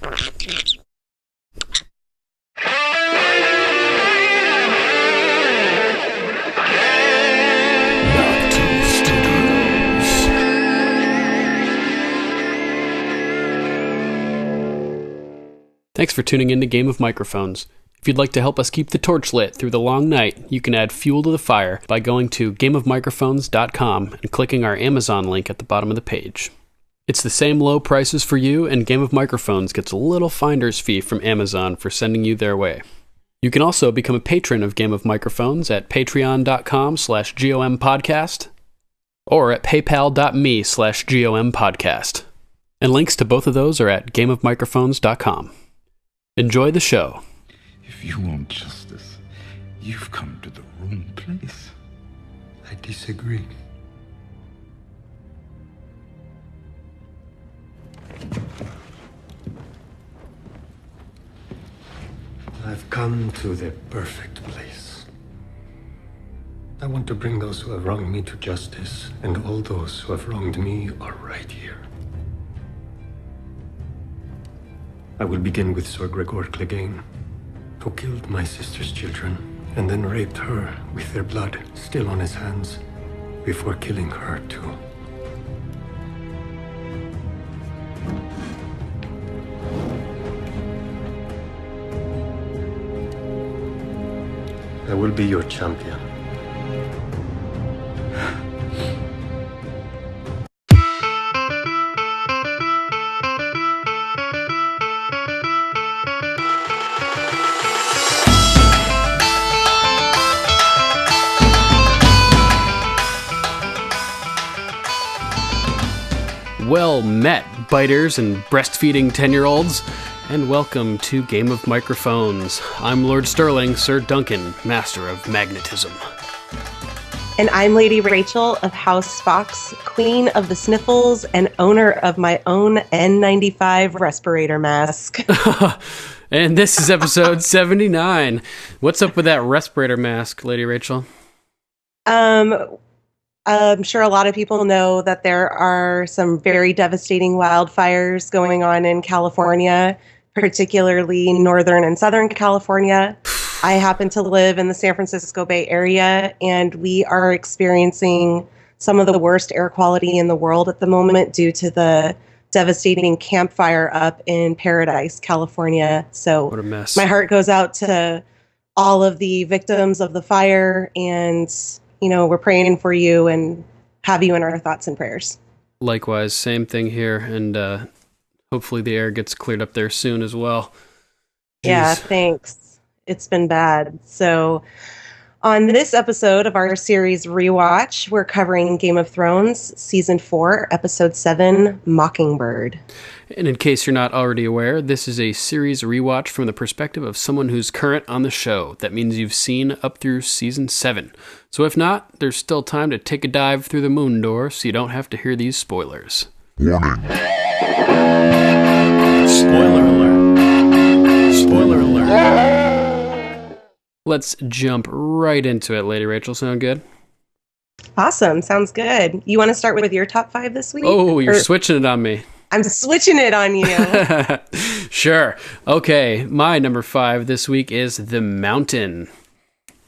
Thanks for tuning in to Game of Microphones. If you'd like to help us keep the torch lit through the long night, you can add fuel to the fire by going to gameofmicrophones.com and clicking our Amazon link at the bottom of the page. It's the same low prices for you, and Game of Microphones gets a little finder's fee from Amazon for sending you their way. You can also become a patron of Game of Microphones at patreon.com/GOMpodcast or at paypal.me/GOMpodcast. And links to both of those are at gameofmicrophones.com. Enjoy the show. If you want justice, you've come to the wrong place. I disagree. I've come to the perfect place. I want to bring those who have wronged me to justice, and all those who have wronged me are right here. I will begin with Sir Gregor Clegane, who killed my sister's children and then raped her with their blood still on his hands before killing her too. I will be your champion. Well met, biters and breastfeeding 10-year-olds, and welcome to Game of Microphones. I'm Lord Stirling, Sir Duncan, Master of Magnetism. And I'm Lady Rachel of House Fox, Queen of the Sniffles, and owner of my own N95 respirator mask. And this is episode 79. What's up with that respirator mask, Lady Rachel? I'm sure a lot of people know that there are some very devastating wildfires going on in California, particularly northern and southern California. I happen to live in the San Francisco Bay Area, and we are experiencing some of the worst air quality in the world at the moment due to the devastating Camp Fire up in Paradise, California. So what a mess. My heart goes out to all of the victims of the fire, and you know, we're praying for you and have you in our thoughts and prayers. Likewise, same thing here, and hopefully the air gets cleared up there soon as well. Jeez. Yeah, thanks. It's been bad. So on this episode of our series Rewatch, we're covering Game of Thrones, Season 4, Episode 7, Mockingbird. And in case you're not already aware, this is a series rewatch from the perspective of someone who's current on the show. That means you've seen up through Season 7. So if not, there's still time to take a dive through the moon door so you don't have to hear these spoilers. Warning. Spoiler alert. Spoiler alert. Let's jump right into it, Lady Rachel. Sound good? Awesome. Sounds good. You want to start with your top 5 this week? Oh, you're switching it on me. I'm switching it on you. Sure. Okay, my number 5 this week is The Mountain.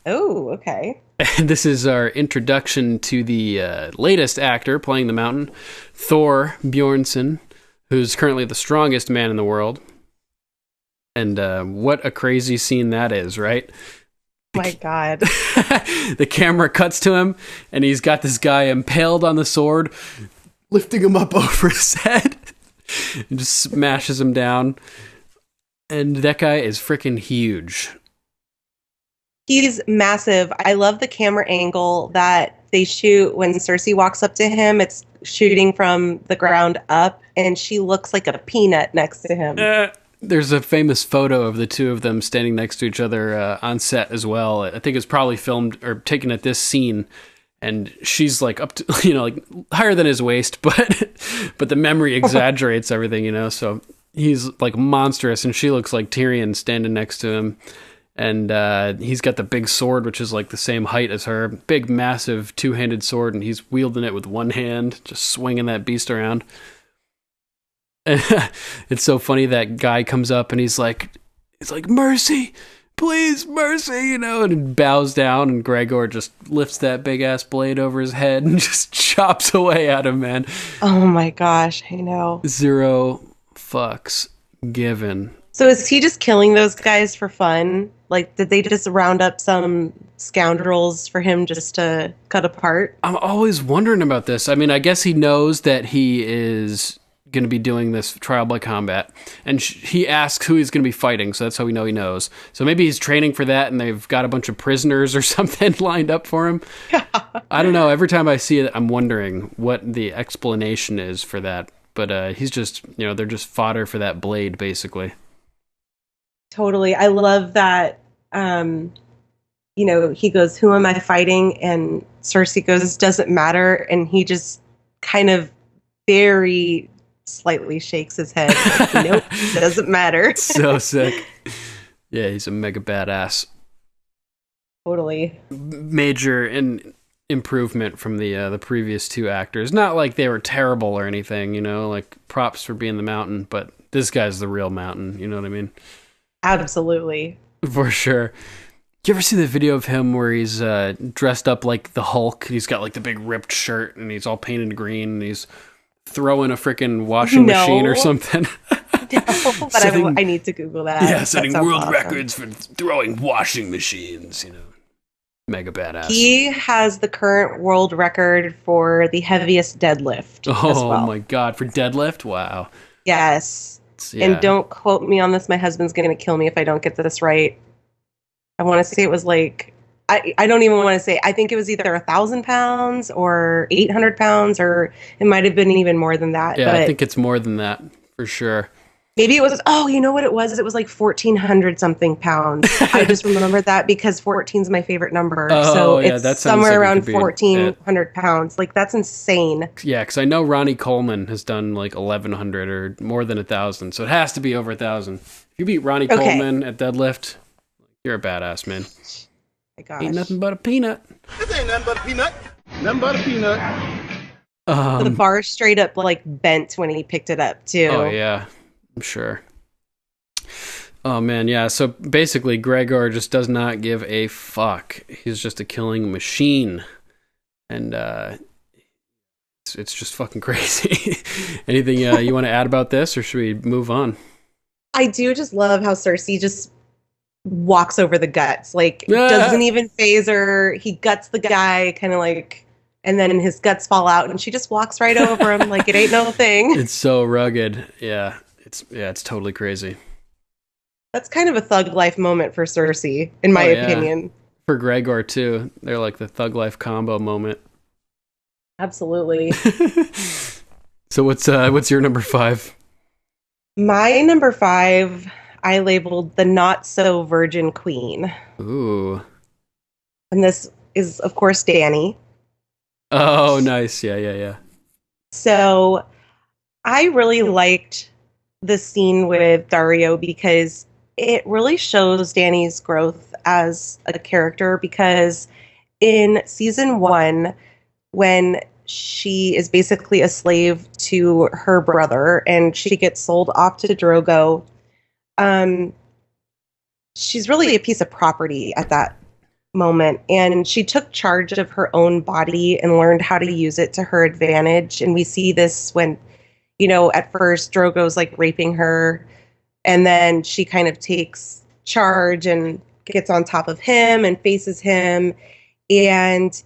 Oh, okay. This is our introduction to the latest actor playing the Mountain, Hafþór Björnsson, who's currently the strongest man in the world. And what a crazy scene that is, right? My God. The camera cuts to him, and he's got this guy impaled on the sword, lifting him up over his head, and just smashes him down. And that guy is freaking huge. He's massive. I love the camera angle that they shoot when Cersei walks up to him. It's shooting from the ground up, and she looks like a peanut next to him. There's a famous photo of the two of them standing next to each other on set as well. I think it's probably filmed or taken at this scene, and she's like up to, like higher than his waist, but the memory exaggerates everything, so he's like monstrous, and she looks like Tyrion standing next to him. And he's got the big sword, which is like the same height as her. Big, massive, two-handed sword, and he's wielding it with one hand, just swinging that beast around. It's so funny that guy comes up and he's like, mercy, please, mercy, and bows down, and Gregor just lifts that big ass blade over his head and just chops away at him, man. Oh my gosh, I know. Zero fucks given. So is he just killing those guys for fun? Like, did they just round up some scoundrels for him just to cut apart? I'm always wondering about this. I mean, I guess he knows that he is going to be doing this trial by combat, and he asks who he's going to be fighting, so that's how we know he knows. So maybe he's training for that, and they've got a bunch of prisoners or something lined up for him. I don't know. Every time I see it, I'm wondering what the explanation is for that. But he's just, they're just fodder for that blade, basically. Totally. I love that, he goes, who am I fighting? And Cersei goes, doesn't matter. And he just kind of very slightly shakes his head. Like, nope, doesn't matter. So sick. Yeah, he's a mega badass. Totally. Major improvement from the previous two actors. Not like they were terrible or anything, like props for being the Mountain, but this guy's the real Mountain, you know what I mean? Absolutely. For sure. You ever see the video of him where he's dressed up like the Hulk? He's got like the big ripped shirt and he's all painted green and he's throwing a freaking washing machine or something. No, but I need to Google that. Yeah, setting world records for throwing washing machines, Mega badass. He has the current world record for the heaviest deadlift. Oh my God, for deadlift? Wow. Yes. Yeah. And don't quote me on this. My husband's going to kill me if I don't get this right. I want to say it was like, I don't even want to say, I think it was either 1,000 pounds or 800 pounds, or it might have been even more than that. Yeah, but I think it's more than that for sure. Maybe it was, you know what it was? It was like 1,400 something pounds. I just remember that because 14 is my favorite number. So yeah, it's that somewhere like around 1,400 pounds. Like, that's insane. Yeah, because I know Ronnie Coleman has done like 1,100 or more than 1,000. So it has to be over 1,000. If you beat Ronnie Coleman at deadlift, you're a badass, man. My gosh. Ain't nothing but a peanut. This ain't nothing but a peanut. Nothing but a peanut. The bar straight up like bent when he picked it up too. Oh yeah, I'm sure. Oh man, yeah. So basically, Gregor just does not give a fuck. He's just a killing machine, and it's just fucking crazy. Anything you want to add about this, or should we move on? I do just love how Cersei just walks over the guts. Like, doesn't even phase her. He guts the guy, kind of like, and then his guts fall out, and she just walks right over him like it ain't no thing. It's so rugged. Yeah, it's totally crazy. That's kind of a thug life moment for Cersei, in my opinion. For Gregor too. They're like the thug life combo moment. Absolutely. So what's your number 5? My number 5, I labeled the Not So Virgin Queen. Ooh. And this is, of course, Dany. Oh, nice. Yeah. So I really liked the scene with Dario because it really shows Dany's growth as a character, because in season 1, when she is basically a slave to her brother and she gets sold off to Drogo, she's really a piece of property at that moment, and she took charge of her own body and learned how to use it to her advantage. And we see this when, at first Drogo's like raping her, and then she kind of takes charge and gets on top of him and faces him, and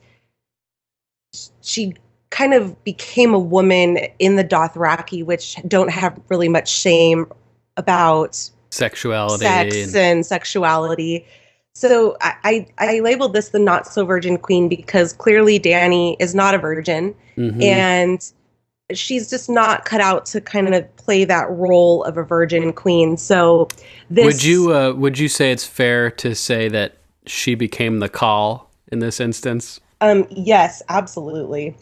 she kind of became a woman in the Dothraki, which don't have really much shame about sexuality, sex and sexuality. So I labeled this the Not So Virgin Queen because clearly Dany is not a virgin, and she's just not cut out to kind of play that role of a virgin queen. So this, would you say it's fair to say that she became the call in this instance? Yes, absolutely.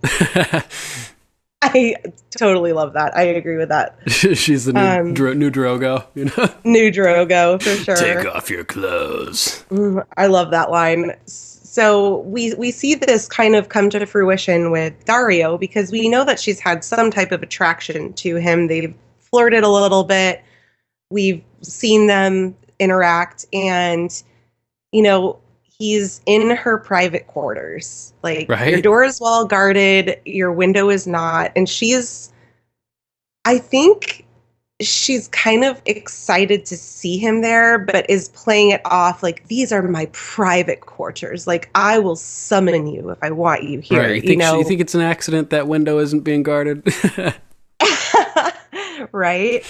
I totally love that. I agree with that. She's the new Drogo, New Drogo, for sure. Take off your clothes. I love that line. So we see this kind of come to fruition with Dario, because we know that she's had some type of attraction to him. They've flirted a little bit. We've seen them interact, and, you know, he's in her private quarters. Like, your door is well guarded, your window is not. And I think she's kind of excited to see him there, but is playing it off like, these are my private quarters. Like, I will summon you if I want you here. Right. You think it's an accident that window isn't being guarded? Right?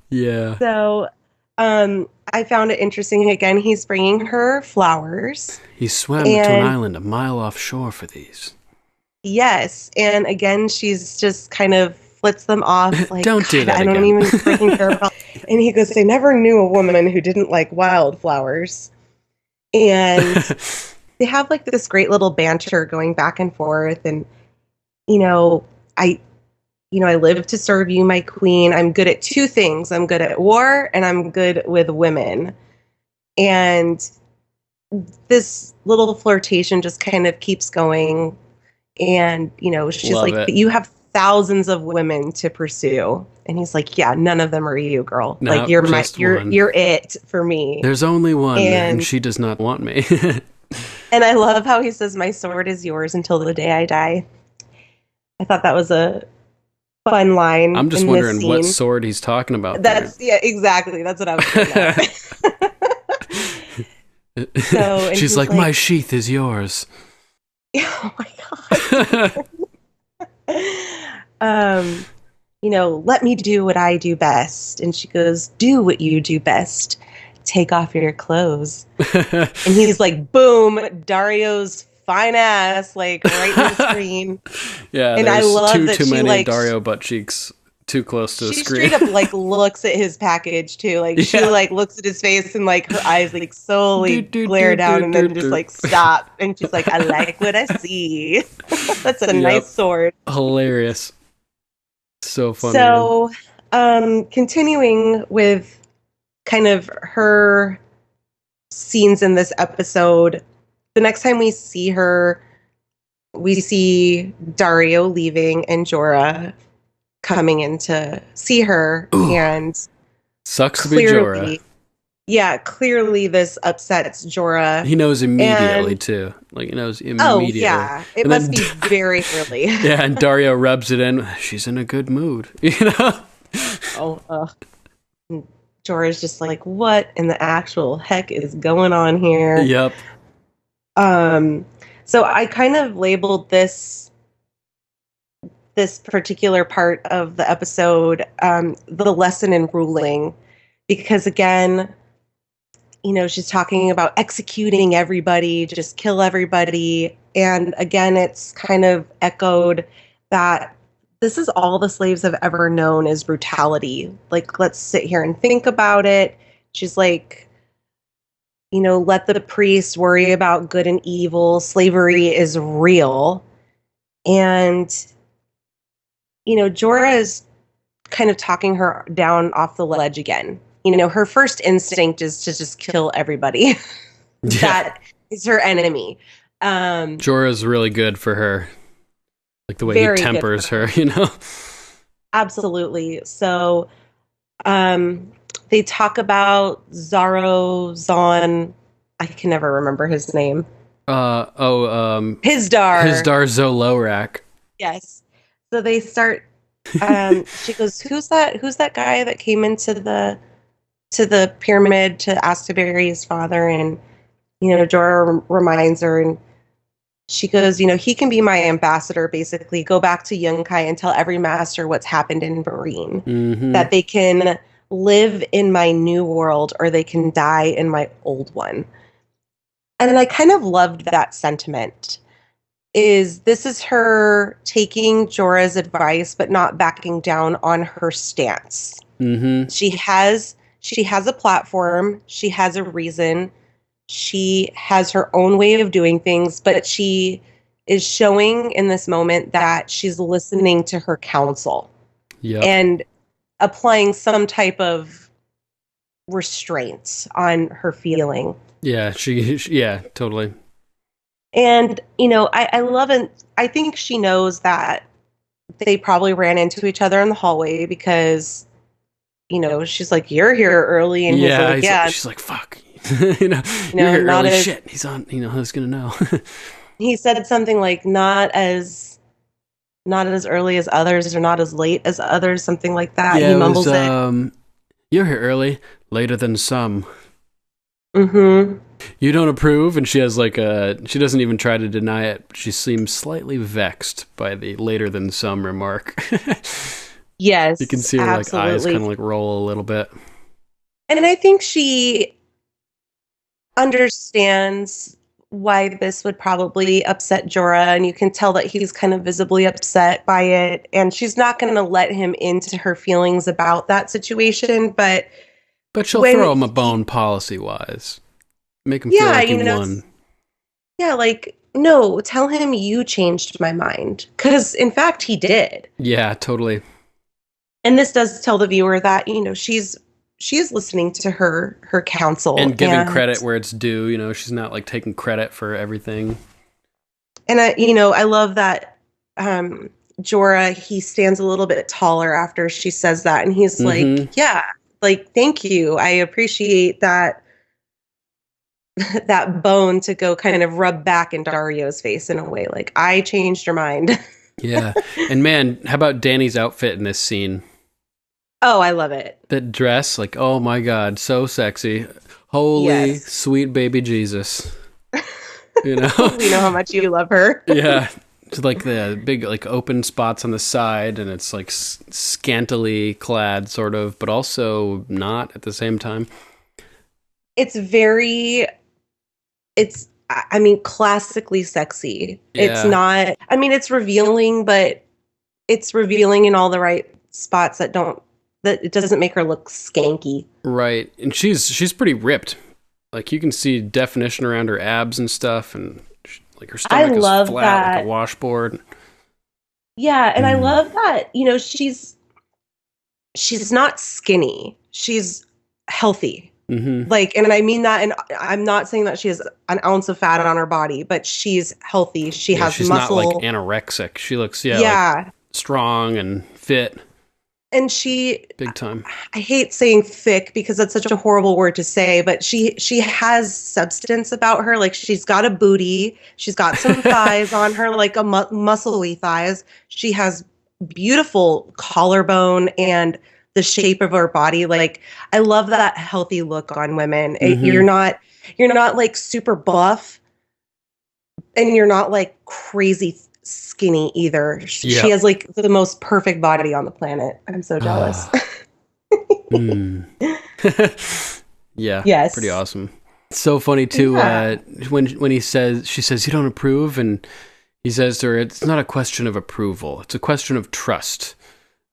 Yeah. So, I found it interesting. Again, he's bringing her flowers. He swam to an island a mile offshore for these. Yes. And again, she's just kind of flits them off. Like, don't do that I don't even freaking care about. And he goes, they never knew a woman who didn't like wildflowers. And they have like this great little banter going back and forth. And, I live to serve you, my queen. I'm good at two things. I'm good at war and I'm good with women. And this little flirtation just kind of keeps going. And, she's Love like, it. but you have thousands of women to pursue. And he's like, yeah, none of them are you, girl. No, like, you're it for me. There's only one, and she does not want me. And I love how he says, my sword is yours until the day I die. I thought that was a fun line. I'm just wondering what sword he's talking about. Yeah, exactly. That's what I was thinking. She's like, my sheath is yours. Oh my god. Let me do what I do best. And she goes, do what you do best. Take off your clothes. And he's like, boom, Dario's fine ass, like, right in the screen. Yeah, and I love that too she, many like, Dario butt cheeks too close to the screen. She straight up, like, looks at his package, too. Like, she, like, looks at his face and, like, her eyes, like, slowly glare down and then just, like, stop. And she's like, I like what I see. That's a nice sword. Hilarious. So funny. So, continuing with kind of her scenes in this episode, the next time we see her, we see Dario leaving and Jorah coming in to see her. Ooh. And sucks to be Jorah. Yeah, clearly this upsets Jorah. He knows immediately, too. Like, he knows immediately. Oh, yeah. It must be very early. Yeah, and Dario rubs it in. She's in a good mood, Jorah's just like, what in the actual heck is going on here? Yep. So I kind of labeled this particular part of the episode, the lesson in ruling, because again, she's talking about executing everybody, just kill everybody. And again, it's kind of echoed that this is all the slaves have ever known is brutality. Like, let's sit here and think about it. She's like, let the priests worry about good and evil. Slavery is real. And, Jorah is kind of talking her down off the ledge again. Her first instinct is to just kill everybody. That is her enemy. Jorah's really good for her. Like the way he tempers her, Absolutely. So, they talk about Zon. I can never remember his name. Hizdar. Hizdar Zolorak. Yes. So they start. She goes, "Who's that guy that came into the pyramid to ask to bury his father?" And Jorah reminds her, and she goes, he can be my ambassador. Basically, go back to Yunkai and tell every master what's happened in Bareen. Mm-hmm. That they can live in my new world or they can die in my old one. And I kind of loved that sentiment. This is her taking Jorah's advice, but not backing down on her stance. Mm-hmm. She has a platform. She has a reason. She has her own way of doing things, but she is showing in this moment that she's listening to her counsel. Yep. And applying some type of restraint on her feeling. Yeah, yeah, totally. And, I love it. I think she knows that they probably ran into each other in the hallway because she's like, "You're here early," and he's like, "Yeah." She's like, "Fuck." You're here not early. as, Shit. He's on. Who's gonna know? he said something like, "Not as early as others, or not as late as others," something like that. Yeah, he mumbles it. You're here early, later than some. Mm-hmm. You don't approve, and she has she doesn't even try to deny it. But she seems slightly vexed by the later than some remark. Yes, you can see her absolutely. eyes kind of roll a little bit. And I think she understands why this would probably upset Jorah, and you can tell that he's kind of visibly upset by it, and she's not going to let him into her feelings about that situation, but she'll throw him a bone policy-wise. Make him feel like he won. Yeah, no, tell him you changed my mind, because in fact he did. Yeah, totally. And this does tell the viewer that, she is listening to her counsel. And giving credit where it's due, she's not taking credit for everything. And I love that Jorah, he stands a little bit taller after she says that. And he's like, yeah, thank you. I appreciate that bone to go kind of rub back in Dario's face in a way. I changed your mind. Yeah. And man, how about Dany's outfit in this scene? Oh, I love it. That dress, oh my God, so sexy. Holy sweet baby Jesus. We know how much you love her. Yeah. It's the big, open spots on the side, and it's scantily clad, sort of, but also not at the same time. It's classically sexy. Yeah. It's not, it's revealing, but it's revealing in all the right spots that it doesn't make her look skanky. Right. And she's pretty ripped. You can see definition around her abs and stuff, and her stomach is flat like a washboard. Yeah, and I love that, she's not skinny. She's healthy. Mm-hmm. And I mean that, and I'm not saying that she has an ounce of fat on her body, but she's healthy. She's she's muscle. Not anorexic. She looks strong and fit. And she big time. I hate saying thick because that's such a horrible word to say, but she has substance about her. She's got a booty. She's got some thighs on her, muscly thighs. She has beautiful collarbone and the shape of her body. I love that healthy look on women. Mm-hmm. You're not super buff, and you're not crazy skinny either. She has the most perfect body on the planet. I'm so jealous. Yeah. Yes. Pretty awesome. It's so funny too. Yeah. When she says you don't approve, and he says to her, it's not a question of approval, it's a question of trust.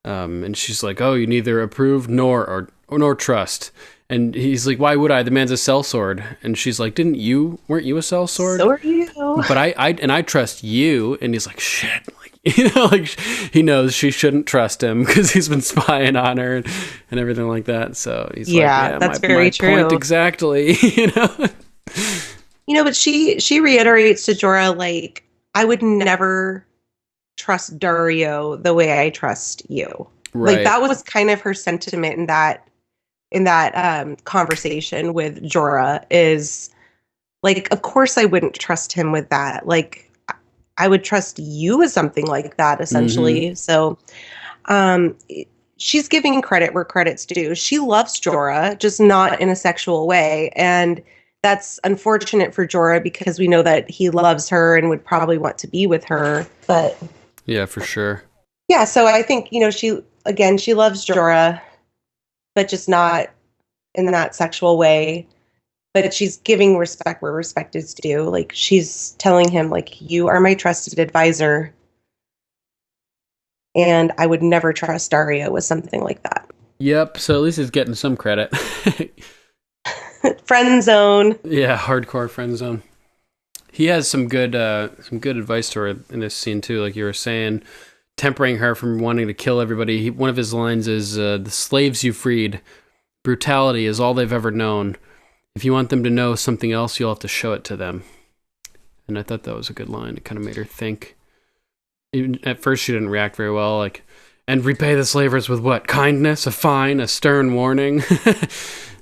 And she's like, oh, you neither approve nor trust. And he's like, why would I? The man's a sellsword. And she's like, weren't you a sellsword? So are you. But I trust you. And he's like, shit. He knows she shouldn't trust him because he's been spying on her and everything like that. So he's that's very true. Point exactly. But she reiterates to Jorah, I would never trust Dario the way I trust you. Right. That was kind of her sentiment in that conversation with Jorah is of course I wouldn't trust him with that. I would trust you with something like that, essentially. Mm-hmm. So she's giving credit where credit's due. She loves Jorah, just not in a sexual way. And that's unfortunate for Jorah because we know that he loves her and would probably want to be with her. But yeah, for sure. Yeah, so I think, she loves Jorah, but just not in that sexual way. But she's giving respect where respect is due. She's telling him, you are my trusted advisor. And I would never trust Dario with something like that. Yep, so at least he's getting some credit. Friend zone. Yeah, hardcore friend zone. He has some good advice to her in this scene too, like you were saying, tempering her from wanting to kill everybody. One of his lines is, the slaves you freed, brutality is all they've ever known. If you want them to know something else, you'll have to show it to them. And I thought that was a good line. It kind of made her think. Even at first, she didn't react very well. And repay the slavers with what? Kindness, a fine, a stern warning.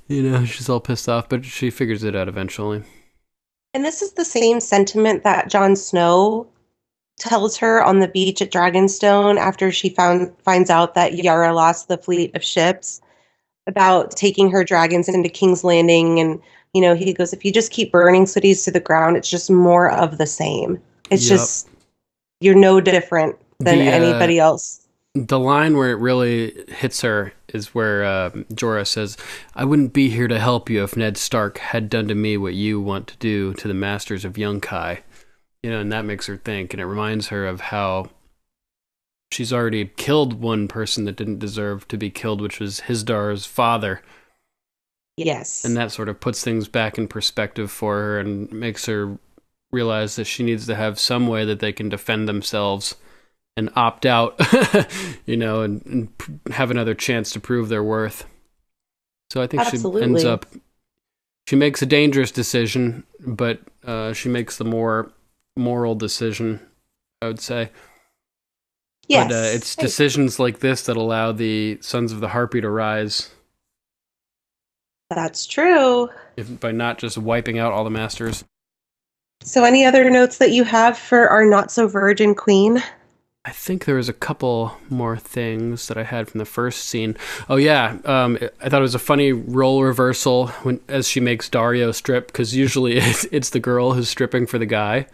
She's all pissed off, but she figures it out eventually. And this is the same sentiment that Jon Snow tells her on the beach at Dragonstone after she finds out that Yara lost the fleet of ships, about taking her dragons into King's Landing. And, he goes, if you just keep burning cities to the ground, it's just more of the same. It's just, you're no different than anybody else. The line where it really hits her is where Jorah says, I wouldn't be here to help you if Ned Stark had done to me what you want to do to the masters of Yunkai. And that makes her think, and it reminds her of how she's already killed one person that didn't deserve to be killed, which was Hizdar's father. Yes. And that sort of puts things back in perspective for her and makes her realize that she needs to have some way that they can defend themselves and opt out, and have another chance to prove their worth. So I think she makes a dangerous decision, but she makes the more moral decision, I would say. Yes. But it's decisions like this that allow the Sons of the Harpy to rise. That's true. By not just wiping out all the masters. So any other notes that you have for our not-so-virgin queen? I think there was a couple more things that I had from the first scene. Oh yeah, I thought it was a funny role reversal as she makes Dario strip, because usually it's the girl who's stripping for the guy.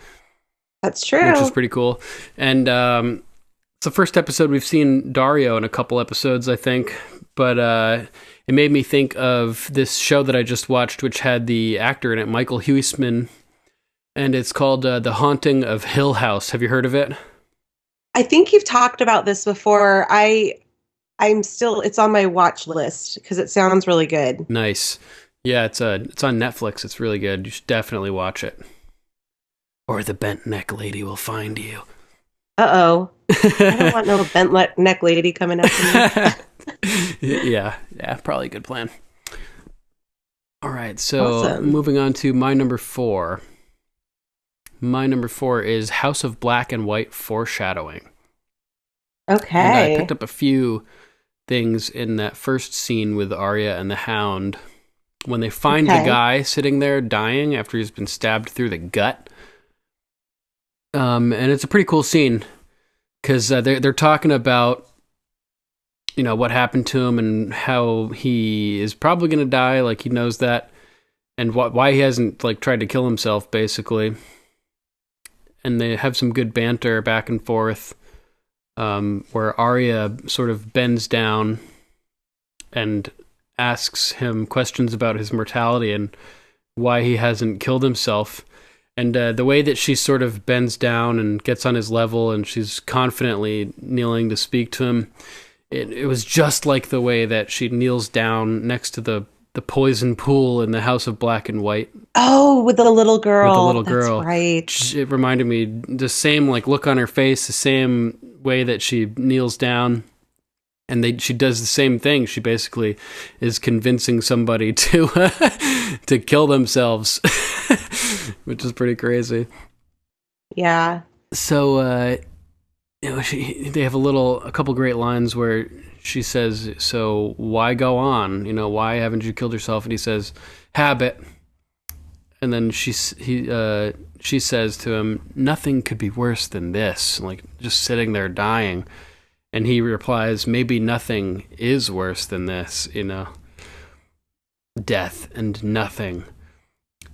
That's true. Which is pretty cool. And it's the first episode we've seen Dario in a couple episodes, I think. But it made me think of this show that I just watched, which had the actor in it, Michael Huisman, and it's called The Haunting of Hill House. Have you heard of it? I think you've talked about this before. It's on my watch list because it sounds really good. Nice. Yeah, it's on Netflix. It's really good. You should definitely watch it. Or the bent neck lady will find you. Uh-oh. I don't want no bent neck lady coming after me. Yeah, probably a good plan. All right, so awesome. Moving on to my number 4. My number 4 is House of Black and White Foreshadowing. Okay. And I picked up a few things in that first scene with Arya and the Hound. When they find the guy sitting there dying after he's been stabbed through the gut. And it's a pretty cool scene because they're talking about, what happened to him and how he is probably going to die. Like, he knows that. And why he hasn't, tried to kill himself, basically. And they have some good banter back and forth, where Arya sort of bends down and asks him questions about his mortality and why he hasn't killed himself. And the way that she sort of bends down and gets on his level and she's confidently kneeling to speak to him, it was just like the way that she kneels down next to the poison pool in the House of Black and White. Oh, with the little girl. That's right. It reminded me, the same look on her face, the same way that she kneels down, and she does the same thing. She basically is convincing somebody to to kill themselves, which is pretty crazy. Yeah. So they have a couple great lines where she says, so why go on? Why haven't you killed yourself? And he says, habit. And then she says to him, nothing could be worse than this. Just sitting there dying. And he replies, maybe nothing is worse than this, death and nothing.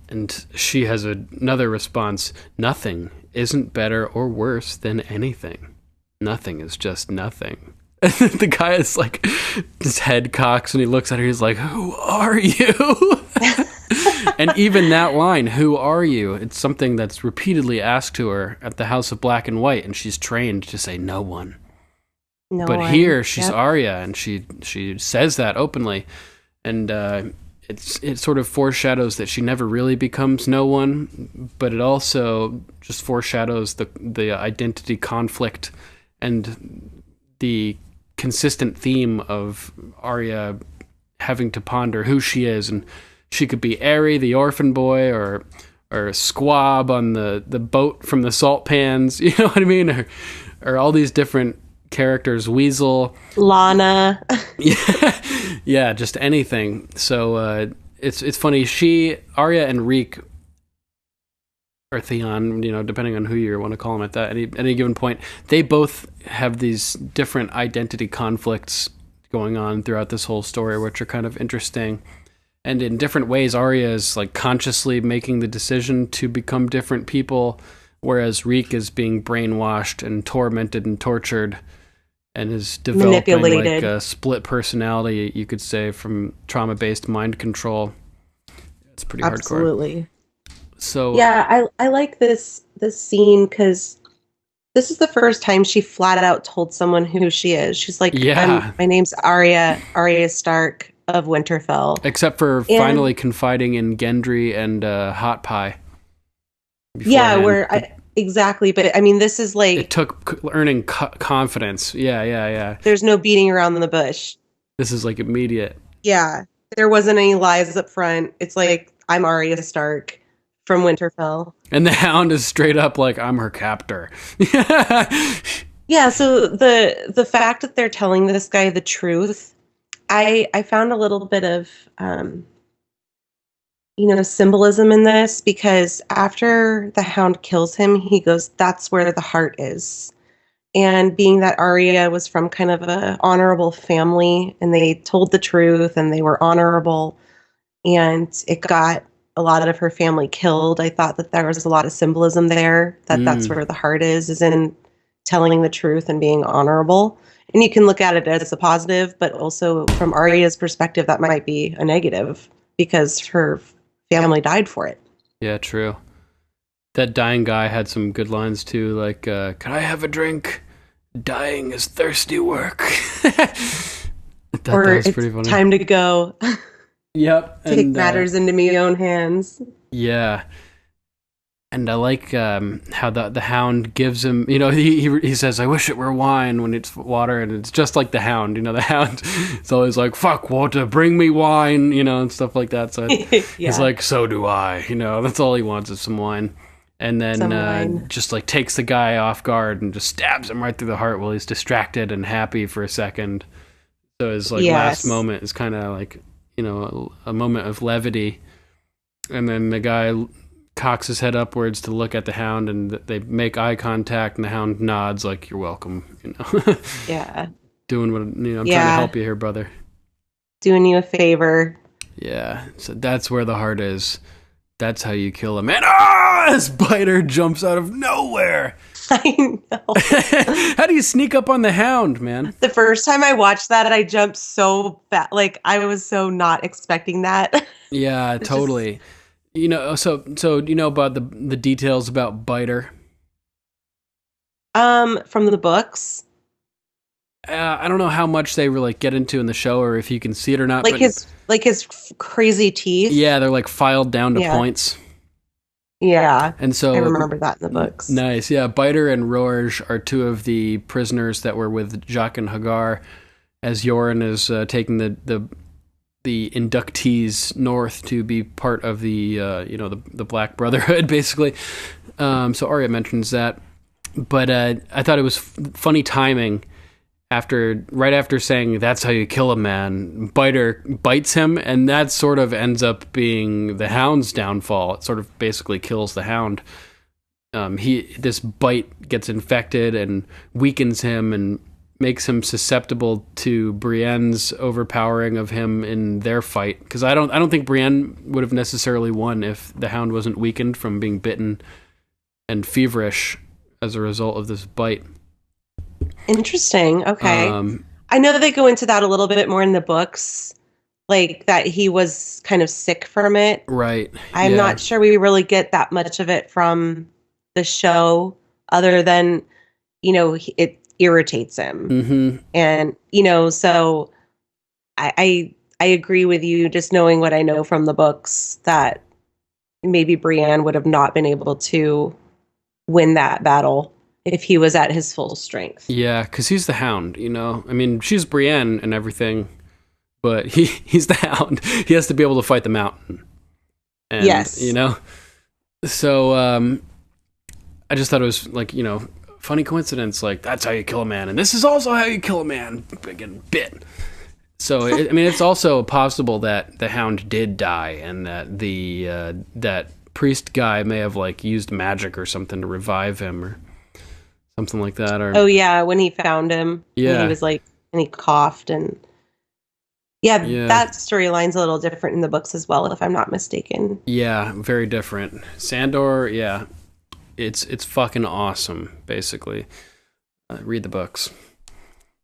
And she has another response, nothing isn't better or worse than anything. Nothing is just nothing. The guy is his head cocks and he looks at her. He's like, who are you? And even that line, who are you? It's something that's repeatedly asked to her at the House of Black and White. And she's trained to say no one. But here she's Arya and she says that openly. And it sort of foreshadows that she never really becomes no one. But it also just foreshadows the identity conflict and the consistent theme of Arya having to ponder who she is, and she could be Aerie, the orphan boy, or Squab on the boat from the salt pans, you know what I mean, or all these different characters. Weasel, Lana. yeah, just anything. So it's funny. Arya and Reek, or Theon, depending on who you want to call him at that any given point, they both have these different identity conflicts going on throughout this whole story, which are kind of interesting. And in different ways, Arya is like consciously making the decision to become different people, whereas Reek is being brainwashed and tormented and tortured and is developing like a split personality, you could say, from trauma-based mind control. It's pretty hardcore. Absolutely. So yeah, I like this scene because this is the first time she flat out told someone who she is. She's like, my name's Arya Stark of Winterfell. Except for finally confiding in Gendry and Hot Pie. Yeah, exactly. But I mean, this is like... It took earning confidence. Yeah. There's no beating around the bush. This is like immediate. Yeah. There wasn't any lies up front. It's like, I'm Arya Stark from Winterfell. And the Hound is straight up like, I'm her captor. Yeah, so the fact that they're telling this guy the truth, I found a little bit of, symbolism in this, because after the Hound kills him, he goes, that's where the heart is. And being that Arya was from kind of an honorable family, and they told the truth, and they were honorable, and it got a lot of her family killed, I thought that there was a lot of symbolism there, that's where the heart is in telling the truth and being honorable. And you can look at it as a positive, but also from Arya's perspective, that might be a negative because her family died for it. Yeah, true. That dying guy had some good lines too, like, can I have a drink? Dying is thirsty work. That was pretty funny. Time to go. Yep. Take matters into my own hands. Yeah. And I like how the Hound gives him, he says, I wish it were wine when it's water, and it's just like the Hound, the Hound is always like, fuck water, bring me wine, and stuff like that. So he's like, so do I, that's all he wants is some wine. And then just like takes the guy off guard and just stabs him right through the heart while he's distracted and happy for a second. So his last moment is kind of like, a moment of levity. And then the guy cocks his head upwards to look at the Hound, and they make eye contact, and the Hound nods like, you're welcome, Yeah. Doing what, I'm trying to help you here, brother. Doing you a favor. Yeah. So that's where the heart is. That's how you kill a man. Ah! This biter jumps out of nowhere. I know. How do you sneak up on the Hound, man? The first time I watched that, I jumped so fast. Like, I was so not expecting that. Yeah, totally. So about the details about Biter? From the books. I don't know how much they really get into in the show, or if you can see it or not. Like his crazy teeth. Yeah, they're like filed down to points. Yeah, and so I remember that in the books. Nice, yeah. Biter and Rorge are two of the prisoners that were with Jaqen and Hagar, as Yoren is taking the inductees north to be part of the the Black Brotherhood, basically. So Arya mentions that, but I thought it was funny timing. Right after saying that's how you kill a man, Biter bites him, and that sort of ends up being the Hound's downfall. It sort of basically kills the Hound. This bite gets infected and weakens him and makes him susceptible to Brienne's overpowering of him in their fight. Because I don't think Brienne would have necessarily won if the Hound wasn't weakened from being bitten and feverish as a result of this bite. Interesting. Okay. I know that they go into that a little bit more in the books, like that he was kind of sick from it. Right. I'm not sure we really get that much of it from the show, other than, it irritates him. Mm-hmm. And, so I agree with you, just knowing what I know from the books, that maybe Brienne would have not been able to win that battle if he was at his full strength. Yeah, because he's the Hound, I mean, she's Brienne and everything, but he's the Hound. He has to be able to fight the Mountain. And, yes. So I just thought it was, funny coincidence, like, that's how you kill a man, and this is also how you kill a man, getting bit. So, I mean, it's also possible that the Hound did die, and that that priest guy may have, like, used magic or something to revive him, or something like that. Or oh, yeah, when he found him. Yeah. He was like, and he coughed, and... Yeah, that storyline's a little different in the books as well, if I'm not mistaken. Yeah, very different. Sandor, yeah, it's fucking awesome, basically. Read the books.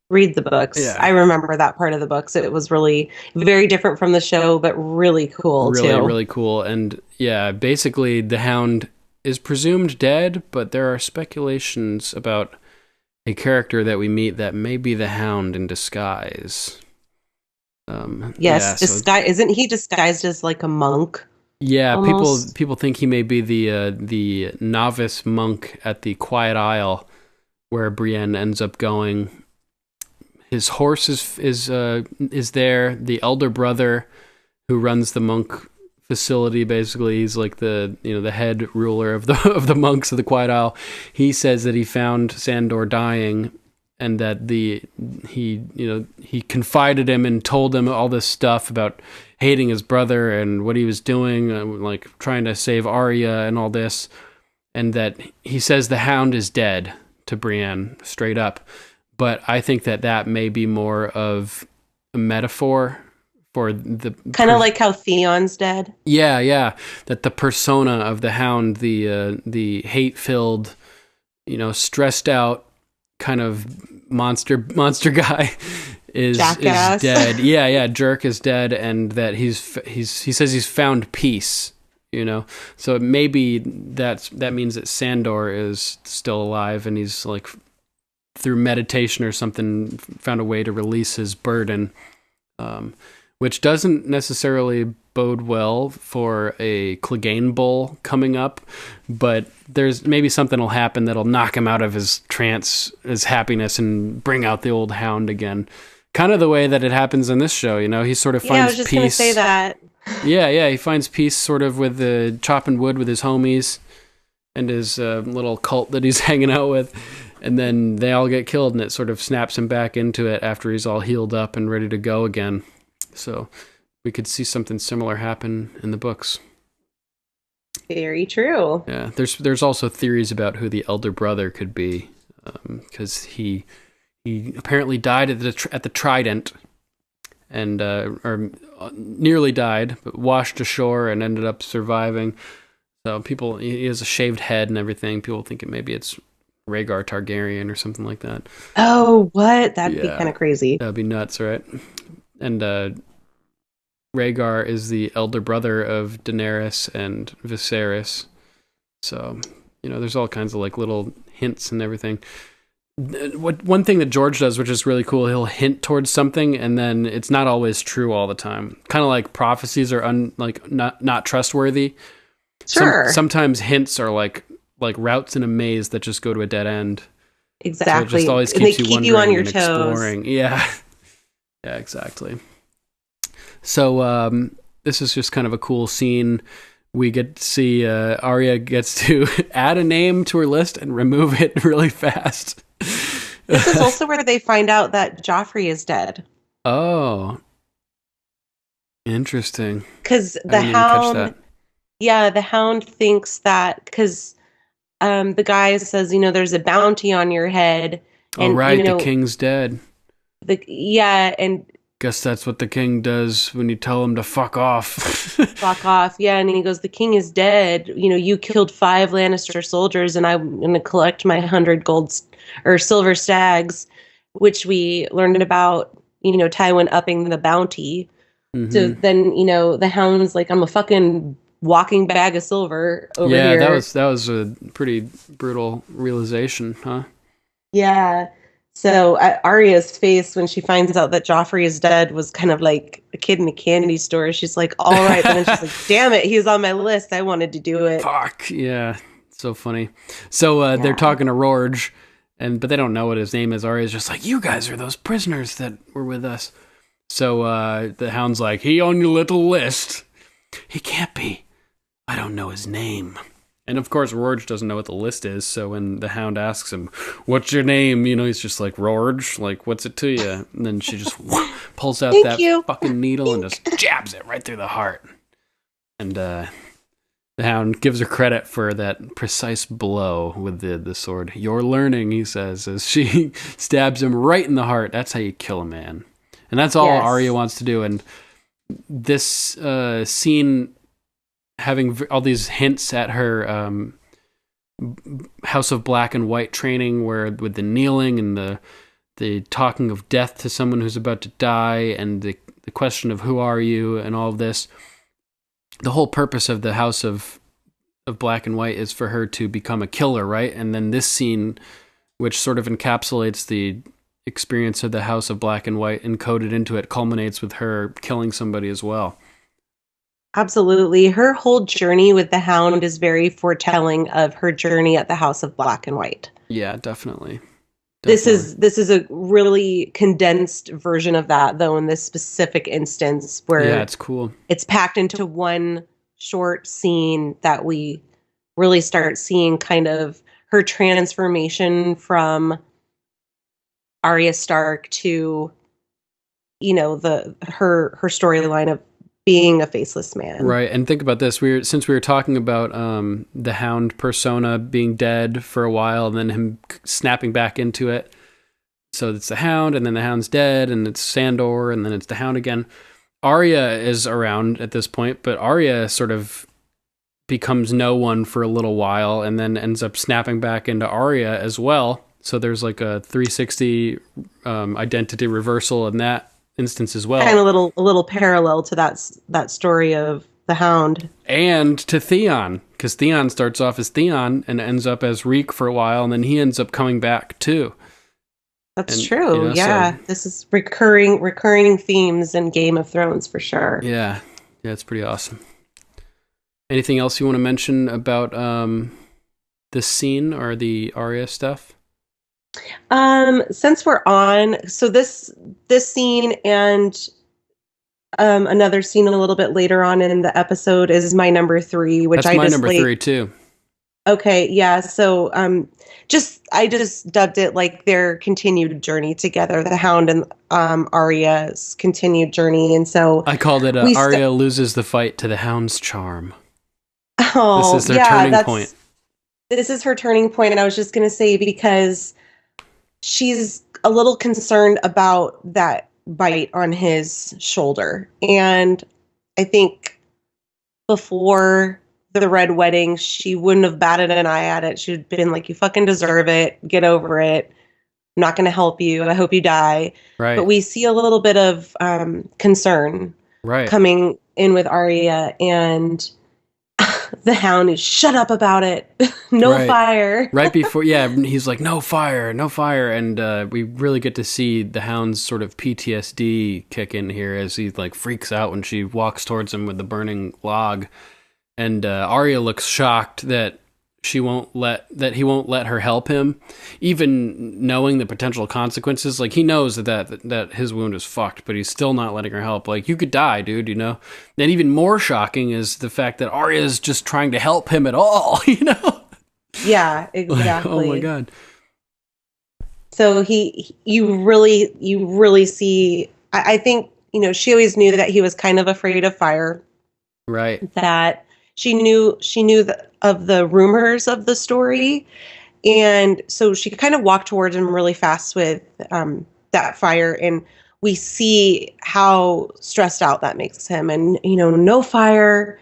Read the books. Yeah. I remember that part of the books. It was really very different from the show, but really cool, too. Really, really cool. And yeah, basically the Hound is presumed dead, but there are speculations about a character that we meet that may be the Hound in disguise. Yes, isn't he disguised as like a monk? Yeah, almost? people think he may be the novice monk at the Quiet Isle, where Brienne ends up going. His horse is there. The elder brother, who runs the monk facility, basically, he's like the head ruler of the monks of the Quiet Isle. He says that he found Sandor dying, and that he confided him and told him all this stuff about hating his brother and what he was doing, like trying to save Arya and all this, and that he says the Hound is dead to Brienne straight up. But I think that may be more of a metaphor for the kind of like how Theon's dead. Yeah, that the persona of the Hound, the hate-filled, stressed out kind of monster guy is dead. Yeah, jerk is dead, and that he says he's found peace. So maybe that means that Sandor is still alive, and he's like, through meditation or something, found a way to release his burden, which doesn't necessarily bode well for a Clegane Bull coming up, but there's maybe something will happen that'll knock him out of his trance, his happiness, and bring out the old Hound again. Kind of the way that it happens in this show, he sort of finds peace. Yeah, I was just going to say that. Yeah, he finds peace sort of with the chopping wood with his homies and his little cult that he's hanging out with, and then they all get killed, and it sort of snaps him back into it after he's all healed up and ready to go again. So we could see something similar happen in the books. Very true. Yeah, there's also theories about who the elder brother could be, because he apparently died at the Trident, and or nearly died, but washed ashore and ended up surviving. So he has a shaved head and everything. People think maybe it's Rhaegar Targaryen or something like that. Oh, what? That'd be kind of crazy. That'd be nuts, right? And Rhaegar is the elder brother of Daenerys and Viserys. So, there's all kinds of like little hints and everything. One thing that George does, which is really cool, he'll hint towards something, and then it's not always true all the time. Kind of like prophecies are not trustworthy. Sure. Sometimes hints are like routes in a maze that just go to a dead end. Exactly. So it just always keeps you on your and toes. Exploring. Yeah, exactly. So this is just kind of a cool scene. We get to see Arya gets to add a name to her list and remove it really fast. This is also where they find out that Joffrey is dead. Oh, interesting. Because the Hound, the Hound thinks that because the guy says, there's a bounty on your head. And, the king's dead. And guess that's what the king does when you tell him to fuck off. Fuck off, yeah. And he goes, the king is dead. You killed 5 Lannister soldiers, and I'm going to collect my 100 silver stags, which we learned about, Tywin upping the bounty. Mm-hmm. So then, the Hound's like, I'm a fucking walking bag of silver over here. Yeah, that was a pretty brutal realization, huh? Yeah. So Arya's face when she finds out that Joffrey is dead was kind of like a kid in a candy store. She's like, all right. And then she's like, damn it, he's on my list. I wanted to do it. Fuck. Yeah. So funny. So they're talking to Rorge, but they don't know what his name is. Arya's just like, you guys are those prisoners that were with us. So the Hound's like, he on your little list. He can't be. I don't know his name. And of course, Rorge doesn't know what the list is, so when the Hound asks him, "What's your name?" he's just like, "Rorge, like, what's it to you?" And then she just pulls out fucking needle and just jabs it right through the heart. And the Hound gives her credit for that precise blow with the sword. "You're learning," he says, as she stabs him right in the heart. That's how you kill a man. And that's all Arya wants to do. And this scene, having all these hints at her House of Black and White training, where with the kneeling and the talking of death to someone who's about to die, and the question of who are you, and all of this, the whole purpose of the House of Black and White is for her to become a killer, right? And then this scene, which sort of encapsulates the experience of the House of Black and White encoded into it, culminates with her killing somebody as well. Absolutely. Her whole journey with the Hound is very foretelling of her journey at the House of Black and White. Yeah, definitely. This is a really condensed version of that, though, in this specific instance, where it's cool. It's packed into one short scene that we really start seeing kind of her transformation from Arya Stark to, her storyline of being a faceless man. Right. And think about this. Since we were talking about the Hound persona being dead for a while and then him snapping back into it. So it's the Hound, and then the Hound's dead, and it's Sandor, and then it's the Hound again. Arya is around at this point, but Arya sort of becomes no one for a little while and then ends up snapping back into Arya as well. So there's like a 360 identity reversal in that instance as well. Kind of a little parallel to that story of the Hound. And to Theon, because Theon starts off as Theon and ends up as Reek for a while, and then he ends up coming back too. That's true. So this is recurring themes in Game of Thrones for sure. Yeah, it's pretty awesome. Anything else you want to mention about this scene or the Arya stuff? Since we're on, so this scene and another scene a little bit later on in the episode is my number 3, which that's my number 3 too. Okay, yeah. So I just dubbed it like their continued journey together, the Hound and Arya's continued journey, and so I called it Arya loses the fight to the Hound's charm. Oh, this is their turning point. This is her turning point, and I was just going to say, because she's a little concerned about that bite on his shoulder. And I think before the Red Wedding, she wouldn't have batted an eye at it. She'd been like, "You fucking deserve it. Get over it. I'm not going to help you. I hope you die." Right. But we see a little bit of concern coming in with Arya, and the Hound is shut up about it. No fire. Right before, he's like, no fire. And we really get to see the Hound's sort of PTSD kick in here as he like freaks out when she walks towards him with the burning log. And Arya looks shocked that he won't let her help him, even knowing the potential consequences. Like, he knows that his wound is fucked, but he's still not letting her help. Like, you could die, dude, And even more shocking is the fact that Arya is just trying to help him at all, Yeah, exactly. Like, oh my God. So you really see, I think, she always knew that he was kind of afraid of fire. Right. That she knew of the rumors of the story. And so she kind of walked towards him really fast with that fire. And we see how stressed out that makes him. And, no fire.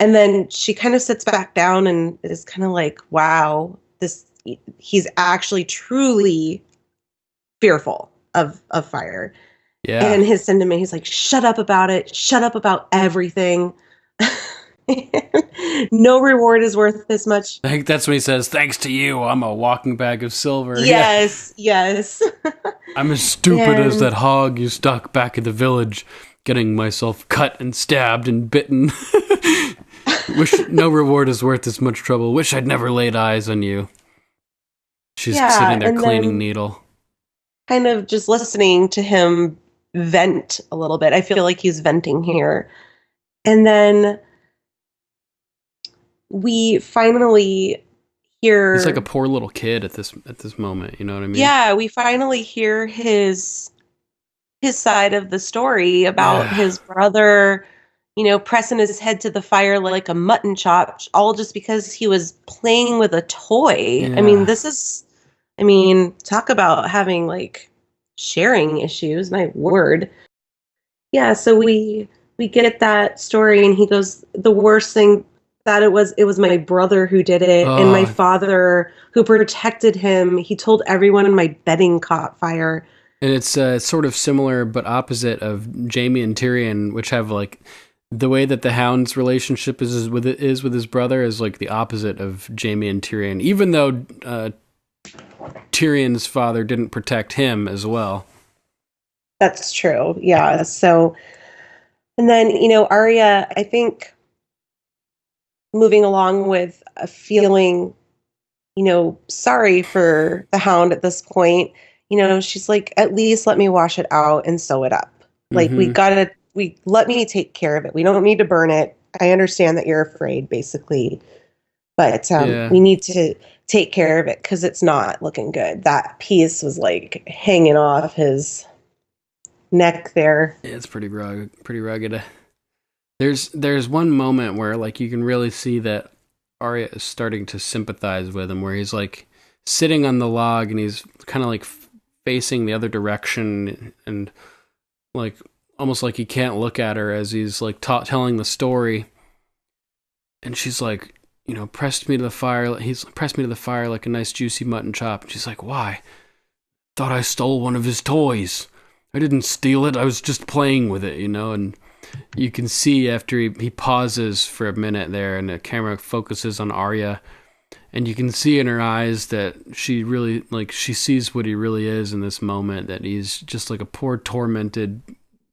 And then she kind of sits back down and is kind of like, wow, he's actually truly fearful of fire. Yeah. And his sentiment, he's like, shut up about it. Shut up about everything. No reward is worth this much. I think that's when he says, "Thanks to you, I'm a walking bag of silver." Yes. I'm as stupid as that hog you stuck back at the village, getting myself cut and stabbed and bitten. Wish no reward is worth this much trouble. Wish I'd never laid eyes on you. She's sitting there cleaning needle. Kind of just listening to him vent a little bit. I feel like he's venting here. And then we finally hear... He's like a poor little kid at this moment, you know what I mean? Yeah, we finally hear his side of the story about his brother, pressing his head to the fire like a mutton chop, all just because he was playing with a toy. Yeah. Talk about having like sharing issues, my word. Yeah, so we get that story, and he goes, the worst thing that it was my brother who did it, and my father who protected him. He told everyone my bedding caught fire. And it's sort of similar but opposite of Jaime and Tyrion, which have like the way that the Hound's relationship is with his brother is like the opposite of Jaime and Tyrion, even though Tyrion's father didn't protect him as well. That's true. Yeah. So, and then, Arya, I think moving along with a feeling, sorry for the Hound at this point, she's like, at least let me wash it out and sew it up. Like, let me take care of it. We don't need to burn it. I understand that you're afraid, basically, but we need to take care of it because it's not looking good. That piece was like hanging off his neck there. Yeah, it's pretty rugged. There's one moment where like you can really see that Arya is starting to sympathize with him, where he's like sitting on the log and he's kind of like facing the other direction and like almost like he can't look at her as he's like telling the story. And she's like, pressed me to the fire. He's pressed me to the fire like a nice juicy mutton chop. And she's like, why? Thought I stole one of his toys. I didn't steal it. I was just playing with it, and you can see after he pauses for a minute there and the camera focuses on Arya, and you can see in her eyes that she really, like, she sees what he really is in this moment, that he's just like a poor, tormented,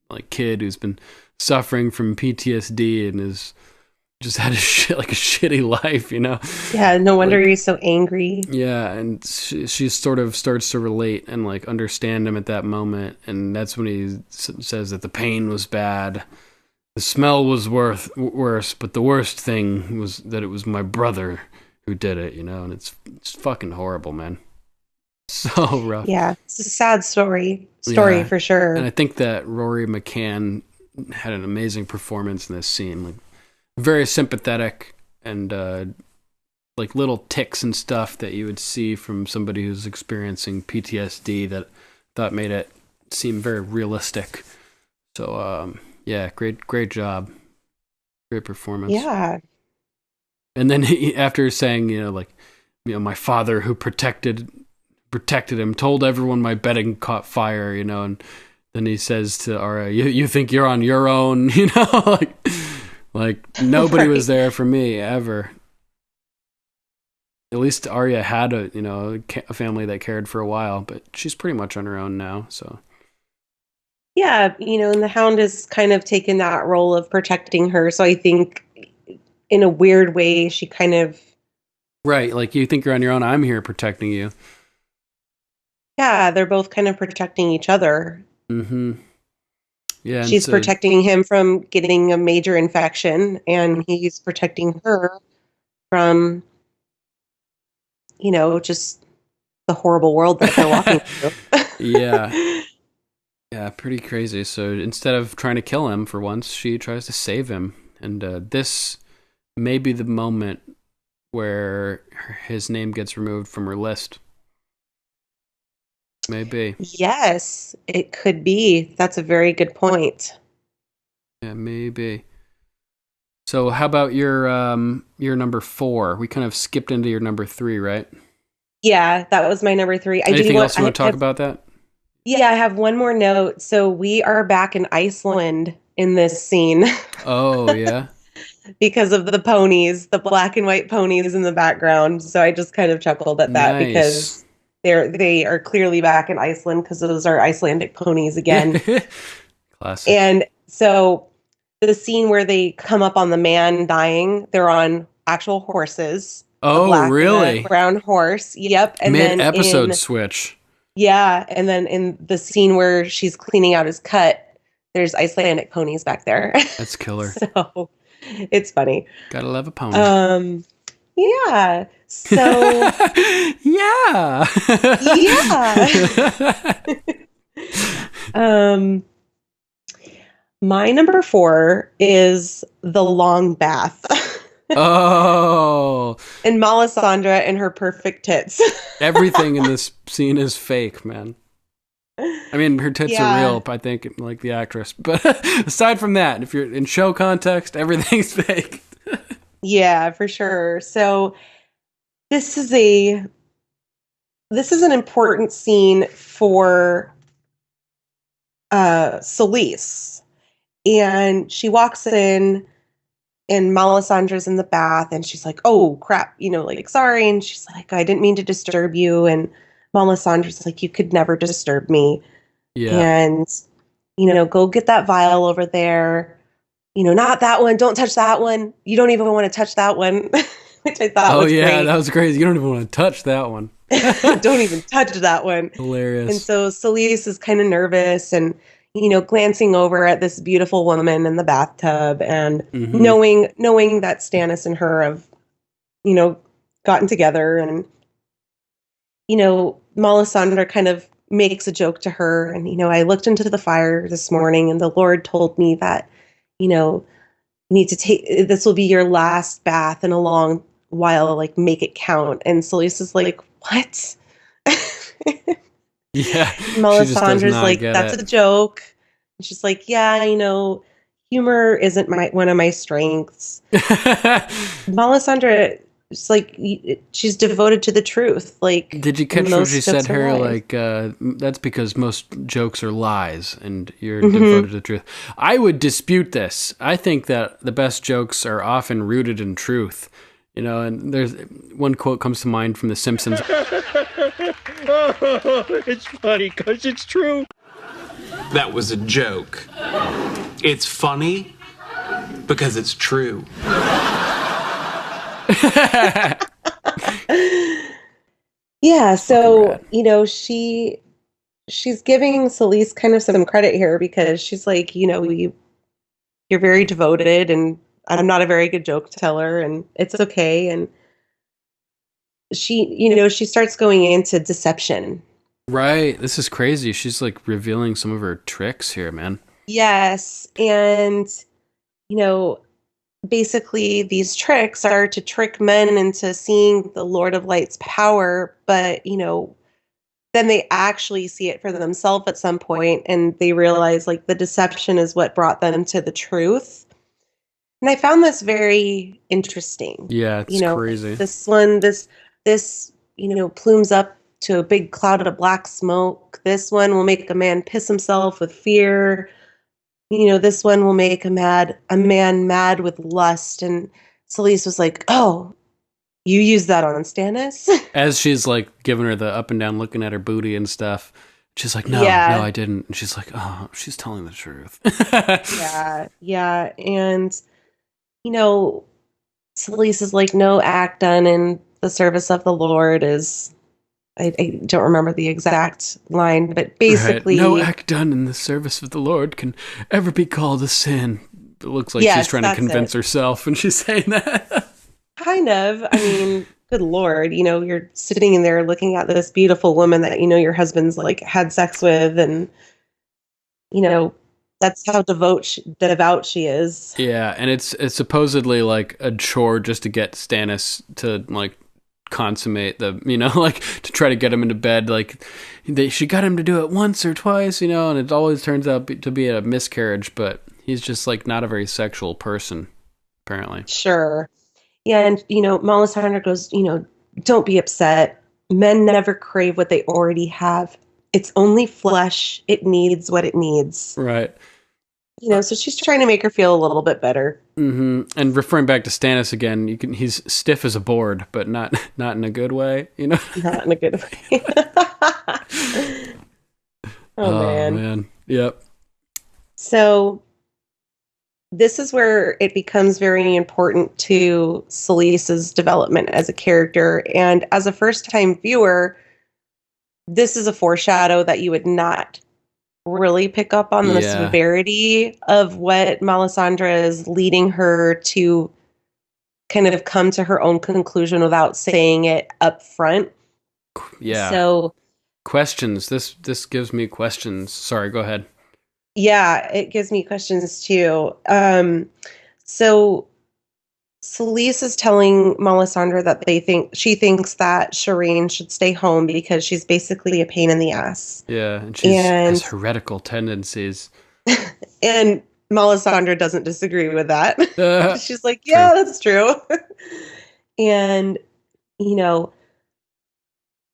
like, kid who's been suffering from PTSD and is just had a shitty life, Yeah, no wonder he's so angry. Yeah, and she sort of starts to relate and like understand him at that moment, and that's when he says that the pain was bad, the smell was worse, but the worst thing was that it was my brother who did it, and it's fucking horrible, man. So rough. Yeah, it's a sad story for sure. And I think that Rory McCann had an amazing performance in this scene, like very sympathetic and like little ticks and stuff that you would see from somebody who's experiencing PTSD that made it seem very realistic. So yeah, great job, great performance. Yeah. And then after saying, my father who protected him told everyone my bedding caught fire, and then he says to Arya, you think you're on your own, like nobody was there for me ever. At least Arya had a family that cared for a while, but she's pretty much on her own now. So yeah, and the Hound has kind of taken that role of protecting her. So I think in a weird way, she kind of... Right, like you think you're on your own, I'm here protecting you. Yeah, they're both kind of protecting each other. Mm-hmm. Yeah, she's protecting him from getting a major infection, and he's protecting her from, just the horrible world that they're walking through. Yeah, pretty crazy. So instead of trying to kill him for once, she tries to save him. And this may be the moment where his name gets removed from her list. Maybe. Yes, it could be. That's a very good point. Yeah, maybe. So how about your number 4? We kind of skipped into your number 3, right? Yeah, that was my number 3. Anything else you want to talk about that? Yeah, I have one more note. So we are back in Iceland in this scene. Oh, yeah? Because of the ponies, the black and white ponies in the background. So I just kind of chuckled at that because they are clearly back in Iceland because those are Icelandic ponies again. Classic. And so the scene where they come up on the man dying, they're on actual horses. Oh, black really? And a brown horse. Yep. And mid-episode switch. Yeah. And then in the scene where she's cleaning out his cut, there's Icelandic ponies back there. That's killer. So It's funny. Gotta love a pony. Yeah. So yeah. yeah. My number 4 is The Long Bath. Oh. And Melisandre and her perfect tits. Everything in this scene is fake, man. I mean, her tits are real, I think, like the actress. But aside from that, if you're in show context, everything's fake. Yeah, for sure. So this is an important scene for Selyse. And she walks in, and Melisandre's in the bath, and she's like, oh, crap, like, sorry. And she's like, I didn't mean to disturb you. And Melisandre's like, you could never disturb me. Yeah. And, go get that vial over there. Not that one. Don't touch that one. You don't even want to touch that one. Which I thought was great. That was crazy. You don't even want to touch that one. Don't even touch that one. Hilarious. And so Selyse is kind of nervous and, glancing over at this beautiful woman in the bathtub and knowing that Stannis and her have, gotten together. And, Melisandre kind of makes a joke to her. And, I looked into the fire this morning and the Lord told me that, you need to take, this will be your last bath in a long while, like, make it count. And Selyse is like, what? Yeah. Melisandre's like, that's a joke. And she's like, yeah, humor isn't one of my strengths. Melisandre is like, she's devoted to the truth. Like, did you catch what she said to her? Like, that's because most jokes are lies and you're devoted to the truth. I would dispute this. I think that the best jokes are often rooted in truth. And there's one quote comes to mind from The Simpsons. It's funny because it's true. That was a joke. It's funny because it's true. Yeah, so, she's giving Selyse kind of some credit here because she's like, you're very devoted and I'm not a very good joke teller and it's okay. And she, she starts going into deception. Right. This is crazy. She's like revealing some of her tricks here, man. Yes. And, basically these tricks are to trick men into seeing the Lord of Light's power. But, then they actually see it for themselves at some point and they realize like the deception is what brought them to the truth. And I found this very interesting. Yeah, it's crazy. This one, this plumes up to a big cloud of black smoke. This one will make a man piss himself with fear. This one will make a man mad with lust. And Selyse was like, oh, you use that on Stannis? As she's like giving her the up and down looking at her booty and stuff. She's like, no, I didn't. And she's like, oh, she's telling the truth. Yeah. And, Selyse is like, no act done in the service of the Lord is, I don't remember the exact line, but basically... Right. No act done in the service of the Lord can ever be called a sin. It looks like she's trying to convince herself when she's saying that. Kind of. I mean, good Lord, you're sitting in there looking at this beautiful woman that, your husband's like had sex with and, that's how devout she is. Yeah, and it's supposedly like a chore just to get Stannis to like consummate the, like to try to get him into bed. Like she got him to do it once or twice, and it always turns out to be a miscarriage. But he's just like not a very sexual person, apparently. Sure. Yeah, and Melisandre goes, don't be upset. Men never crave what they already have. It's only flesh. It needs what it needs. Right. So she's trying to make her feel a little bit better. Mm-hmm. And referring back to Stannis again, he's stiff as a board, but not in a good way, Not in a good way. oh man. Yep. So this is where it becomes very important to Selyse's development as a character. And as a first-time viewer, this is a foreshadow that you would not really pick up on the severity of what Melisandre is leading her to kind of come to her own conclusion without saying it up front. Yeah. So questions. This gives me questions. Sorry, go ahead. Yeah, it gives me questions too. So Selyse is telling Melisandre that she thinks that Shireen should stay home because she's basically a pain in the ass. Yeah, and she has heretical tendencies. And Melisandre doesn't disagree with that. She's like, yeah, that's true. And,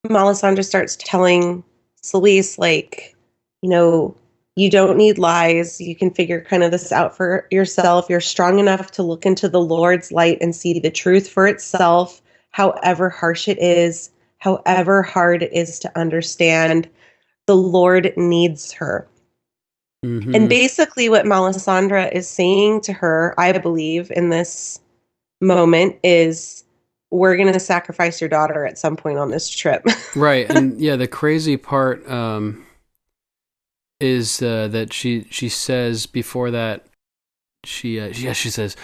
Melisandre starts telling Selyse, like, you don't need lies. You can figure kind of this out for yourself. You're strong enough to look into the Lord's light and see the truth for itself, however harsh it is, however hard it is to understand. The Lord needs her. Mm-hmm. And basically what Melisandre is saying to her, I believe, in this moment is, we're going to sacrifice your daughter at some point on this trip. Right. And yeah, the crazy part is that she says before that, she says,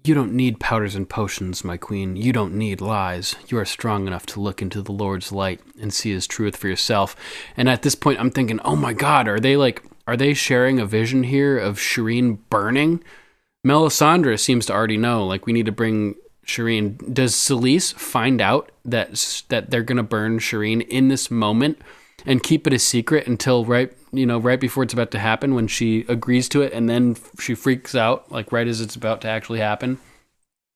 you don't need powders and potions, my queen. You don't need lies. You are strong enough to look into the Lord's light and see his truth for yourself. And at this point, I'm thinking, oh my God, are they sharing a vision here of Shireen burning? Melisandre seems to already know, like, we need to bring Shireen. Does Selyse find out that they're going to burn Shireen in this moment and keep it a secret until right before it's about to happen, when she agrees to it and then she freaks out, like right as it's about to actually happen?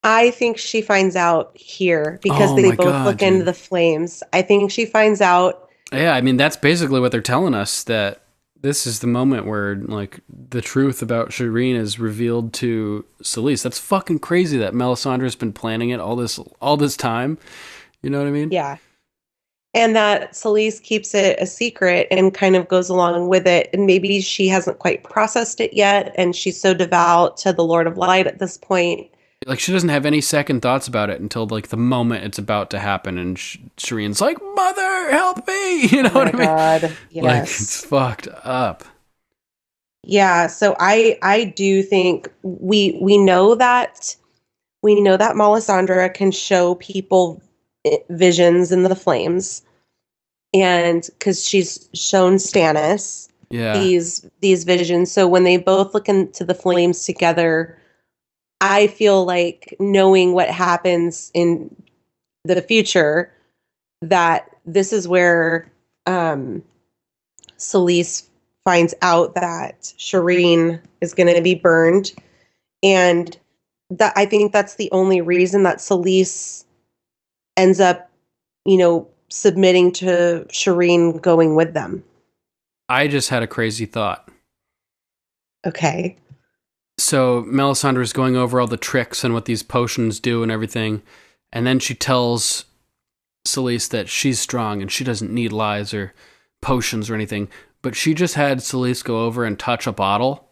I think she finds out here because they both look into the flames. I think she finds out. Yeah, I mean, that's basically what they're telling us, that this is the moment where, like, the truth about Shireen is revealed to Selyse. That's fucking crazy that Melisandre's been planning it all this time. You know what I mean? Yeah. And that Selyse keeps it a secret and kind of goes along with it. And maybe she hasn't quite processed it yet. And she's so devout to the Lord of Light at this point. Like, she doesn't have any second thoughts about it until, like, the moment it's about to happen. And Shireen's like, Mother, help me! You know what I mean? God, yes. Like, it's fucked up. Yeah, so I do think we know that Melisandre can show people visions in the flames, and because she's shown Stannis these visions. So when they both look into the flames together, I feel like, knowing what happens in the future, that this is where Selyse finds out that Shireen is going to be burned. And that, I think that's the only reason that Selyse ends up, submitting to Shireen going with them. I just had a crazy thought. Okay. So Melisandre is going over all the tricks and what these potions do and everything. And then she tells Selyse that she's strong and she doesn't need lies or potions or anything. But she just had Selyse go over and touch a bottle.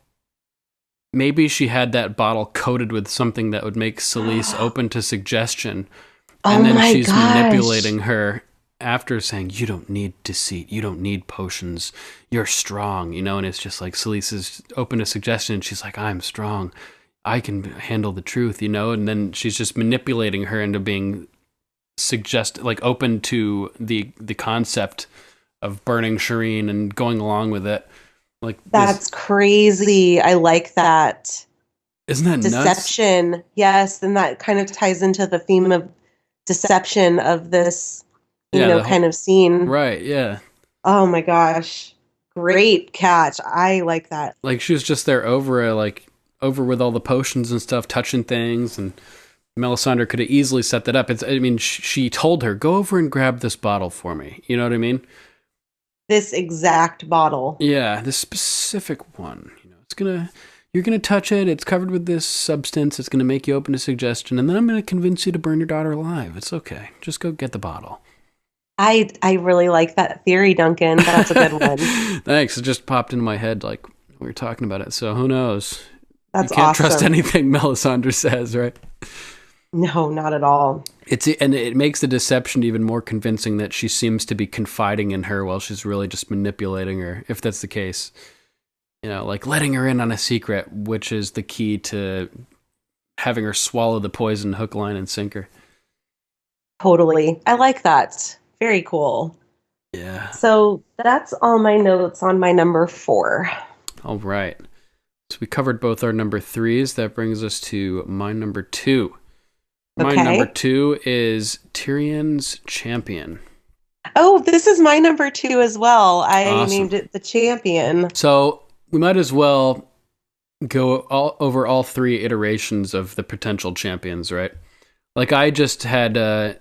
Maybe she had that bottle coated with something that would make Selyse open to suggestion. And then she's manipulating her after, saying, you don't need deceit. You don't need potions. You're strong, and it's just like Selyse is open to suggestion. And she's like, I'm strong. I can handle the truth, and then she's just manipulating her into being open to the concept of burning Shireen and going along with it. Like, that's crazy. I like that. Isn't that deception? Nuts? Yes, and that kind of ties into the theme of deception of this, kind of scene. Right, yeah. Oh my gosh. Great catch. I like that. Like, she was just there over with all the potions and stuff, touching things, and Melisandre could have easily set that up. She told her, go over and grab this bottle for me. You know what I mean? This exact bottle. Yeah, this specific one. You're gonna touch it. It's covered with this substance. It's gonna make you open to suggestion, and then I'm gonna convince you to burn your daughter alive. It's okay. Just go get the bottle. I really like that theory, Duncan. That's a good one. Thanks. It just popped into my head like we were talking about it. So who knows? That's you can't awesome. trust anything Melisandre says, right? No, not at all. And it makes the deception even more convincing that she seems to be confiding in her while she's really just manipulating her, if that's the case. You know, like letting her in on a secret, which is the key to having her swallow the poison hook, line, and sinker. Totally. I like that. Very cool. Yeah. So that's all my notes on my number 4. All right. So we covered both our number 3s. That brings us to my number 2. My number 2 is Tyrion's Champion. Oh, this is my number 2 as well. I Awesome. named it The Champion. So we might as well go over all 3 iterations of the potential champions, right? Like I just had the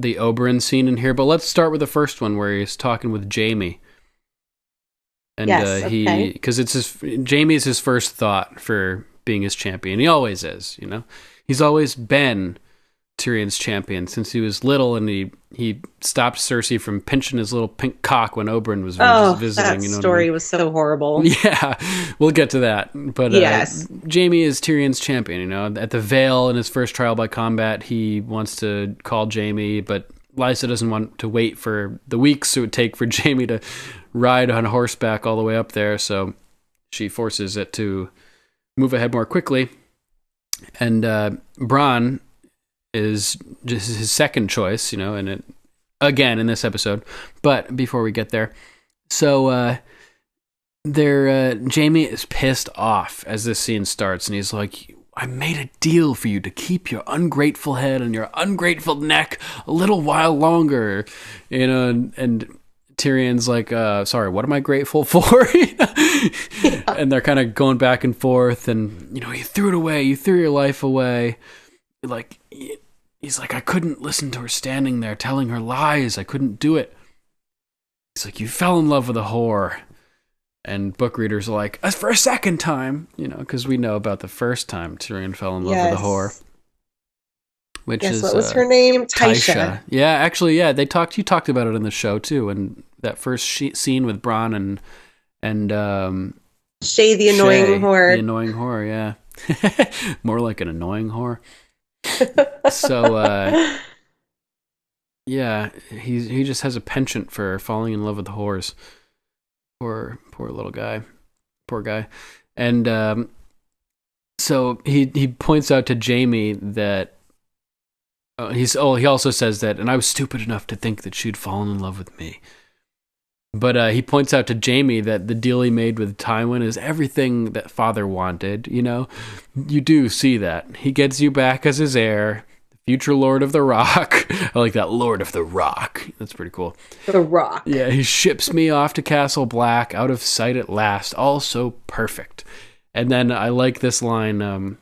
Oberyn scene in here, but let's start with the first one where he's talking with Jaime. And because Jaime is his first thought for being his champion. He always is, you know. He's always been Tyrion's champion since he was little, and he stopped Cersei from pinching his little pink cock when Oberyn was visiting. That story was so horrible. Yeah, we'll get to that. But yes, Jaime is Tyrion's champion. You know, at the Vale in his first trial by combat, he wants to call Jaime, but Lysa doesn't want to wait for the weeks it would take for Jaime to ride on horseback all the way up there, so she forces it to move ahead more quickly. And Bronn is just his second choice, you know, and it, again in this episode. But before we get there, so Jaime is pissed off as this scene starts, and he's like, I made a deal for you to keep your ungrateful head and your ungrateful neck a little while longer, you know, and Tyrion's like, sorry, what am I grateful for? Yeah. And they're kind of going back and forth, and, you know, you threw it away, you threw your life away. Like, he's like, I couldn't listen to her standing there telling her lies, I couldn't do it. He's like, you fell in love with a whore. And book readers are like, as for a second time, you know, because we know about the first time Tyrion fell in love with a whore. Which is what was her name? Tysha. Yeah, actually, yeah, you talked about it in the show too, and that first scene with Bronn and Shay the annoying whore. The annoying whore, yeah. More like an annoying whore. So yeah, he just has a penchant for falling in love with whores. Poor little guy. Poor guy. And so he points out to Jaime that he also says that, and I was stupid enough to think that she'd fallen in love with me. But he points out to Jaime that the deal he made with Tywin is everything that father wanted, you know? You do see that. He gets you back as his heir, the future Lord of the Rock. I like that, Lord of the Rock. That's pretty cool. The Rock. Yeah, he ships me off to Castle Black, out of sight at last, all so perfect. And then I like this line,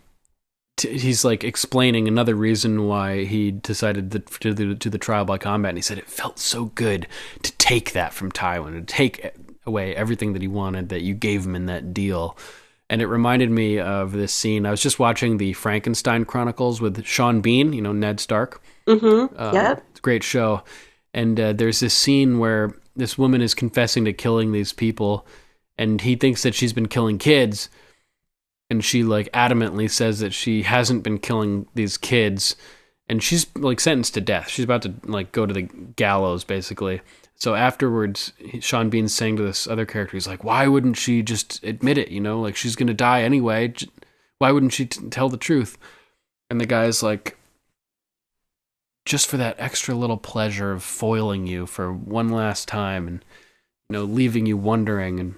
he's like explaining another reason why he decided to do the trial by combat, and he said it felt so good to take that from Tywin, to take away everything that he wanted that you gave him in that deal. And it reminded me of this scene. I was just watching the Frankenstein Chronicles with Sean Bean, you know, Ned Stark. Mm-hmm. Yeah, it's a great show. And there's this scene where this woman is confessing to killing these people, and he thinks that she's been killing kids. And she like adamantly says that she hasn't been killing these kids, and she's like sentenced to death. She's about to like go to the gallows, basically. So afterwards, Sean Bean's saying to this other character, he's like, why wouldn't she just admit it? You know, like she's going to die anyway. Why wouldn't she tell the truth? And the guy's like, just for that extra little pleasure of foiling you for one last time, and, you know, leaving you wondering and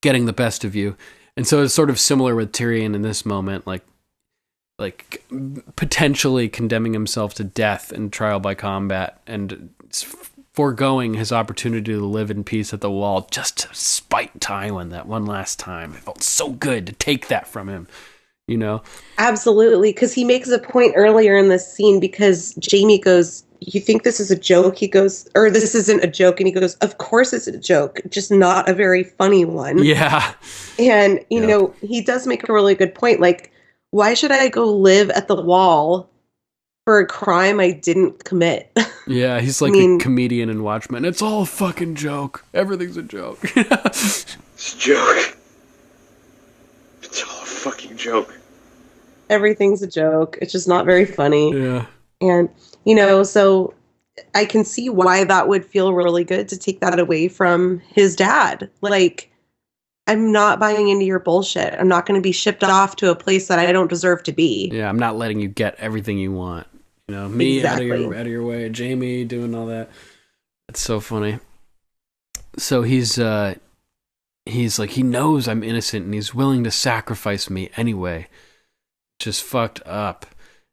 getting the best of you. And so it's sort of similar with Tyrion in this moment, like potentially condemning himself to death in trial by combat and foregoing his opportunity to live in peace at the Wall just to spite Tywin that one last time. It felt so good to take that from him, you know? Absolutely, because he makes a point earlier in this scene, because Jaime goes, you think this is a joke? He goes, or this isn't a joke. And he goes, of course it's a joke, just not a very funny one. Yeah. And, you know, he does make a really good point. Like, why should I go live at the Wall for a crime I didn't commit? Yeah, he's like the comedian in Watchmen. It's all a fucking joke. Everything's a joke. It's a joke. It's all a fucking joke. Everything's a joke. It's just not very funny. Yeah. And, so I can see why that would feel really good to take that away from his dad. Like, I'm not buying into your bullshit. I'm not going to be shipped off to a place that I don't deserve to be. Yeah, I'm not letting you get everything you want. Me Exactly. out of your way, Jamie doing all that. It's so funny. So he's like, he knows I'm innocent and he's willing to sacrifice me anyway. Just fucked up.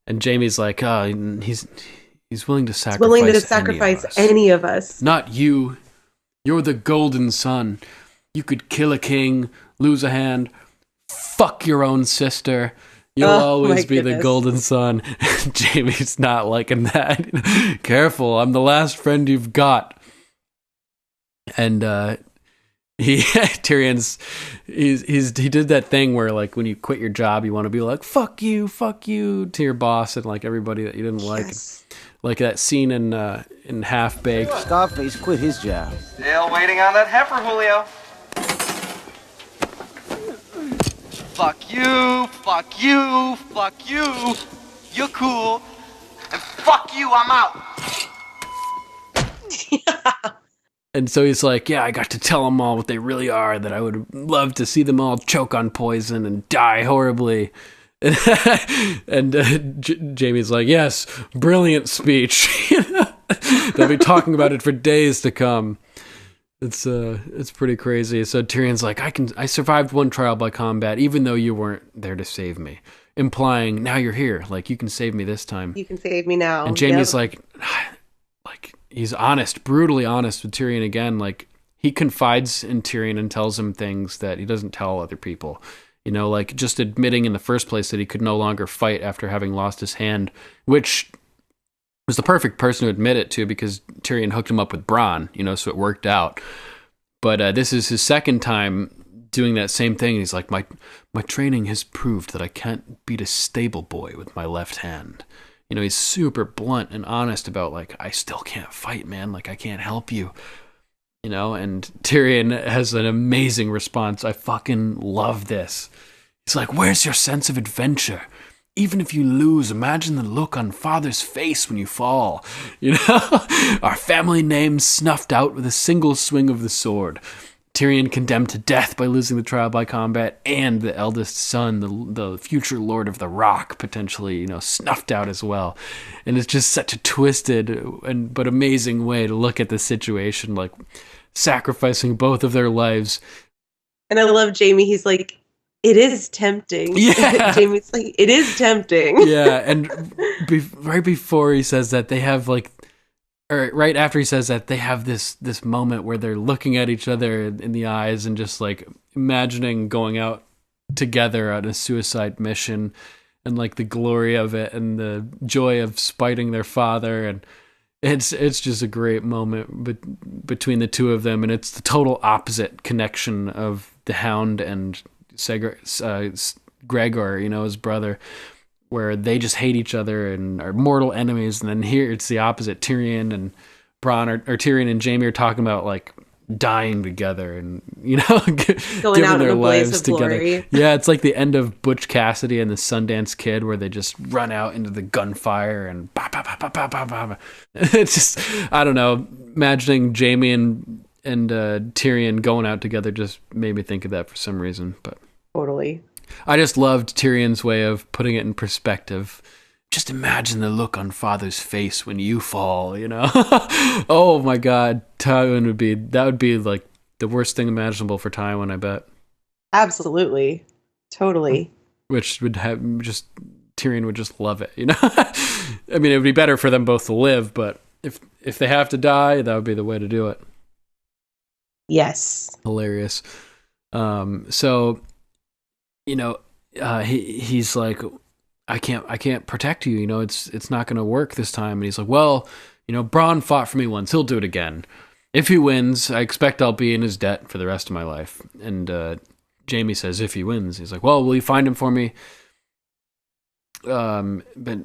And Jamie's like, he's willing to sacrifice any of us. Not you. You're the golden son. You could kill a king, lose a hand, fuck your own sister. You'll always be the golden son. Jamie's not liking that. Careful, I'm the last friend you've got. And he did that thing where, like, when you quit your job, you want to be like, fuck you to your boss and like everybody that you didn't like. Yes. Like that scene in Half Baked. Scarface quit his job. Still waiting on that heifer, Julio. Fuck you, fuck you, fuck you. You're cool. And fuck you, I'm out. And so he's like, yeah, I got to tell them all what they really are, that I would love to see them all choke on poison and die horribly. And Jamie's like, yes, brilliant speech. They'll be talking about it for days to come. It's pretty crazy. So Tyrion's like, I survived one trial by combat, even though you weren't there to save me. Implying, now you're here, like, you can save me this time. You can save me now. And Jamie's like, he's honest, brutally honest with Tyrion again. Like, he confides in Tyrion and tells him things that he doesn't tell other people. Like just admitting in the first place that he could no longer fight after having lost his hand, which was the perfect person to admit it to because Tyrion hooked him up with Bronn, so it worked out. But this is his second time doing that same thing. He's like, my training has proved that I can't beat a stable boy with my left hand. He's super blunt and honest about, like, I still can't fight, man. Like, I can't help you. And Tyrion has an amazing response. I fucking love this. He's like, where's your sense of adventure? Even if you lose, imagine the look on father's face when you fall. Our family name snuffed out with a single swing of the sword. Tyrion condemned to death by losing the trial by combat, and the eldest son, the future Lord of the Rock, potentially, snuffed out as well. And it's just such a twisted but amazing way to look at the situation, like sacrificing both of their lives. And I love Jamie. He's like, it is tempting. Yeah. Jamie's like, it is tempting. Yeah, and right before he says that, they have right after he says that, they have this moment where they're looking at each other in the eyes and just like imagining going out together on a suicide mission and like the glory of it and the joy of spiting their father. And it's just a great moment between the two of them. And it's the total opposite connection of the Hound and Gregor, his brother, where they just hate each other and are mortal enemies. And then here it's the opposite. Tyrion and Bronn or Tyrion and Jamie are talking about like dying together and Going out in a blaze of glory. Yeah, it's like the end of Butch Cassidy and the Sundance Kid, where they just run out into the gunfire and bah, bah, bah, bah, bah, bah, bah. It's just, I don't know, imagining Jamie and Tyrion going out together just made me think of that for some reason. But Totally. I just loved Tyrion's way of putting it in perspective. Just imagine the look on father's face when you fall, Oh my God, Tywin would be like the worst thing imaginable for Tywin, I bet. Absolutely. Totally. Which would have Tyrion would just love it, I mean, it would be better for them both to live, but if they have to die, that would be the way to do it. Yes. Hilarious. So, he's like, I can't protect you. It's not going to work this time. And he's like, well, Bronn fought for me once. He'll do it again. If he wins, I expect I'll be in his debt for the rest of my life. And Jamie says, if he wins, he's like, well, will you find him for me? But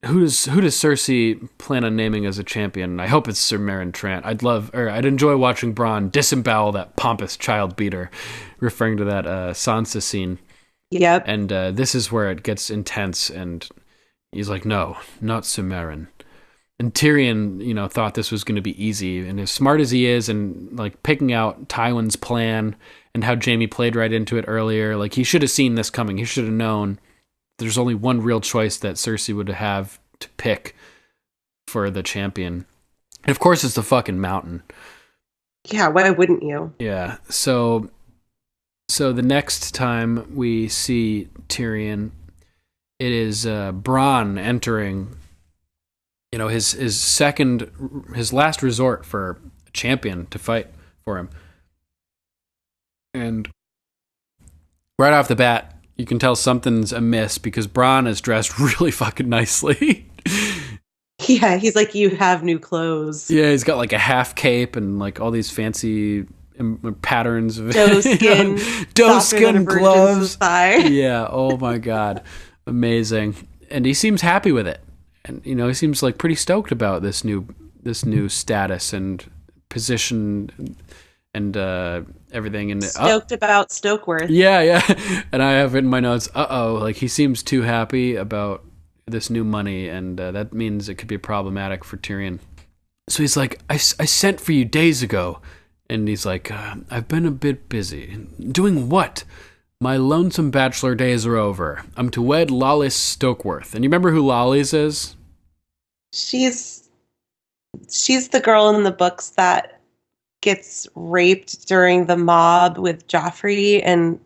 who does Cersei plan on naming as a champion? I hope it's Sir Meryn Trant. I'd enjoy watching Bronn disembowel that pompous child beater, referring to that Sansa scene. Yep. And this is where it gets intense, and he's like, no, not Cimmerian. And Tyrion, thought this was going to be easy, and as smart as he is, and like picking out Tywin's plan and how Jaime played right into it earlier, like he should have seen this coming. He should have known there's only one real choice that Cersei would have to pick for the champion. And of course, it's the fucking mountain. Yeah, why wouldn't you? Yeah. So the next time we see Tyrion, it is Bronn entering. His last resort for a champion to fight for him. And right off the bat, you can tell something's amiss because Bronn is dressed really fucking nicely. Yeah, he's like, you have new clothes. Yeah, he's got like a half cape and like all these fancy patterns of doe skin, doe skin gloves. Thigh. Yeah, oh my God. Amazing. And he seems happy with it. And he seems like pretty stoked about this new status and position and everything. And stoked about Stokeworth. Yeah. And I have in my notes, like he seems too happy about this new money, and that means it could be problematic for Tyrion. So he's like, I sent for you days ago. And he's like, I've been a bit busy. Doing what? My lonesome bachelor days are over. I'm to wed Lollis Stokeworth. And you remember who Lollis is? She's the girl in the books that gets raped during the mob with Joffrey and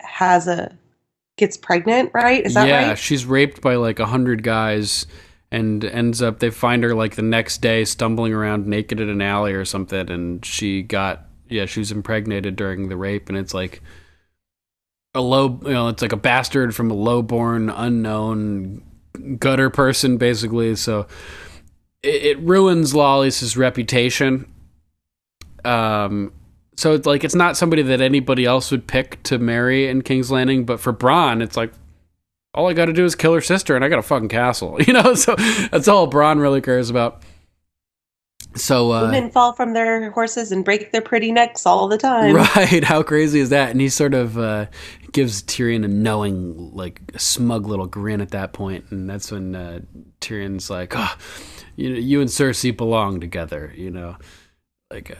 gets pregnant, right? Is that right? Yeah, she's raped by like 100 guys and ends up, they find her like the next day stumbling around naked in an alley or something, and she was impregnated during the rape, and it's like it's like a bastard from a lowborn, unknown gutter person, basically. So it ruins Lollis's reputation. So it's like, it's not somebody that anybody else would pick to marry in King's Landing, but for Bronn, it's like, all I got to do is kill her sister, and I got a fucking castle, So that's all Bronn really cares about. So women fall from their horses and break their pretty necks all the time. Right? How crazy is that? And he sort of gives Tyrion a knowing, like a smug little grin at that point, and that's when Tyrion's like, "Oh, you and Cersei belong together." Like,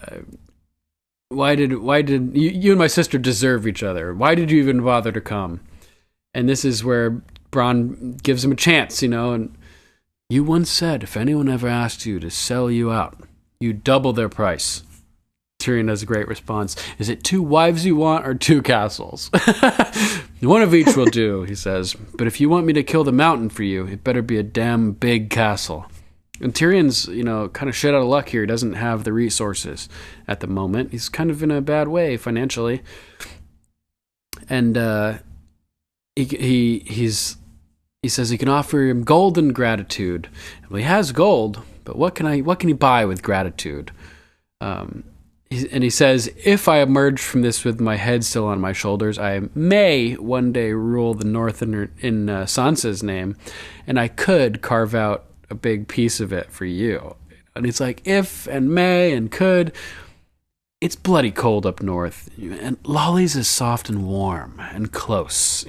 why did you and my sister deserve each other? Why did you even bother to come? And this is where Bronn gives him a chance, and you once said if anyone ever asked you to sell you out, you double their price. Tyrion has a great response. Is it 2 wives you want or 2 castles? One of each will do, he says. But if you want me to kill the mountain for you, it better be a damn big castle. And Tyrion's, kind of shit out of luck here. He doesn't have the resources at the moment. He's kind of in a bad way financially. And he says he can offer him gold and gratitude. Well, he has gold, but what can he buy with gratitude? He says, if I emerge from this with my head still on my shoulders, I may one day rule the North in Sansa's name, and I could carve out a big piece of it for you. And he's like, if and may and could. It's bloody cold up north, and Lolly's is soft and warm and close,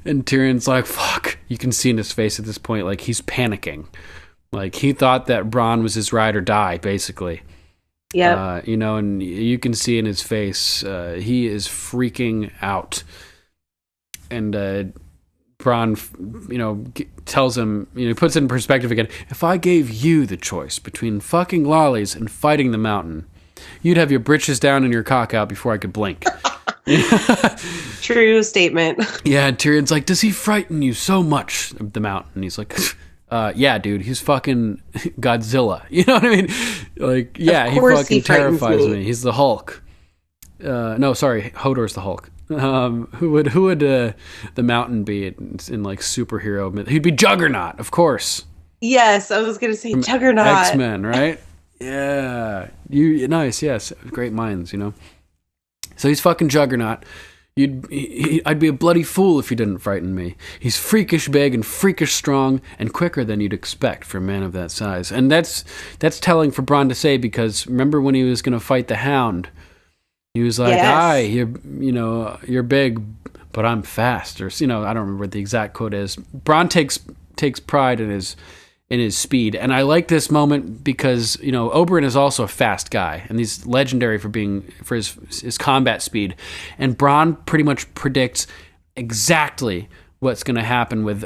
And Tyrion's like, fuck. You can see in his face at this point, like, he's panicking. Like, he thought that Bronn was his ride or die, basically. Yeah. And you can see in his face, he is freaking out. And Bronn, tells him, he puts it in perspective again. If I gave you the choice between fucking Lollies and fighting the mountain, you'd have your britches down and your cock out before I could blink. True statement. Yeah, and Tyrion's like, does he frighten you so much, the mountain? He's like, yeah, dude, he's fucking Godzilla. You know what I mean? Like, yeah, he fucking terrifies me. He's the Hulk. No, sorry, Hodor's the Hulk. Who would the mountain be in like superhero myth? He'd be Juggernaut, of course. Yes, I was gonna say from Juggernaut. X-Men, right? Yeah, nice. Yes, great minds. So he's fucking Juggernaut. I'd be a bloody fool if he didn't frighten me. He's freakish big and freakish strong and quicker than you'd expect for a man of that size. And that's telling for Bronn to say, because remember when he was going to fight the Hound, he was like, yes. "Aye, you're big, but I'm fast, or I don't remember what the exact quote is. Bronn takes pride in his speed, and I like this moment because Oberyn is also a fast guy, and he's legendary for his combat speed, and Bronn pretty much predicts exactly what's going to happen with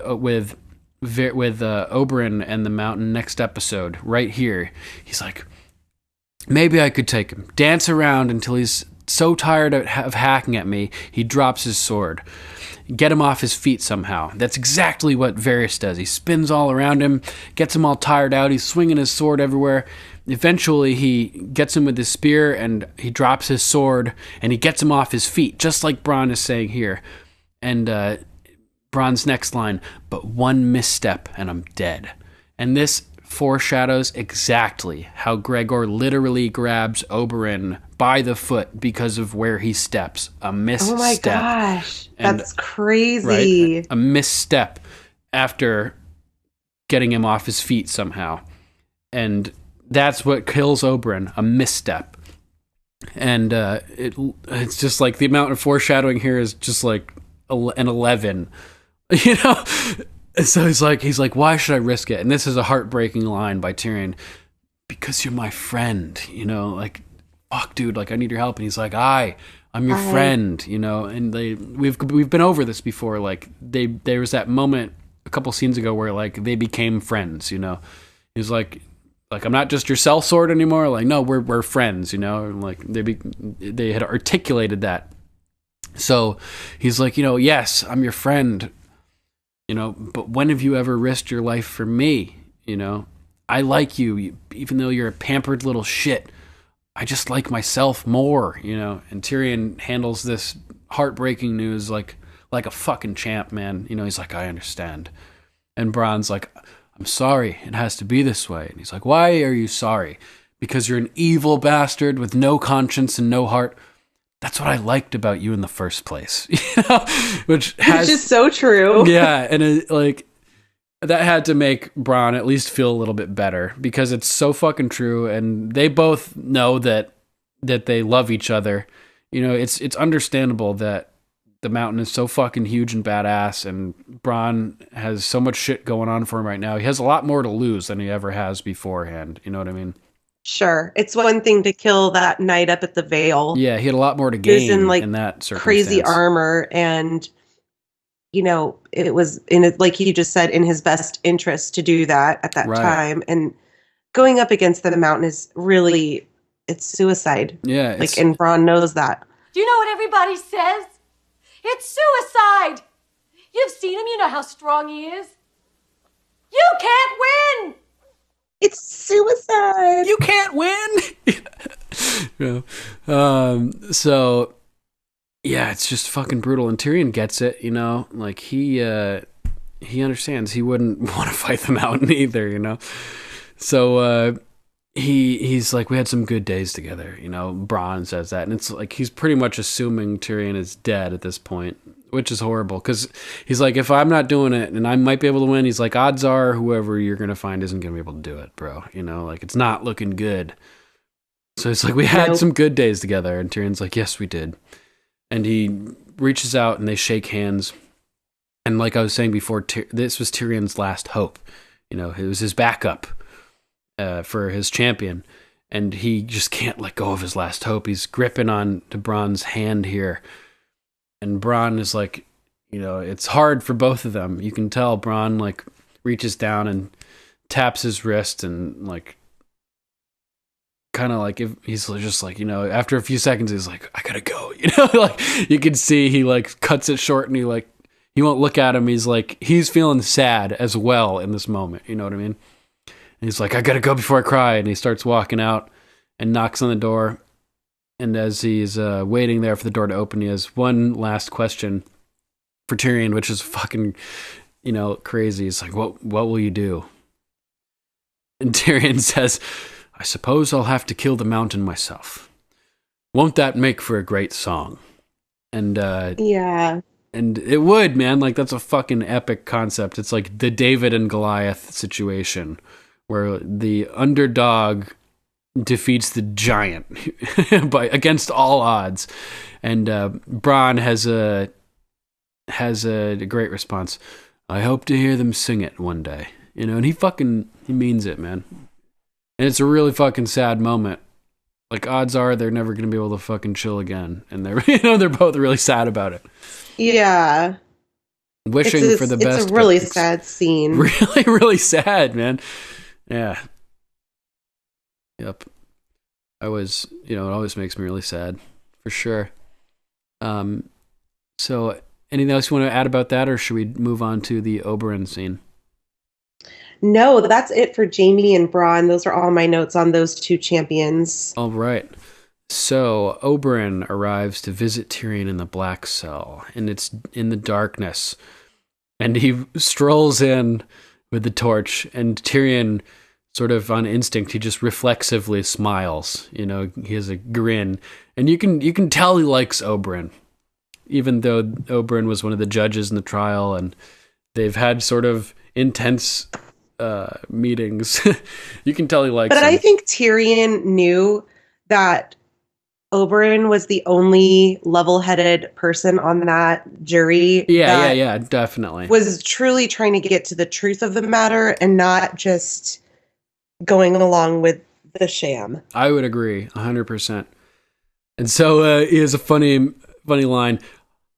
Oberyn and the Mountain next episode right here. He's like, maybe I could take him, dance around until he's so tired of hacking at me, he drops his sword. Get him off his feet somehow. That's exactly what Varys does. He spins all around him, gets him all tired out. He's swinging his sword everywhere. Eventually, he gets him with his spear, and he drops his sword, and he gets him off his feet, just like Bronn is saying here. And Bronn's next line, but one misstep, and I'm dead. And this foreshadows exactly how Gregor literally grabs Oberyn by the foot because of where he steps. A misstep. Oh my gosh. That's crazy. Right? A misstep after getting him off his feet somehow. And that's what kills Oberyn, a misstep. And it's just like the amount of foreshadowing here is just like an 11. So he's like, why should I risk it? And this is a heartbreaking line by Tyrion. Because you're my friend, like, fuck, dude, like, I need your help. And he's like, I'm your friend, and we've been over this before. Like, there was that moment a couple scenes ago where, like, they became friends, He's like, I'm not just your sellsword anymore. Like, no, we're friends, Like, they had articulated that. So he's like, yes, I'm your friend, but when have you ever risked your life for me? I like you, even though you're a pampered little shit. I just like myself more, And Tyrion handles this heartbreaking news like a fucking champ, man. He's like, I understand. And Bronn's like, I'm sorry, it has to be this way. And he's like, why are you sorry? Because you're an evil bastard with no conscience and no heart. That's what I liked about you in the first place, which is so true. Yeah, and that had to make Bronn at least feel a little bit better because it's so fucking true, and they both know that they love each other. It's understandable that the Mountain is so fucking huge and badass, and Bronn has so much shit going on for him right now. He has a lot more to lose than he ever has beforehand. You know what I mean? Sure. It's one thing to kill that knight up at the Vale. Yeah, he had a lot more to gain in that circumstance. Crazy armor, and it was like you just said, in his best interest to do that at that time. And going up against the Mountain is really, it's suicide. Yeah, and Bronn knows that. Do you know what everybody says? It's suicide. You've seen him. You know how strong he is. You can't win. It's suicide. You can't win. So yeah, it's just fucking brutal. And Tyrion gets it, like he understands he wouldn't want to fight the Mountain either, So he's like, we had some good days together, Bronn says that. And it's like, he's pretty much assuming Tyrion is dead at this point, which is horrible. Because he's like, if I'm not doing it and I might be able to win, he's like, odds are whoever you're going to find isn't going to be able to do it, bro. Like, it's not looking good. So it's like, we had some good days together. And Tyrion's like, yes, we did. And he reaches out and they shake hands. And like I was saying before, this was Tyrion's last hope. It was his backup for his champion. And he just can't let go of his last hope. He's gripping on to Bronn's hand here. And Bronn is like, it's hard for both of them. You can tell Bronn like reaches down and taps his wrist and like, kind of like, if he's just like, after a few seconds, he's like, I gotta go, like you can see he like cuts it short and he won't look at him. He's like, he's feeling sad as well in this moment. You know what I mean? And he's like, I gotta go before I cry. And he starts walking out and knocks on the door. And as he's waiting there for the door to open, he has one last question for Tyrion, which is fucking, crazy. He's like, what will you do? And Tyrion says, I suppose I'll have to kill the Mountain myself. Won't that make for a great song? And yeah. And it would, man. Like, that's a fucking epic concept. It's like the David and Goliath situation where the underdog defeats the giant against all odds. And Bronn has has a great response. I hope to hear them sing it one day. You know, and he means it, man. And it's a really fucking sad moment. Like, odds are they're never going to be able to fucking chill again. And they're, they're both really sad about it. Yeah. Wishing for the best. It's a really sad scene. Really, really sad, man. Yeah. Yep. It always makes me really sad, for sure. So, anything else you want to add about that, or should we move on to the Oberyn scene? No, that's it for Jaime and Bronn. Those are all my notes on those two champions. All right. So, Oberyn arrives to visit Tyrion in the Black Cell, and it's in the darkness. And he strolls in with the torch, and Tyrion, sort of on instinct, he just reflexively smiles. You know, he has a grin. And you can tell he likes Oberyn, even though Oberyn was one of the judges in the trial, and they've had sort of intense meetings. You can tell he likes him. But I think Tyrion knew that Oberyn was the only level-headed person on that jury. Yeah, definitely. Was truly trying to get to the truth of the matter and not just going along with the sham. I would agree, 100%. And so he has a funny line.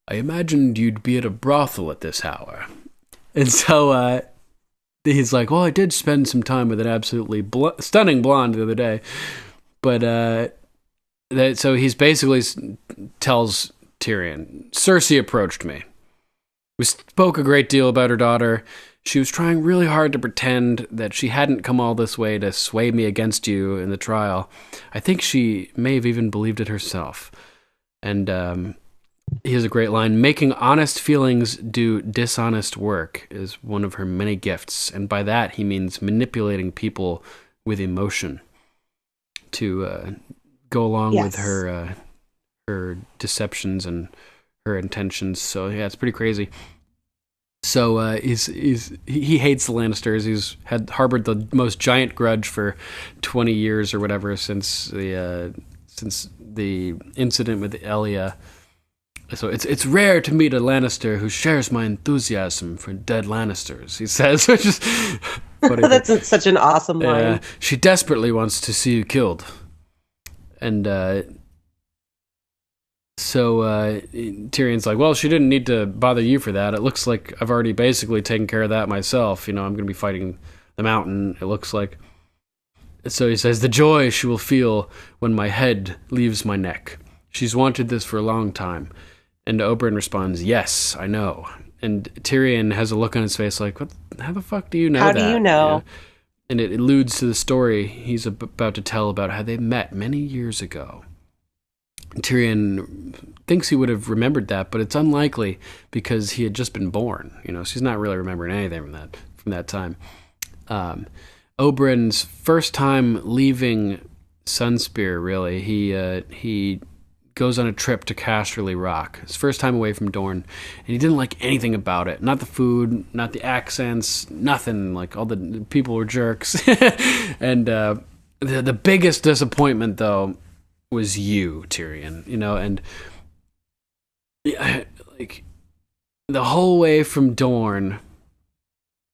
I imagined you'd be at a brothel at this hour. And so he's like, well, I did spend some time with an absolutely stunning blonde the other day. But so he's basically tells Tyrion, Cersei approached me. We spoke a great deal about her daughter. She was trying really hard to pretend that she hadn't come all this way to sway me against you in the trial. I think she may have even believed it herself. And he has a great line. Making honest feelings do dishonest work is one of her many gifts. And by that, he means manipulating people with emotion to go along with her deceptions and her intentions. So yeah, it's pretty crazy. So he hates the Lannisters. He's harbored the most giant grudge for 20 years or whatever since the incident with Elia. So it's rare to meet a Lannister who shares my enthusiasm for dead Lannisters, he says, which is funny. That's such an awesome line. She desperately wants to see you killed. And so Tyrion's like, well, she didn't need to bother you for that. It looks like I've already basically taken care of that myself. You know, I'm going to be fighting the Mountain, it looks like. So he says, the joy she will feel when my head leaves my neck. She's wanted this for a long time. And Oberyn responds, yes, I know. And Tyrion has a look on his face like, what? How the fuck do you know that? How do you know? Yeah. And it alludes to the story he's about to tell about how they met many years ago. And Tyrion thinks he would have remembered that, but it's unlikely because he had just been born. You know, so he's not really remembering anything from that time. Oberyn's first time leaving Sunspear, really, he goes on a trip to Casterly Rock. His first time away from Dorne, and he didn't like anything about it. Not the food, not the accents, nothing. Like, all the people were jerks. And the biggest disappointment, though, was you, Tyrion. You know, and like the whole way from Dorne,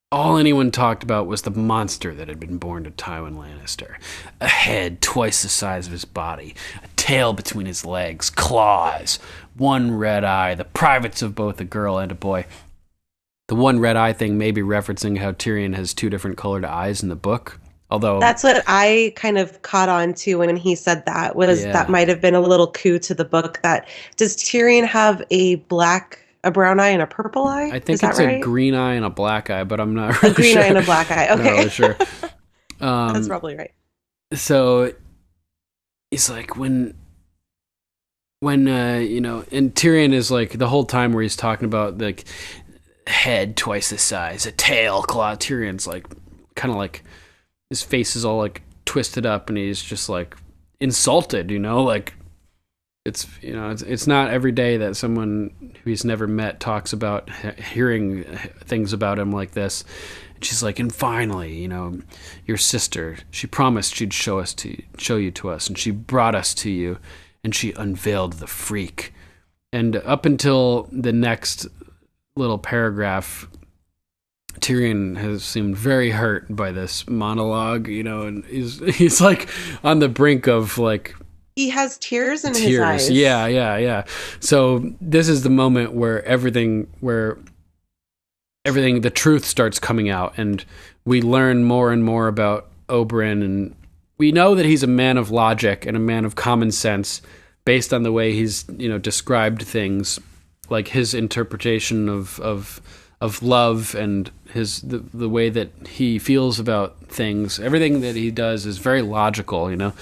all anyone talked about was the monster that had been born to Tywin Lannister. A head twice the size of his body, a tail between his legs, claws, one red eye, the privates of both a girl and a boy. The one red eye thing may be referencing how Tyrion has two different colored eyes in the book. Although that's what I kind of caught on to when he said that, was that might have been a little coup to the book. That does Tyrion have a brown eye and a purple eye? I think it's right? a green eye and a black eye, but I'm not really sure. A green eye and a black eye. Okay. I'm not really sure. That's probably right. So he's like, when you know, and Tyrion is like, the whole time where he's talking about like head twice the size, a tail, claw, Tyrion's like kind of like his face is all like twisted up and he's just like insulted, you know, like it's, you know, it's not every day that someone who he's never met talks about hearing things about him like this. And she's like, and finally, you know, your sister, she promised she'd show you to us, and she brought us to you, and she unveiled the freak. And up until the next little paragraph, Tyrion has seemed very hurt by this monologue, and he's like on the brink of like he has tears in his eyes. Yeah. So this is the moment where the truth starts coming out, and we learn more and more about Oberyn, and we know that he's a man of logic and a man of common sense based on the way he's, described things, like his interpretation of love and the way that he feels about things. Everything that he does is very logical, So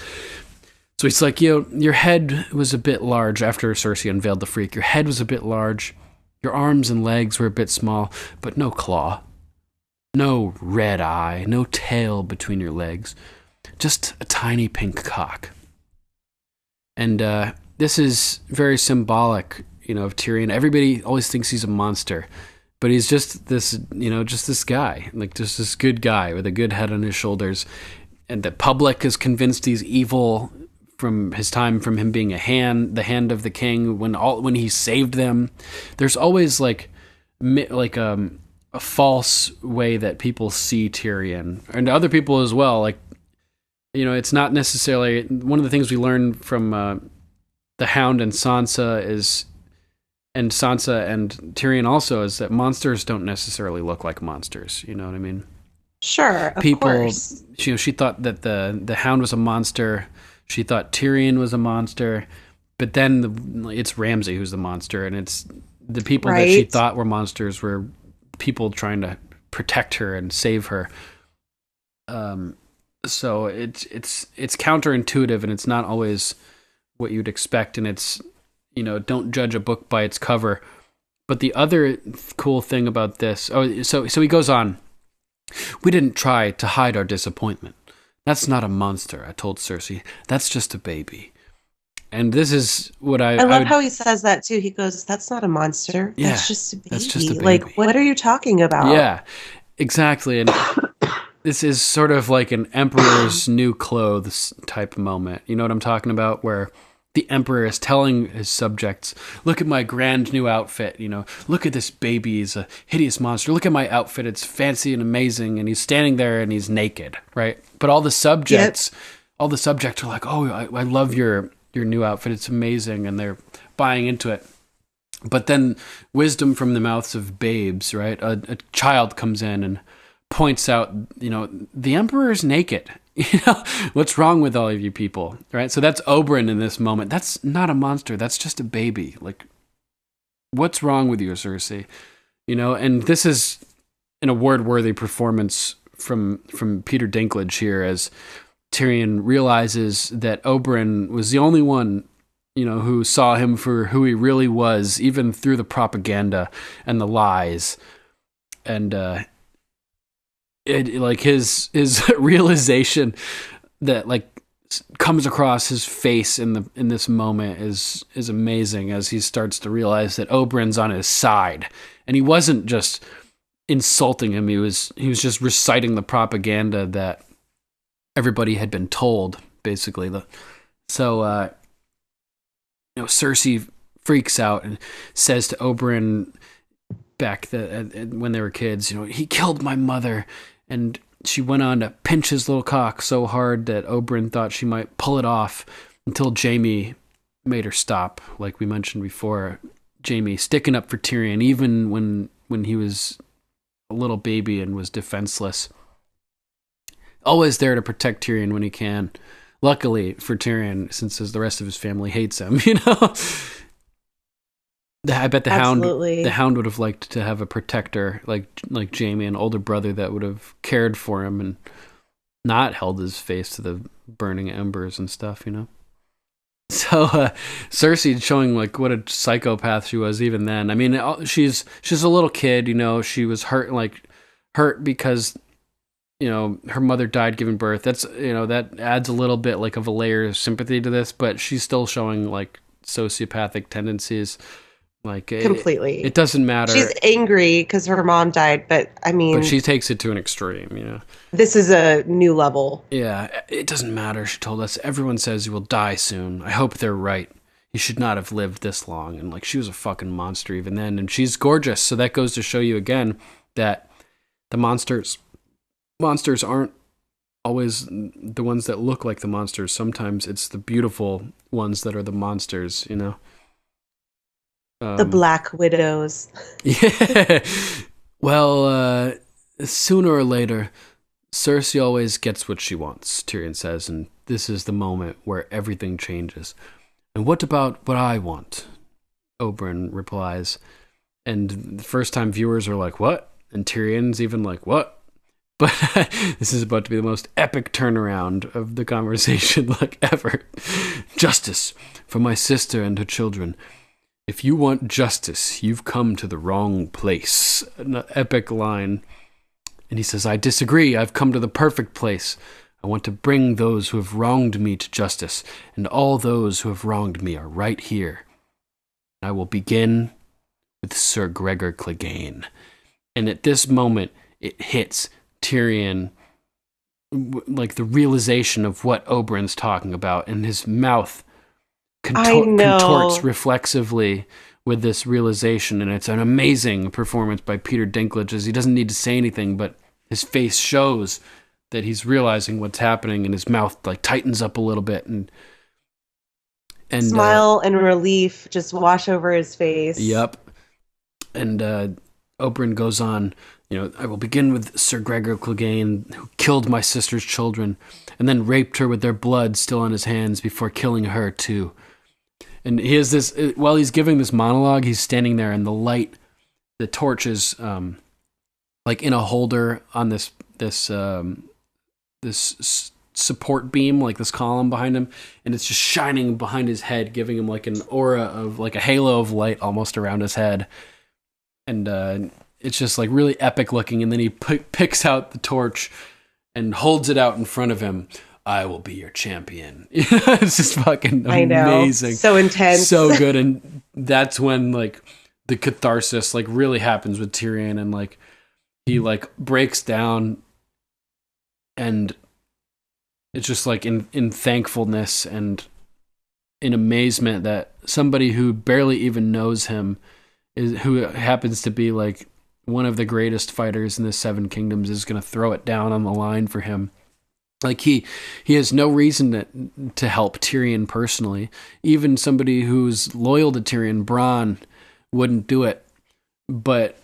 he's like, your head was a bit large after Cersei unveiled the freak. Your head was a bit large. Your arms and legs were a bit small, but no claw. No red eye, no tail between your legs. Just a tiny pink cock. And this is very symbolic, of Tyrion. Everybody always thinks he's a monster, but he's just this, just this guy, like just this good guy with a good head on his shoulders. And the public is convinced he's evil from his time, from him being the hand of the king when he saved them. There's always like a false way that people see Tyrion, and other people as well. Like, it's not necessarily one of the things we learn from the Hound and Sansa and Tyrion also is that monsters don't necessarily look like monsters. You know what I mean? Sure, of course. She thought that the Hound was a monster. She thought Tyrion was a monster, but then it's Ramsay who's the monster, and it's the people that she thought were monsters were people trying to protect her and save her. So it's counterintuitive, and it's not always what you'd expect, and it's, don't judge a book by its cover. But the other cool thing about this, so he goes on, we didn't try to hide our disappointment. That's not a monster, I told Cersei. That's just a baby. And this is what I love how he says that too. He goes, that's not a monster. Yeah, that's just a baby. That's just a baby. Like, what are you talking about? Yeah, exactly. And this is sort of like an emperor's new clothes type moment. You know what I'm talking about? Where the emperor is telling his subjects, look at my grand new outfit, look at this baby, he's a hideous monster. Look at my outfit, it's fancy and amazing. And he's standing there and he's naked, right? But all the subjects are like, oh, I love your new outfit, it's amazing. And they're buying into it. But then wisdom from the mouths of babes, right? A child comes in and points out, the emperor's naked. What's wrong with all of you people, right? So that's Oberyn in this moment. That's not a monster. That's just a baby. Like, what's wrong with you, Cersei? And this is an award-worthy performance from Peter Dinklage here, as Tyrion realizes that Oberyn was the only one, who saw him for who he really was, even through the propaganda and the lies. And his realization that comes across his face in this moment is amazing, as he starts to realize that Oberyn's on his side, and he wasn't just insulting him. He was just reciting the propaganda that everybody had been told, basically. So Cersei freaks out and says to Oberyn back when they were kids, he killed my mother. And she went on to pinch his little cock so hard that Oberyn thought she might pull it off, until Jaime made her stop. Like we mentioned before, Jaime sticking up for Tyrion even when he was a little baby and was defenseless. Always there to protect Tyrion when he can. Luckily for Tyrion, since the rest of his family hates him, I bet the Hound would have liked to have a protector like Jaime, an older brother that would have cared for him and not held his face to the burning embers and stuff, So Cersei showing what a psychopath she was even then. I mean, she's a little kid, she was hurt because her mother died giving birth. That's that adds a little bit of a layer of sympathy to this, but she's still showing sociopathic tendencies. Completely. It doesn't matter. She's angry because her mom died, but she takes it to an extreme, This is a new level. Yeah, it doesn't matter, she told us. Everyone says you will die soon. I hope they're right. he should not have lived this long. And like, she was a fucking monster even then, and she's gorgeous. So that goes to show you again that the monsters aren't always the ones that look like the monsters. Sometimes it's the beautiful ones that are the monsters, you know? The Black Widows. Yeah. Well, sooner or later, Cersei always gets what she wants, Tyrion says, and this is the moment where everything changes. And what about what I want? Oberyn replies. And the first time viewers are like, what? And Tyrion's even like, what? But this is about to be the most epic turnaround of the conversation like ever. Justice for my sister and her children. If you want justice, you've come to the wrong place. An epic line. And he says, I disagree. I've come to the perfect place. I want to bring those who have wronged me to justice, and all those who have wronged me are right here. I will begin with Sir Gregor Clegane. And at this moment, it hits Tyrion, like the realization of what Oberyn's talking about, and his mouth contorts reflexively with this realization, and it's an amazing performance by Peter Dinklage, as he doesn't need to say anything, but his face shows that he's realizing what's happening, and his mouth like tightens up a little bit, and smile and relief just wash over his face. Yep. And Oberyn goes on, I will begin with Sir Gregor Clegane, who killed my sister's children, and then raped her with their blood still on his hands before killing her too. And he has this, while he's giving this monologue, he's standing there, and the torch is like in a holder on this support beam, like this column behind him, and it's just shining behind his head, giving him like an aura of like a halo of light almost around his head. And it's just like really epic looking. And then he picks out the torch and holds it out in front of him. I will be your champion. It's just fucking amazing. So intense. So good. And that's when like the catharsis like really happens with Tyrion, and like he like breaks down, and it's just like in thankfulness and in amazement that somebody who barely even knows him, who happens to be like one of the greatest fighters in the Seven Kingdoms, is going to throw it down on the line for him. Like he has no reason to help Tyrion personally. Even somebody who's loyal to Tyrion, Bronn, wouldn't do it. But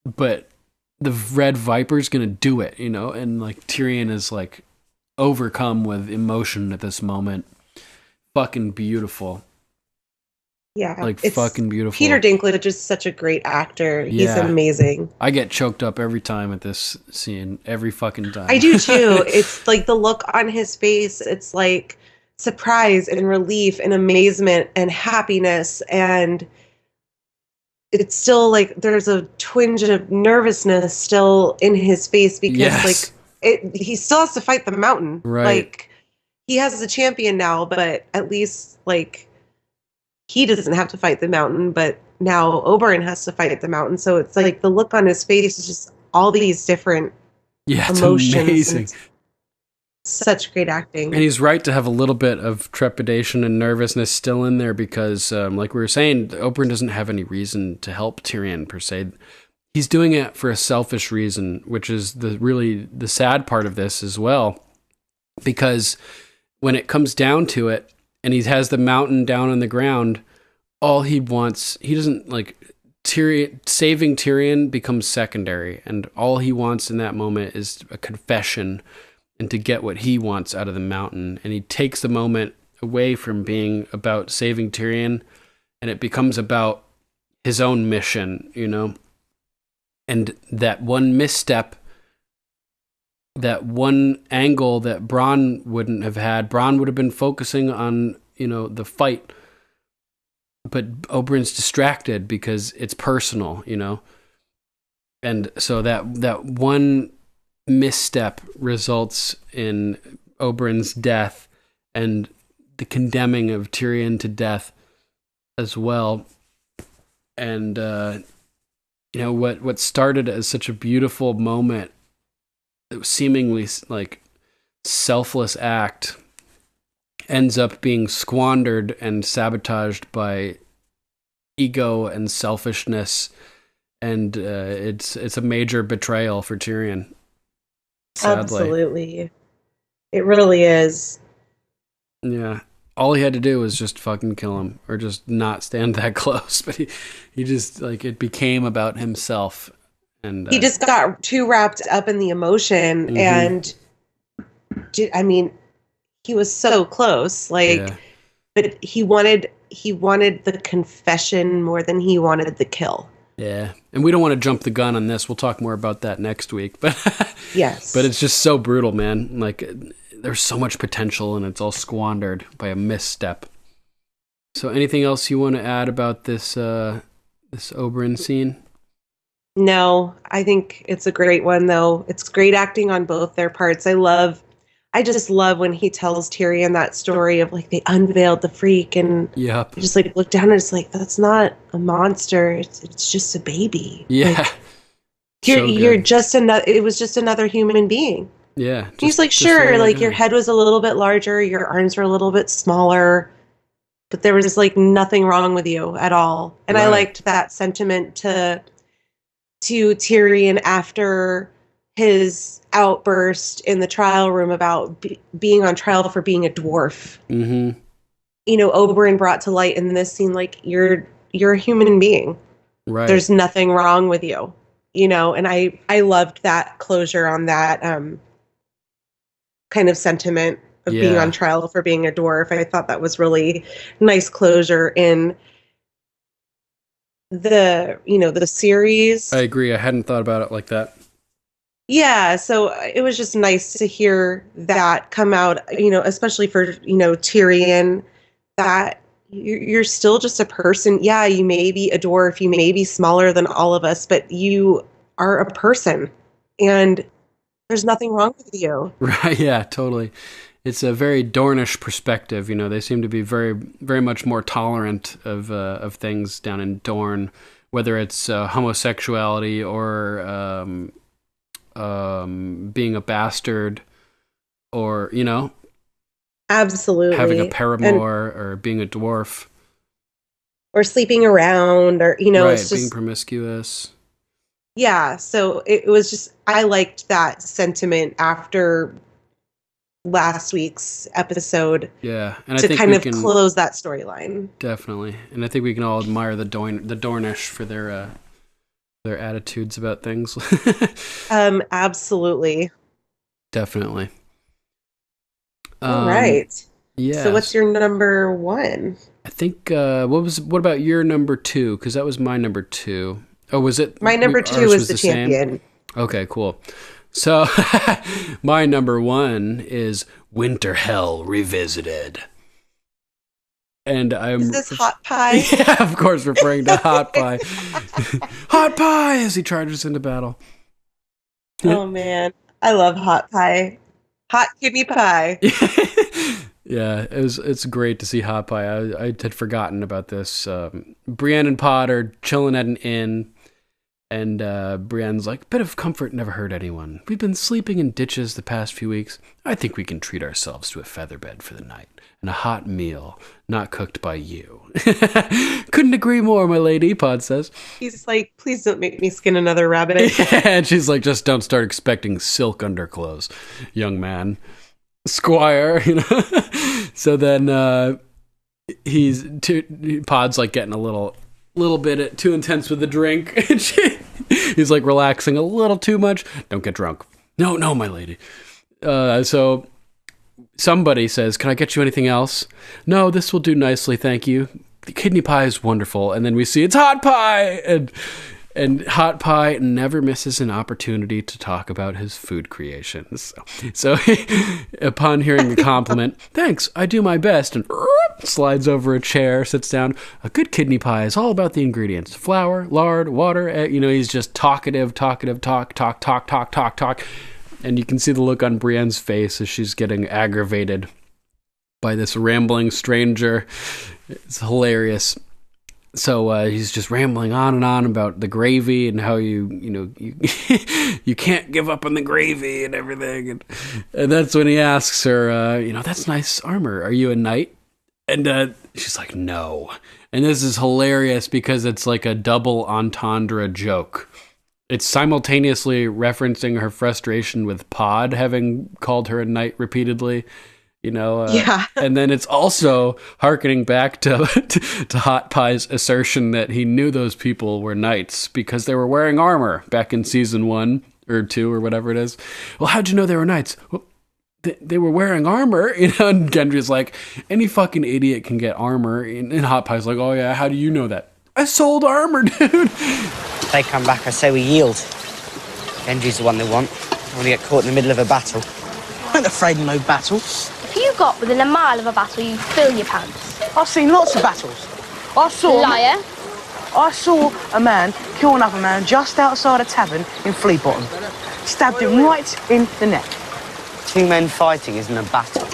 the Red Viper's going to do it, and like Tyrion is like overcome with emotion at this moment. Fucking beautiful. Yeah, like fucking beautiful. Peter Dinklage is such a great actor. He's amazing. I get choked up every time at this scene, every fucking time. I do too. It's like the look on his face. It's like surprise and relief and amazement and happiness, and it's still like there's a twinge of nervousness still in his face because he still has to fight the mountain. Right. Like he has a champion now, but at least like he doesn't have to fight the mountain, but now Oberyn has to fight the mountain. So it's like the look on his face is just all these different emotions. Amazing. Such great acting. And he's right to have a little bit of trepidation and nervousness still in there because, like we were saying, Oberyn doesn't have any reason to help Tyrion per se. He's doing it for a selfish reason, which is the sad part of this as well. Because when it comes down to it, and he has the mountain down on the ground, all he wants, he doesn't like saving Tyrion becomes secondary, and all he wants in that moment is a confession and to get what he wants out of the mountain. And he takes the moment away from being about saving Tyrion, and it becomes about his own mission, and that one misstep, that one angle that Bronn wouldn't have had. Bronn would have been focusing on, the fight, but Oberyn's distracted because it's personal, and so that one misstep results in Oberyn's death and the condemning of Tyrion to death as well. And what started as such a beautiful moment, seemingly like selfless act, ends up being squandered and sabotaged by ego and selfishness, and it's a major betrayal for Tyrion. Sadly. Absolutely. It really is. Yeah. All he had to do was just fucking kill him, or just not stand that close. But he just, like, it became about himself. And he just got too wrapped up in the emotion. Mm-hmm. And I mean, he was so close, like, yeah. But he wanted the confession more than he wanted the kill. Yeah. And we don't want to jump the gun on this. We'll talk more about that next week. But yes. But it's just so brutal, man. Like, there's so much potential, and it's all squandered by a misstep. So anything else you want to add about this this Oberyn scene? No, I think it's a great one, though. It's great acting on both their parts. I just love when he tells Tyrion that story of, like, they unveiled the freak, and yep. just, like, look down and it's like, that's not a monster. It's just a baby. Yeah. Like, you're just another. It was just another human being. Yeah. He's like, sure, like, your head was a little bit larger, your arms were a little bit smaller, but there was, like, nothing wrong with you at all. And I liked that sentiment to Tyrion after his outburst in the trial room about being on trial for being a dwarf. Mm-hmm. You know, Oberyn brought to light in this scene, like, you're a human being. Right. There's nothing wrong with you. You know, and I loved that closure on that kind of sentiment of being on trial for being a dwarf. I thought that was really nice closure in the series. I agree. I hadn't thought about it like that. Yeah, so it was just nice to hear that come out, you know, especially for, you know, Tyrion, that you're still just a person. Yeah, you may be a dwarf, you may be smaller than all of us, but you are a person, and there's nothing wrong with you. Right, yeah, totally. It's a very Dornish perspective, you know. They seem to be very, very much more tolerant of things down in Dorne, whether it's homosexuality or being a bastard, or, you know, absolutely having a paramour, or being a dwarf, or sleeping around, or, you know, right, it's just being promiscuous. Yeah, so it was just, I liked that sentiment after last week's episode. Yeah, and I to think kind we of can close that storyline. Definitely, and I think we can all admire the Dornish for their attitudes about things. Absolutely. Definitely. All right. Yeah. So what's your number one? I think what about your number two? Because that was my number two. Oh, was it? My number two was the champion. Same? Okay, cool. So my number one is Winter Hell Revisited. And Is this Hot Pie? Yeah, of course, referring to Hot Pie. Hot Pie as he charges into battle. Oh man, I love Hot Pie. Hot kidney pie. Yeah, it's great to see Hot Pie. I had forgotten about this. Brienne and Pod are chilling at an inn, and Brienne's like, bit of comfort never hurt anyone. We've been sleeping in ditches the past few weeks. I think we can treat ourselves to a featherbed for the night, and a hot meal not cooked by you. Couldn't agree more, my lady, Pod says. He's like, please don't make me skin another rabbit. Yeah, and she's like, just don't start expecting silk underclothes, young man. Squire, you know. So then Pod's like getting a little bit too intense with the drink, and he's like relaxing a little too much. Don't get drunk. No, my lady. So somebody says, "Can I get you anything else?" "No, this will do nicely, thank you. The kidney pie is wonderful." And then we see it's Hot Pie, and Hot Pie never misses an opportunity to talk about his food creations. So upon hearing the compliment, "Thanks, I do my best," and slides over a chair, sits down. A good kidney pie is all about the ingredients: flour, lard, water. You know, he's just talkative, talk. And you can see the look on Brienne's face as she's getting aggravated by this rambling stranger. It's hilarious. So he's just rambling on and on about the gravy and how you you can't give up on the gravy and everything. And that's when he asks her, that's nice armor. Are you a knight? And she's like, no. And this is hilarious because it's like a double entendre joke. It's simultaneously referencing her frustration with Pod having called her a knight repeatedly. And then it's also hearkening back to Hot Pie's assertion that he knew those people were knights because they were wearing armor back in season 1 or 2 or whatever it is. Well, how'd you know they were knights? Well, they were wearing armor, and Gendry's like, any fucking idiot can get armor. And Hot Pie's like, oh yeah, how do you know that? I sold armor, dude. If they come back, I say we yield. Gendry's the one they want. I want to get caught in the middle of a battle. I ain't afraid of no battle. If you got within a mile of a battle, you'd fill your pants. I've seen lots of battles. I saw a man kill another man just outside a tavern in Flea Bottom. Stabbed him right in the neck. 2 men fighting isn't a battle.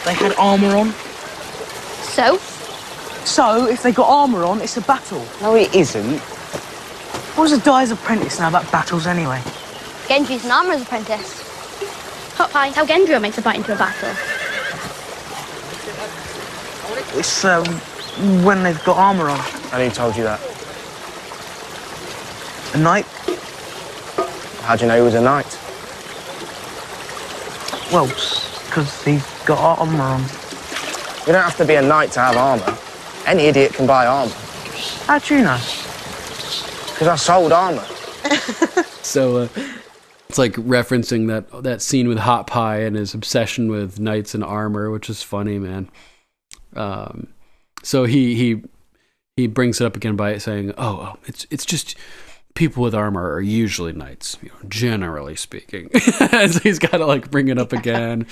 They had armour on. So? So, if they got armour on, it's a battle. No, it isn't. What does a dyer's apprentice know about battles anyway? Gendry's an armourer's apprentice. Hot Pie, how Gendry makes a fight into a battle. It's when they've got armour on. And who told you that? A knight? How'd you know he was a knight? Well, because he's got armour on. You don't have to be a knight to have armour. Any idiot can buy armour. How'd you know? Because I sold armour. So it's like referencing that scene with Hot Pie and his obsession with knights and armor, which is funny, man. So he brings it up again by saying, "Oh, it's just people with armor are usually knights, generally speaking." So he's got to like bring it up again,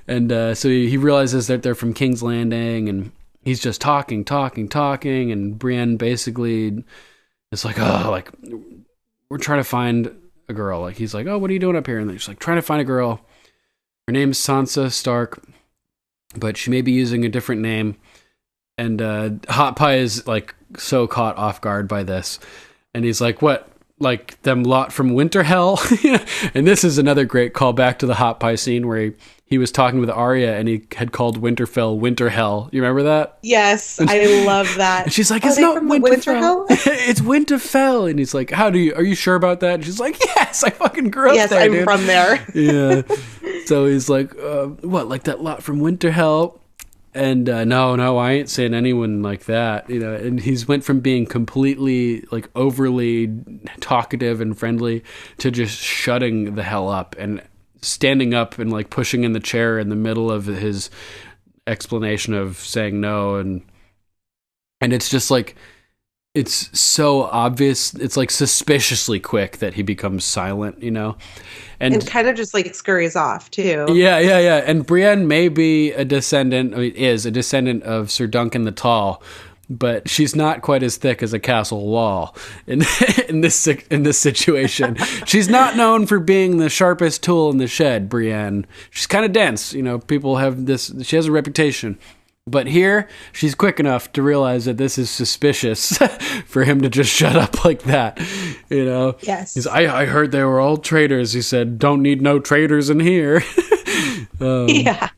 and so he realizes that they're from King's Landing, and he's just talking, and Brienne basically is like, "Oh, like we're trying to find a girl." Like he's like, "Oh, what are you doing up here?" And she's like, "Trying to find a girl. Her name's Sansa Stark, but she may be using a different name." And Hot Pie is like so caught off guard by this, and he's like, "What? Like them lot from Winterfell?" And this is another great callback to the Hot Pie scene where he was talking with Arya and he had called Winterfell Winterhell. You remember that? Yes, I love that. And she's like, "It's not Winterfell. It's Winterfell." And he's like, "Are you sure about that?" And she's like, "Yes, I fucking grew up there, I'm from there." Yeah. So he's like, "What? Like that lot from Winterfell?" And no, I ain't saying anyone like that, And he's went from being completely like overly talkative and friendly to just shutting the hell up and standing up and like pushing in the chair in the middle of his explanation of saying no, and it's just like it's so obvious. It's like suspiciously quick that he becomes silent, And kind of just like scurries off too. Yeah. And Brienne may be is a descendant of Sir Duncan the Tall, but she's not quite as thick as a castle wall in this situation. She's not known for being the sharpest tool in the shed, Brienne. She's kind of dense, people have this, she has a reputation. But here, she's quick enough to realize that this is suspicious for him to just shut up like that, Yes. I heard they were all traitors. He said, "Don't need no traitors in here." Yeah.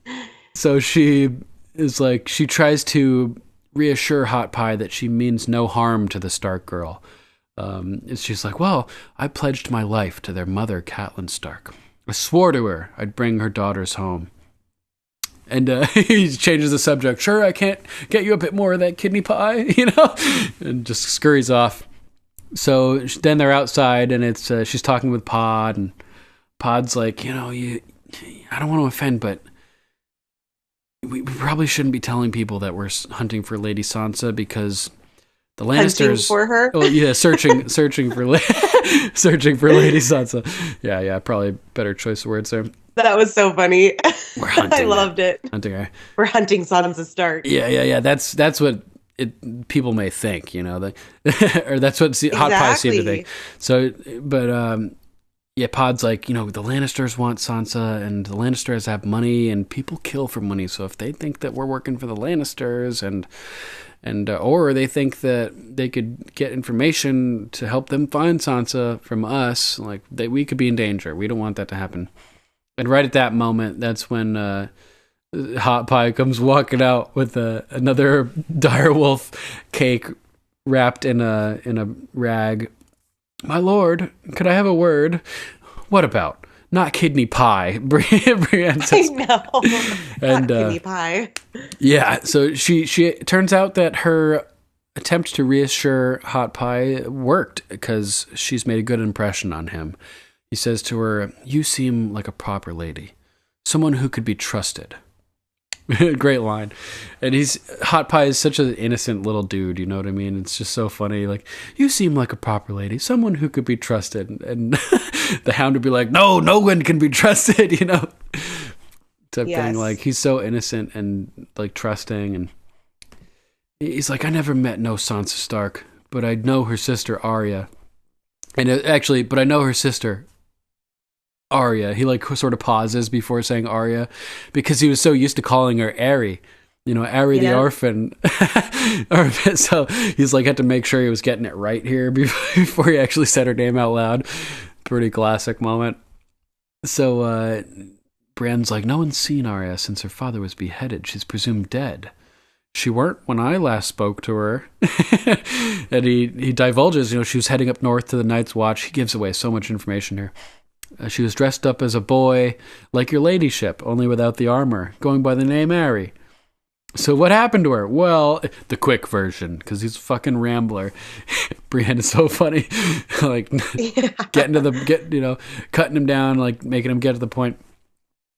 So she is like, she tries to reassure Hot Pie that she means no harm to the Stark girl. She's like, "Well, I pledged my life to their mother, Catelyn Stark. I swore to her I'd bring her daughters home." And he changes the subject. "Sure, I can't get you a bit more of that kidney pie, and just scurries off. So then they're outside, and it's she's talking with Pod, and Pod's like, I don't want to offend, but we probably shouldn't be telling people that we're hunting for Lady Sansa because the Lannisters hunting for her. Oh yeah, searching for searching for Lady Sansa. Yeah, probably better choice of words there. That was so funny. We're hunting. I loved it. Hunting her. We're hunting Sansa Stark. Yeah. That's what people may think, or that's what Hot Pie seemed to think. So, but Pod's like, the Lannisters want Sansa, and the Lannisters have money, and people kill for money. So if they think that we're working for the Lannisters, and And or they think that they could get information to help them find Sansa from us. Like we could be in danger. We don't want that to happen. And right at that moment, that's when Hot Pie comes walking out with another direwolf cake wrapped in a rag. My lord, could I have a word? What about? Not kidney pie. Brienne says. I know. And, not kidney pie. Yeah, so she turns out that her attempt to reassure Hot Pie worked because she's made a good impression on him. He says to her, "You seem like a proper lady, someone who could be trusted." Great line. And Hot Pie is such an innocent little dude, you know what I mean? It's just so funny. Like, "You seem like a proper lady, someone who could be trusted." And the Hound would be like, "No, no one can be trusted," you know? Type thing. Like, he's so innocent and like trusting. And he's like, "I never met no Sansa Stark, but I know her sister Arya. And but I know her sister Arya." He like sort of pauses before saying Arya because he was so used to calling her Ari, Ari the orphan. So he's like had to make sure he was getting it right here before he actually said her name out loud. Pretty classic moment. So Brienne's like, "No one's seen Arya since her father was beheaded. She's presumed dead. She weren't when I last spoke to her." And he divulges, she was heading up north to the Night's Watch. He gives away so much information here. She was dressed up as a boy, like your ladyship, only without the armor, going by the name Ari. So what happened to her? Well, the quick version, because he's a fucking rambler. Brienne is so funny. Like, cutting him down, like making him get to the point.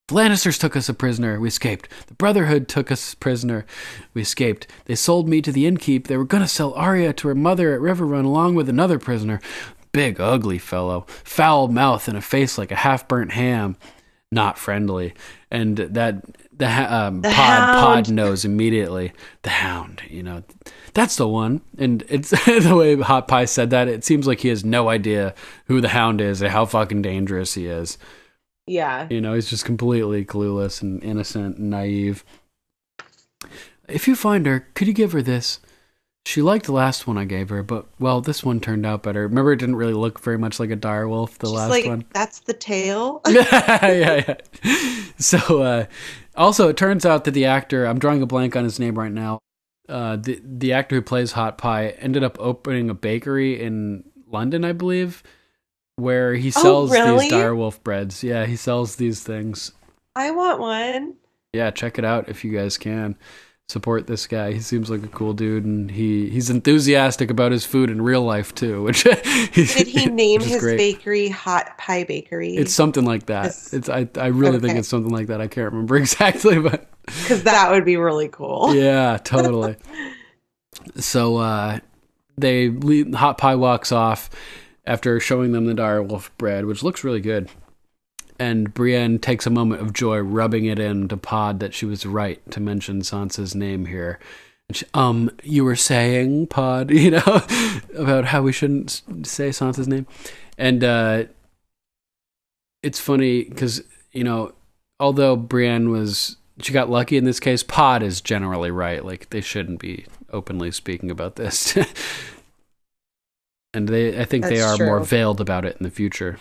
"The Lannisters took us a prisoner. We escaped. The Brotherhood took us prisoner. We escaped. They sold me to the innkeep. They were going to sell Arya to her mother at Riverrun along with another prisoner. Big, ugly fellow. Foul mouth and a face like a half-burnt ham. Not friendly." And Pod knows immediately. The Hound, that's the one. And it's the way Hot Pie said that, it seems like he has no idea who the Hound is and how fucking dangerous he is. Yeah. He's just completely clueless and innocent and naive. "If you find her, could you give her this? She liked the last one I gave her, but, well, this one turned out better." Remember, it didn't really look very much like a direwolf, the last one? That's the tail? Yeah. So, also, it turns out that the actor, I'm drawing a blank on his name right now, the actor who plays Hot Pie ended up opening a bakery in London, I believe, where he sells these direwolf breads. Yeah, he sells these things. I want one. Yeah, check it out if you guys can. Support this guy. He seems like a cool dude, and he's enthusiastic about his food in real life too. Which did he name his bakery Hot Pie Bakery? It's something like that. I really think it's something like that. I can't remember exactly, but because that would be really cool. Yeah, totally. So Hot Pie walks off after showing them the direwolf bread, which looks really good. And Brienne takes a moment of joy, rubbing it into Pod that she was right to mention Sansa's name here. And she, you were saying, Pod, about how we shouldn't say Sansa's name. And it's funny because, although Brienne she got lucky in this case, Pod is generally right. Like, they shouldn't be openly speaking about this. And I think they are more veiled about it in the future.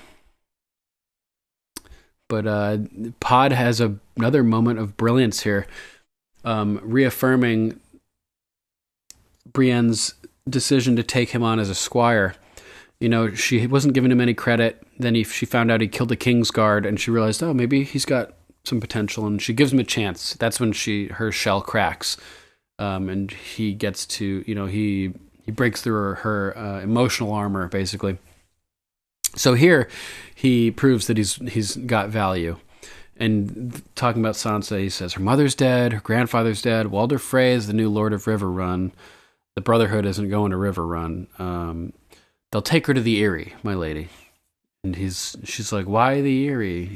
But Pod has another moment of brilliance here, reaffirming Brienne's decision to take him on as a squire. She wasn't giving him any credit. Then she found out he killed the King's Guard, and she realized, maybe he's got some potential, and she gives him a chance. That's when her shell cracks, and he gets to, he breaks through her emotional armor, basically. So here, he proves that he's got value. And talking about Sansa, he says, her mother's dead, her grandfather's dead, Walder Frey is the new Lord of Riverrun. The Brotherhood isn't going to Riverrun. They'll take her to the Eyrie, my lady. And she's like, why the Eyrie,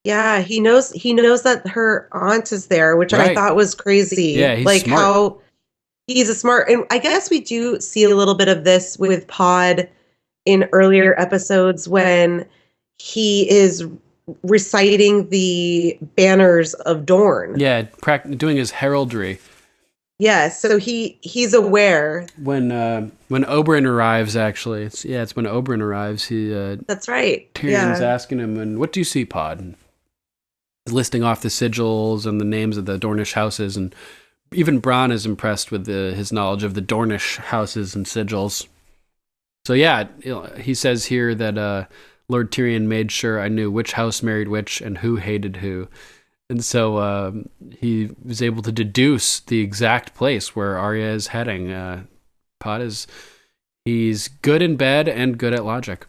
Yeah, he knows that her aunt is there, which I thought was crazy. Yeah, he's smart. How he's a smart, and I guess we do see a little bit of this with Pod in earlier episodes when he is reciting the banners of Dorne. Yeah, doing his heraldry. Yes, so he's aware. When Oberyn arrives, actually, it's when Oberyn arrives. That's right. Tyrion's asking him, "And what do you see, Pod?" And he's listing off the sigils and the names of the Dornish houses, and even Bronn is impressed with his knowledge of the Dornish houses and sigils. So yeah, he says here that Lord Tyrion made sure I knew which house married which and who hated who. And so he was able to deduce the exact place where Arya is heading. He's good in bed and good at logic.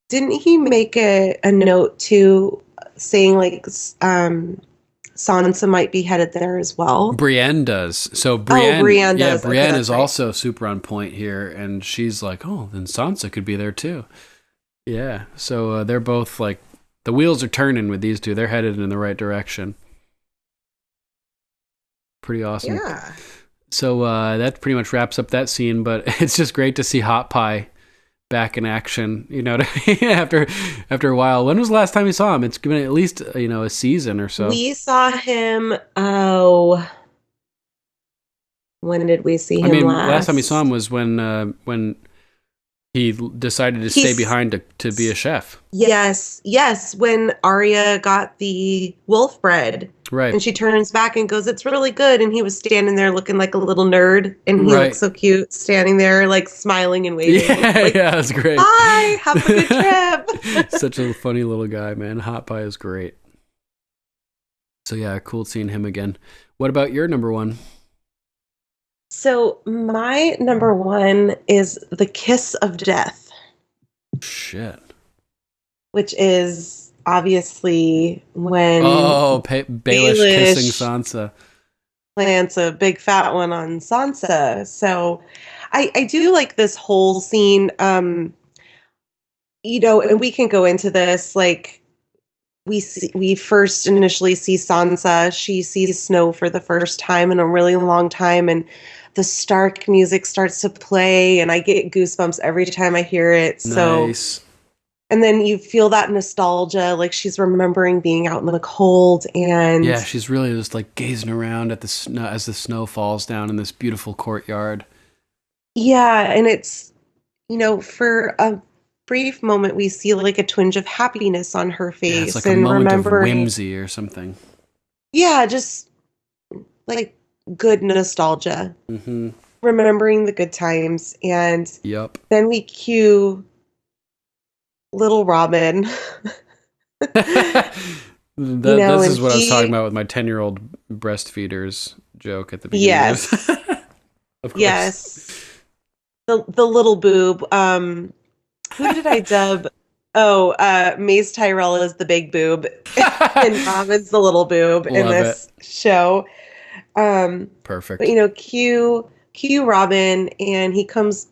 Didn't he make a note too, saying like Sansa might be headed there as well? Brienne does. So Brienne does. Brienne is also super on point here, and she's like, oh, then Sansa could be there too. Yeah. So they're both like, the wheels are turning with these two. They're headed in the right direction. Pretty awesome. Yeah. So that pretty much wraps up that scene, but it's just great to see Hot Pie back in action, after a while. When was the last time you saw him? It's been at least, a season or so. We saw him, when did we see him last time we saw him was when he decided to stay behind to be a chef. Yes, when Arya got the wolf bread. Right. And she turns back and goes, "It's really good." And he was standing there looking like a little nerd. And he looked so cute, standing there, like smiling and waving. Yeah, that's great. Bye, have a good trip. Such a funny little guy, man. Hot Pie is great. So yeah, cool seeing him again. What about your number one? So my number one is The Kiss of Death. Shit. Which is obviously when Baelish kissing Sansa. Plants a big fat one on Sansa. So I do like this whole scene. And we can go into this, like we first initially see Sansa. She sees snow for the first time in a really long time, and the Stark music starts to play, and I get goosebumps every time I hear it. Nice. So, and then you feel that nostalgia, like she's remembering being out in the cold, and yeah, she's really just like gazing around at the snow as the snow falls down in this beautiful courtyard. Yeah, and it's for a brief moment we see like a twinge of happiness on her face, yeah, it's like a moment of whimsy or something. Yeah, just like good nostalgia, remembering the good times, and then we cue little Robin. This is what I was talking about with my 10-year-old breastfeeders joke at the beginning. Yes. Of course. Yes. The little boob. Who did I dub? Mace Tyrell is the big boob, and Robin's the little boob in this show. Perfect. But cue Robin, and he comes,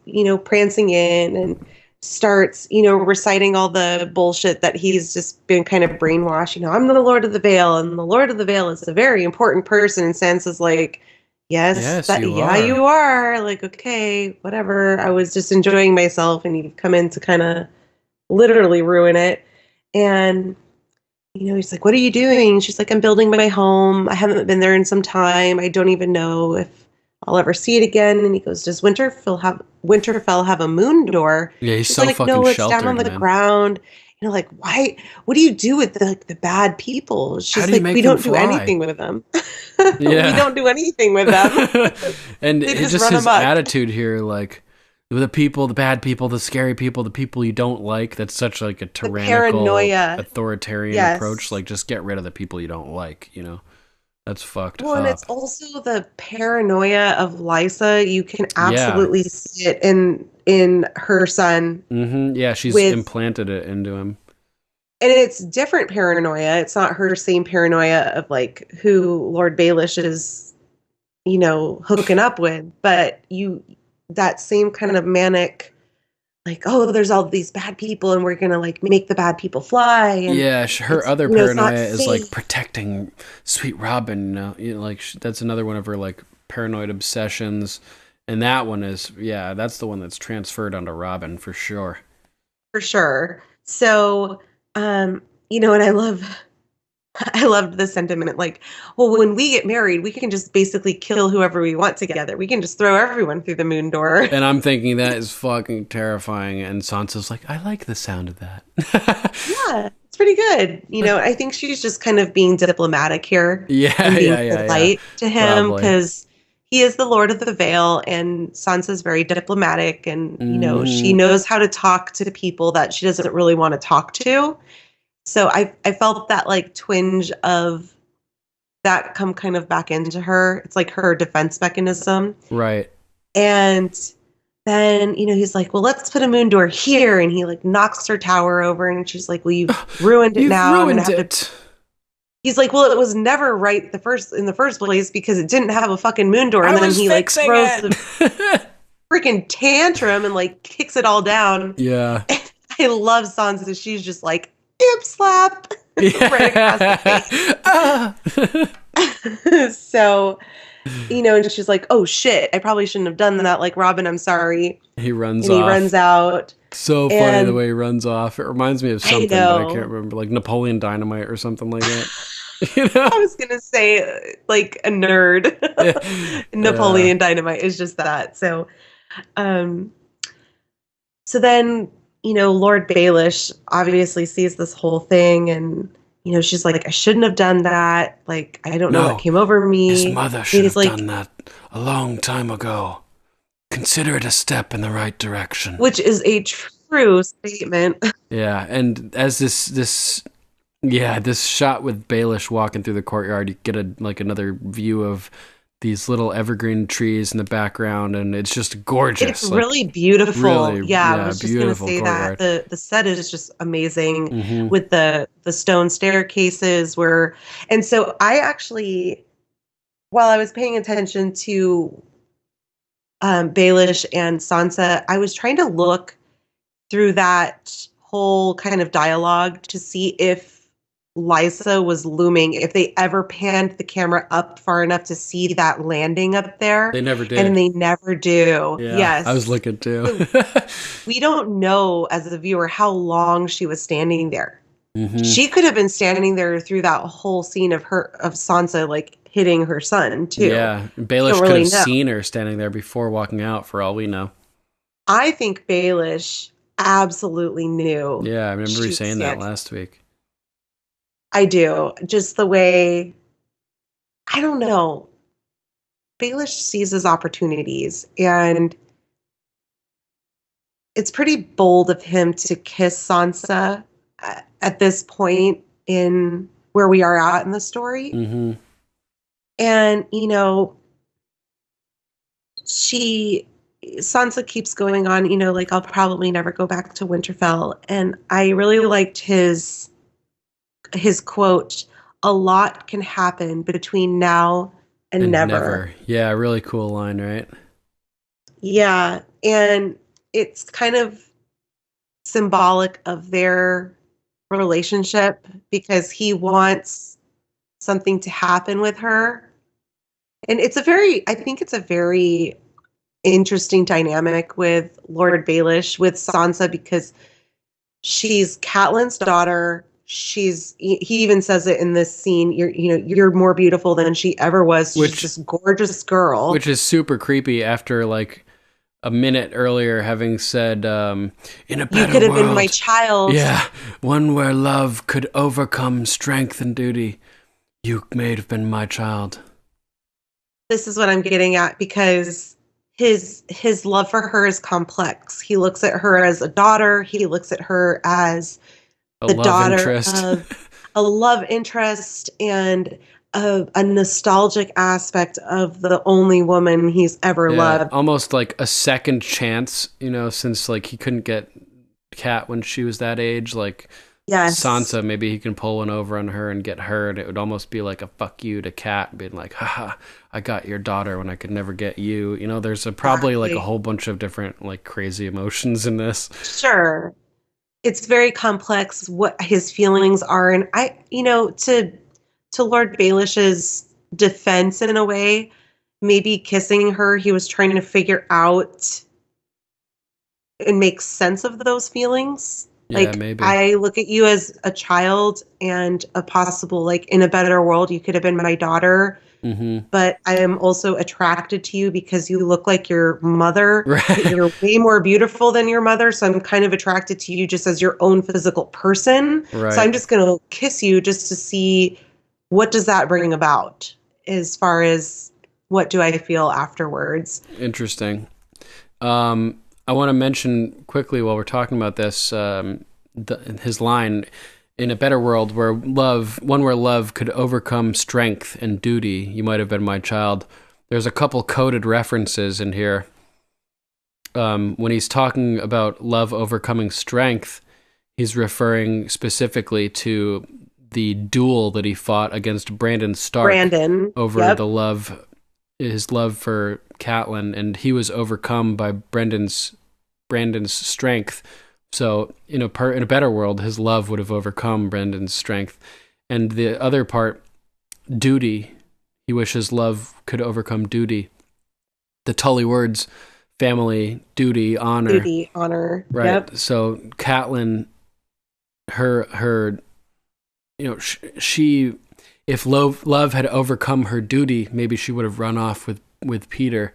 prancing in and starts, reciting all the bullshit that he's just been kind of brainwashed. I'm the Lord of the Vale, and the Lord of the Vale is a very important person. And Sansa's like, yes, you are. Like, okay, whatever. I was just enjoying myself, and you've come in to kind of literally ruin it. And he's like, what are you doing? She's like, I'm building my home. I haven't been there in some time. I don't even know if I'll ever see it again. And he goes, does Winterfell have a moon door? Yeah, he's She's so like, fucking no, it's sheltered, down on the man. ground. Like, why? What do you do with the bad people? She's like, we don't do anything with them. We don't do anything with them. And it's just his attitude here, like, the people, the bad people, the scary people, the people you don't like. That's such like a tyrannical, authoritarian approach. Like, just get rid of the people you don't like. That's fucked up. And it's also the paranoia of Lysa. You can absolutely see it in her son. Mm-hmm. Yeah, she's implanted it into him. And it's different paranoia. It's not her same paranoia of like who Lord Baelish is, hooking up with. But that same kind of manic, like, oh, there's all these bad people and we're going to like make the bad people fly. And her other paranoia is like protecting sweet Robin. Like that's another one of her like paranoid obsessions. And that one is, that's the one that's transferred onto Robin for sure. For sure. So, and I love I loved the sentiment, like, well, when we get married, we can just basically kill whoever we want together. We can just throw everyone through the moon door. And I'm thinking that is fucking terrifying. And Sansa's like, I like the sound of that. Yeah, it's pretty good. You know, I think she's just kind of being diplomatic here. Yeah, and being yeah, polite to him, Probably. because he is the Lord of the Vale, and Sansa's very diplomatic, and, you know, she knows how to talk to people that she doesn't really want to talk to. So I felt that, like, twinge of that come kind of back into her. It's like her defense mechanism. Right. And then, you know, he's like, well, let's put a moon door here. And he, like, knocks her tower over, and she's like, well, you've ruined it now. Ruined it. He's like, well, it was never right in the first place because it didn't have a fucking moon door. And then he, like, throws the freaking tantrum and, like, kicks it all down. Yeah. I love Sansa. She's just like, hip slap right across the face. So, you know, and she's like, oh shit, I probably shouldn't have done that. Like, Robin, I'm sorry. He runs and off. He runs out. So funny the way he runs off. It reminds me of something, but I can't remember, like Napoleon Dynamite or something like that. You know? I was gonna say, like, a nerd. Napoleon Dynamite is just that. So, so then, you know, Lord Baelish obviously sees this whole thing, and, you know, she's like, I shouldn't have done that. Like, I don't know what came over me. His mother should have done that a long time ago. Consider it a step in the right direction. Which is a true statement. Yeah, and as this shot with Baelish walking through the courtyard, you get another view of these little evergreen trees in the background, and it's just gorgeous. It's really beautiful. Really, I was just going to say courtyard. that. The set is just amazing with the stone staircases and so I actually, while I was paying attention to Baelish and Sansa, I was trying to look through that whole kind of dialogue to see if Lysa was looming, if they ever panned the camera up far enough to see that landing up there. They never did. And they never do. Yeah, yes. I was looking too. We don't know as a viewer how long she was standing there. She could have been standing there through that whole scene of Sansa, like, hitting her son too. Yeah, Baelish could have seen her standing there before walking out, for all we know. I think Baelish absolutely knew. Yeah, I remember you saying that last week. I do. Just the way, I don't know. Baelish seizes opportunities, and it's pretty bold of him to kiss Sansa at this point in where we are at in the story. And, you know, Sansa keeps going on, you know, like, I'll probably never go back to Winterfell. And I really liked his quote, a lot can happen between now and never. Yeah, really cool line, right? Yeah, and it's kind of symbolic of their relationship because he wants something to happen with her. And I think it's a very interesting dynamic with Lord Baelish, with Sansa, because she's Catelyn's daughter. He even says it in this scene, you're more beautiful than she ever was. She's this gorgeous girl. Which is super creepy after, like, a minute earlier having said, in a better world. You could have been my child. Yeah, one where love could overcome strength and duty. You may have been my child. This is what I'm getting at, because his love for her is complex. He looks at her as a daughter. He looks at her as the daughter of a love interest and a nostalgic aspect of the only woman he's ever loved. Almost like a second chance, you know, since, like, he couldn't get Kat when she was that age. Like, yes. Sansa, maybe he can pull one over on her and get her, and it would almost be like a fuck you to Kat, being like, haha, I got your daughter when I could never get you. You know, there's probably like a whole bunch of different, like, crazy emotions in this. Sure. It's very complex what his feelings are. And to Lord Baelish's defense, in a way, maybe kissing her, he was trying to figure out and make sense of those feelings. Yeah, maybe. I look at you as a child and a possible, like, in a better world, you could have been my daughter. Mm-hmm. But I am also attracted to you because you look like your mother. Right. But you're way more beautiful than your mother. So I'm kind of attracted to you just as your own physical person. Right. So I'm just going to kiss you just to see what does that bring about as far as what do I feel afterwards. Interesting. I want to mention quickly while we're talking about this, his line, in a better world where love could overcome strength and duty, you might have been my child. There's a couple coded references in here. When he's talking about love overcoming strength, he's referring specifically to the duel that he fought against Brandon Stark over his love for Catelyn, and he was overcome by Brandon's strength. So in a better world, his love would have overcome Brandon's strength. And the other part, duty, he wishes love could overcome duty. The Tully words, family, duty, honor. Duty, honor. Right. Yep. So Catelyn, her, she, if love had overcome her duty, maybe she would have run off with Peter.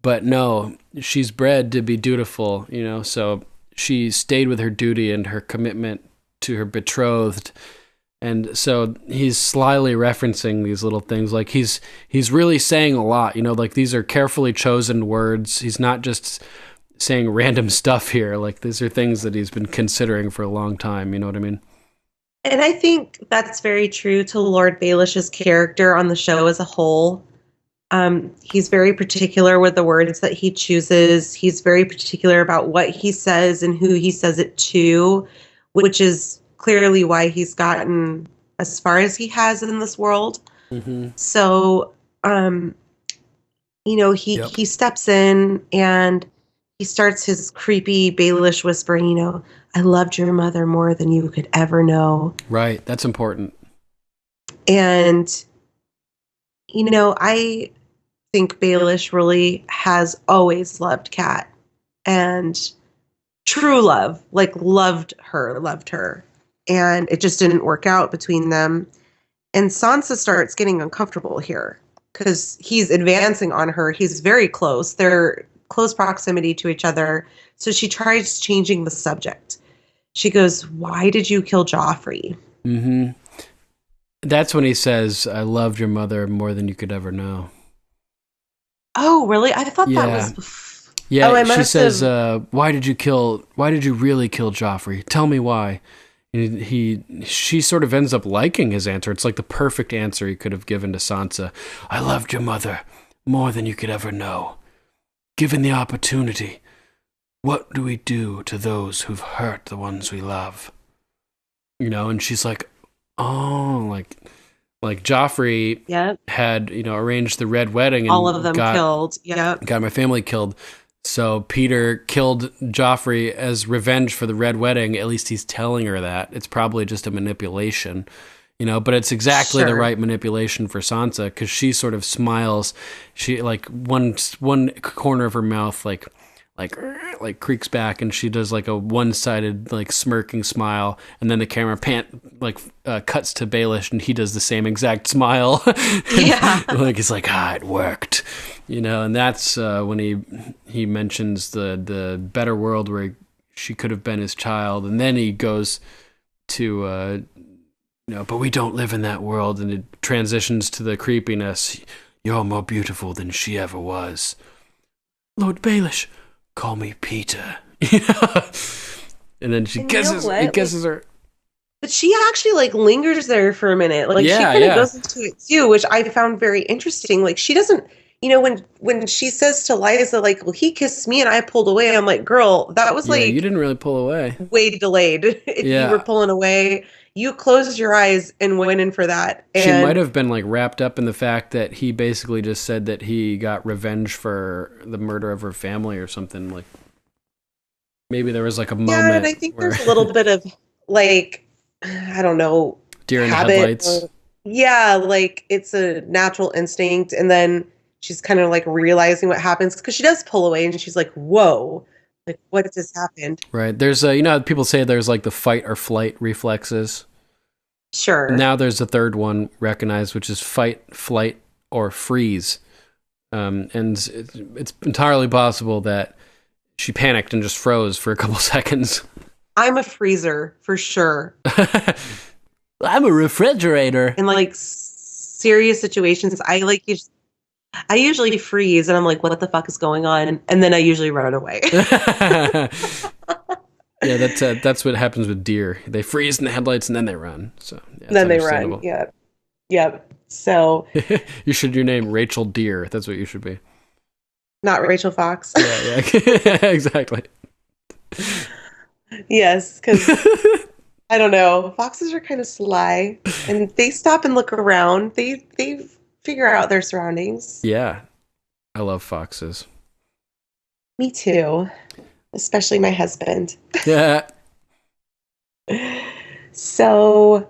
But no, she's bred to be dutiful, so she stayed with her duty and her commitment to her betrothed. And so he's slyly referencing these little things. Like he's really saying a lot, like these are carefully chosen words. He's not just saying random stuff here. Like these are things that he's been considering for a long time. You know what I mean? And I think that's very true to Lord Baelish's character on the show as a whole. He's very particular with the words that he chooses. He's very particular about what he says and who he says it to, which is clearly why he's gotten as far as he has in this world. Mm-hmm. So, he steps in and he starts his creepy Baelish whispering, I loved your mother more than you could ever know. Right. That's important. And, I think Baelish really has always loved Kat, and true love, like loved her. And it just didn't work out between them. And Sansa starts getting uncomfortable here because he's advancing on her. He's very close. They're close proximity to each other. So she tries changing the subject. She goes, "Why did you kill Joffrey?" Mm-hmm. That's when he says, "I loved your mother more than you could ever know." Oh, really? I thought that was... Yeah, she says, why did you really kill Joffrey? Tell me why. And she sort of ends up liking his answer. It's like the perfect answer he could have given to Sansa. I loved your mother more than you could ever know. Given the opportunity, what do we do to those who've hurt the ones we love? And she's like, oh, like Joffrey had, arranged the Red Wedding and all of them killed. Yeah. Got my family killed. So Peter killed Joffrey as revenge for the Red Wedding. At least he's telling her that. It's probably just a manipulation, but it's exactly the right manipulation for Sansa because she sort of smiles. She like one corner of her mouth like creaks back, and she does like a one-sided like smirking smile, and then the camera cuts to Baelish, and he does the same exact smile. Like it's like it worked, and that's when he mentions the better world where she could have been his child, and then he goes to but we don't live in that world, and it transitions to the creepiness. You're more beautiful than she ever was, Lord Baelish. Call me Peter. And then he kisses her. But she actually lingers there for a minute. She kind of goes into it too, which I found very interesting. Like she doesn't, when she says to Lysa, well, he kissed me and I pulled away. I'm like, girl, that was you didn't really pull away. Way delayed. If you were pulling away, you closed your eyes and went in for that. And she might have been wrapped up in the fact that he basically just said that he got revenge for the murder of her family or something. Maybe there was a moment. Yeah, and I think there's a little bit of I don't know, deer in the headlights. It's a natural instinct, and then she's kind of realizing what happens because she does pull away, and she's like, "Whoa, Like, what just happened? Right. There's you know how people say there's like the fight or flight reflexes. Sure. Now there's a third one recognized, which is fight, flight, or freeze. And it's entirely possible that she panicked and just froze for a couple seconds. I'm a freezer for sure. I'm a refrigerator. In like serious situations, I usually freeze and I'm like, what the fuck is going on? And then I usually run away. Yeah, that's what happens with deer. They freeze in the headlights and then they run. So yeah, then they run. Yeah. Yep. So your name Rachel Deer. That's what you should be. Not Rachel Fox. Yeah, exactly. Yes, because I don't know. Foxes are kind of sly, and they stop and look around. They figure out their surroundings. Yeah, I love foxes. Me too, especially my husband. Yeah. So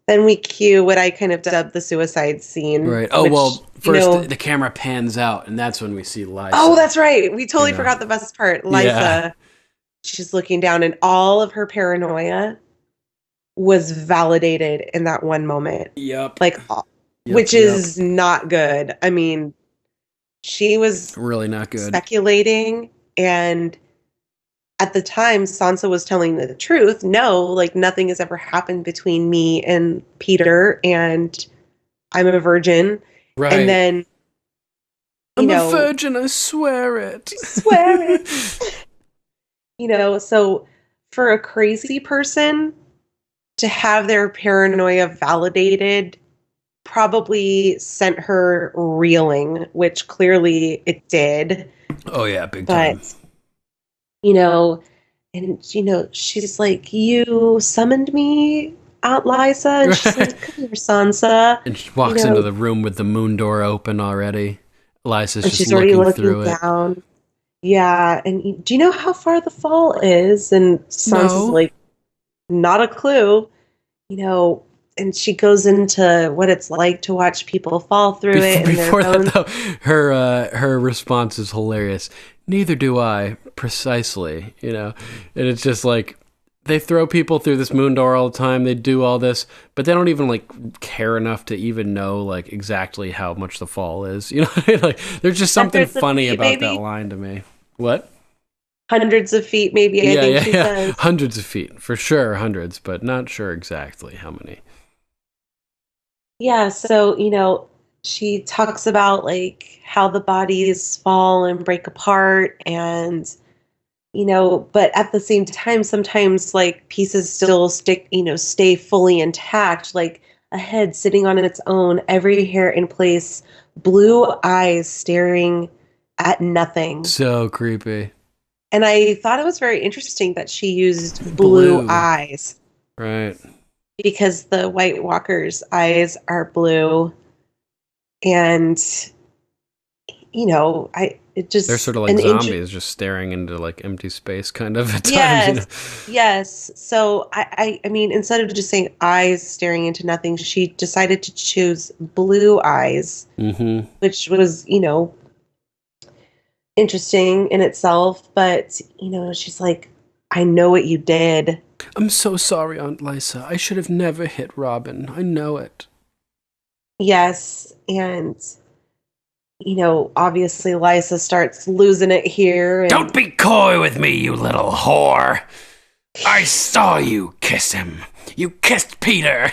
then we cue what I kind of dubbed the suicide scene. Right. Oh, well, first the camera pans out, and that's when we see Lysa. Oh, that's right. We totally forgot the best part. Lysa, she's looking down, and all of her paranoia was validated in that one moment. Yep. Which is not good. I mean, she was really not good. Speculating, and at the time, Sansa was telling the truth. No, like nothing has ever happened between me and Peter, and I'm a virgin. Right. And then, I'm a virgin, I swear it. Swear it. So for a crazy person to have their paranoia validated probably sent her reeling, which clearly it did. Oh, yeah, big time. But, she's like, you summoned me, Aunt Lysa? And she's like, come here, Sansa. And she walks into the room with the moon door open already. Lysa's just she's already looking through down. it. Yeah, and do you know how far the fall is? And Sansa's like, not a clue. And she goes into what it's like to watch people fall through it. Before that, though, her response is hilarious. Neither do I, precisely. And it's just like they throw people through this moon door all the time. They do all this, but they don't even care enough to even know exactly how much the fall is. There's just something funny about that line to me. What? Hundreds of feet, maybe. I think she says. Hundreds of feet, for sure, hundreds, but not sure exactly how many. Yeah, so, she talks about, how the bodies fall and break apart and, but at the same time, sometimes, pieces still stay fully intact, like a head sitting on its own, every hair in place, blue eyes staring at nothing. So creepy. And I thought it was very interesting that she used blue eyes. Right. Because the White Walker's eyes are blue. And, they're sort of like zombies just staring into empty space kind of at times. Yes. So, I mean, instead of just saying eyes staring into nothing, she decided to choose blue eyes, which was, interesting in itself. But, she's like, I know what you did. I'm so sorry, Aunt Lysa. I should have never hit Robin. I know it. Yes, and, obviously Lysa starts losing it here. And don't be coy with me, you little whore. I saw you kiss him. You kissed Peter.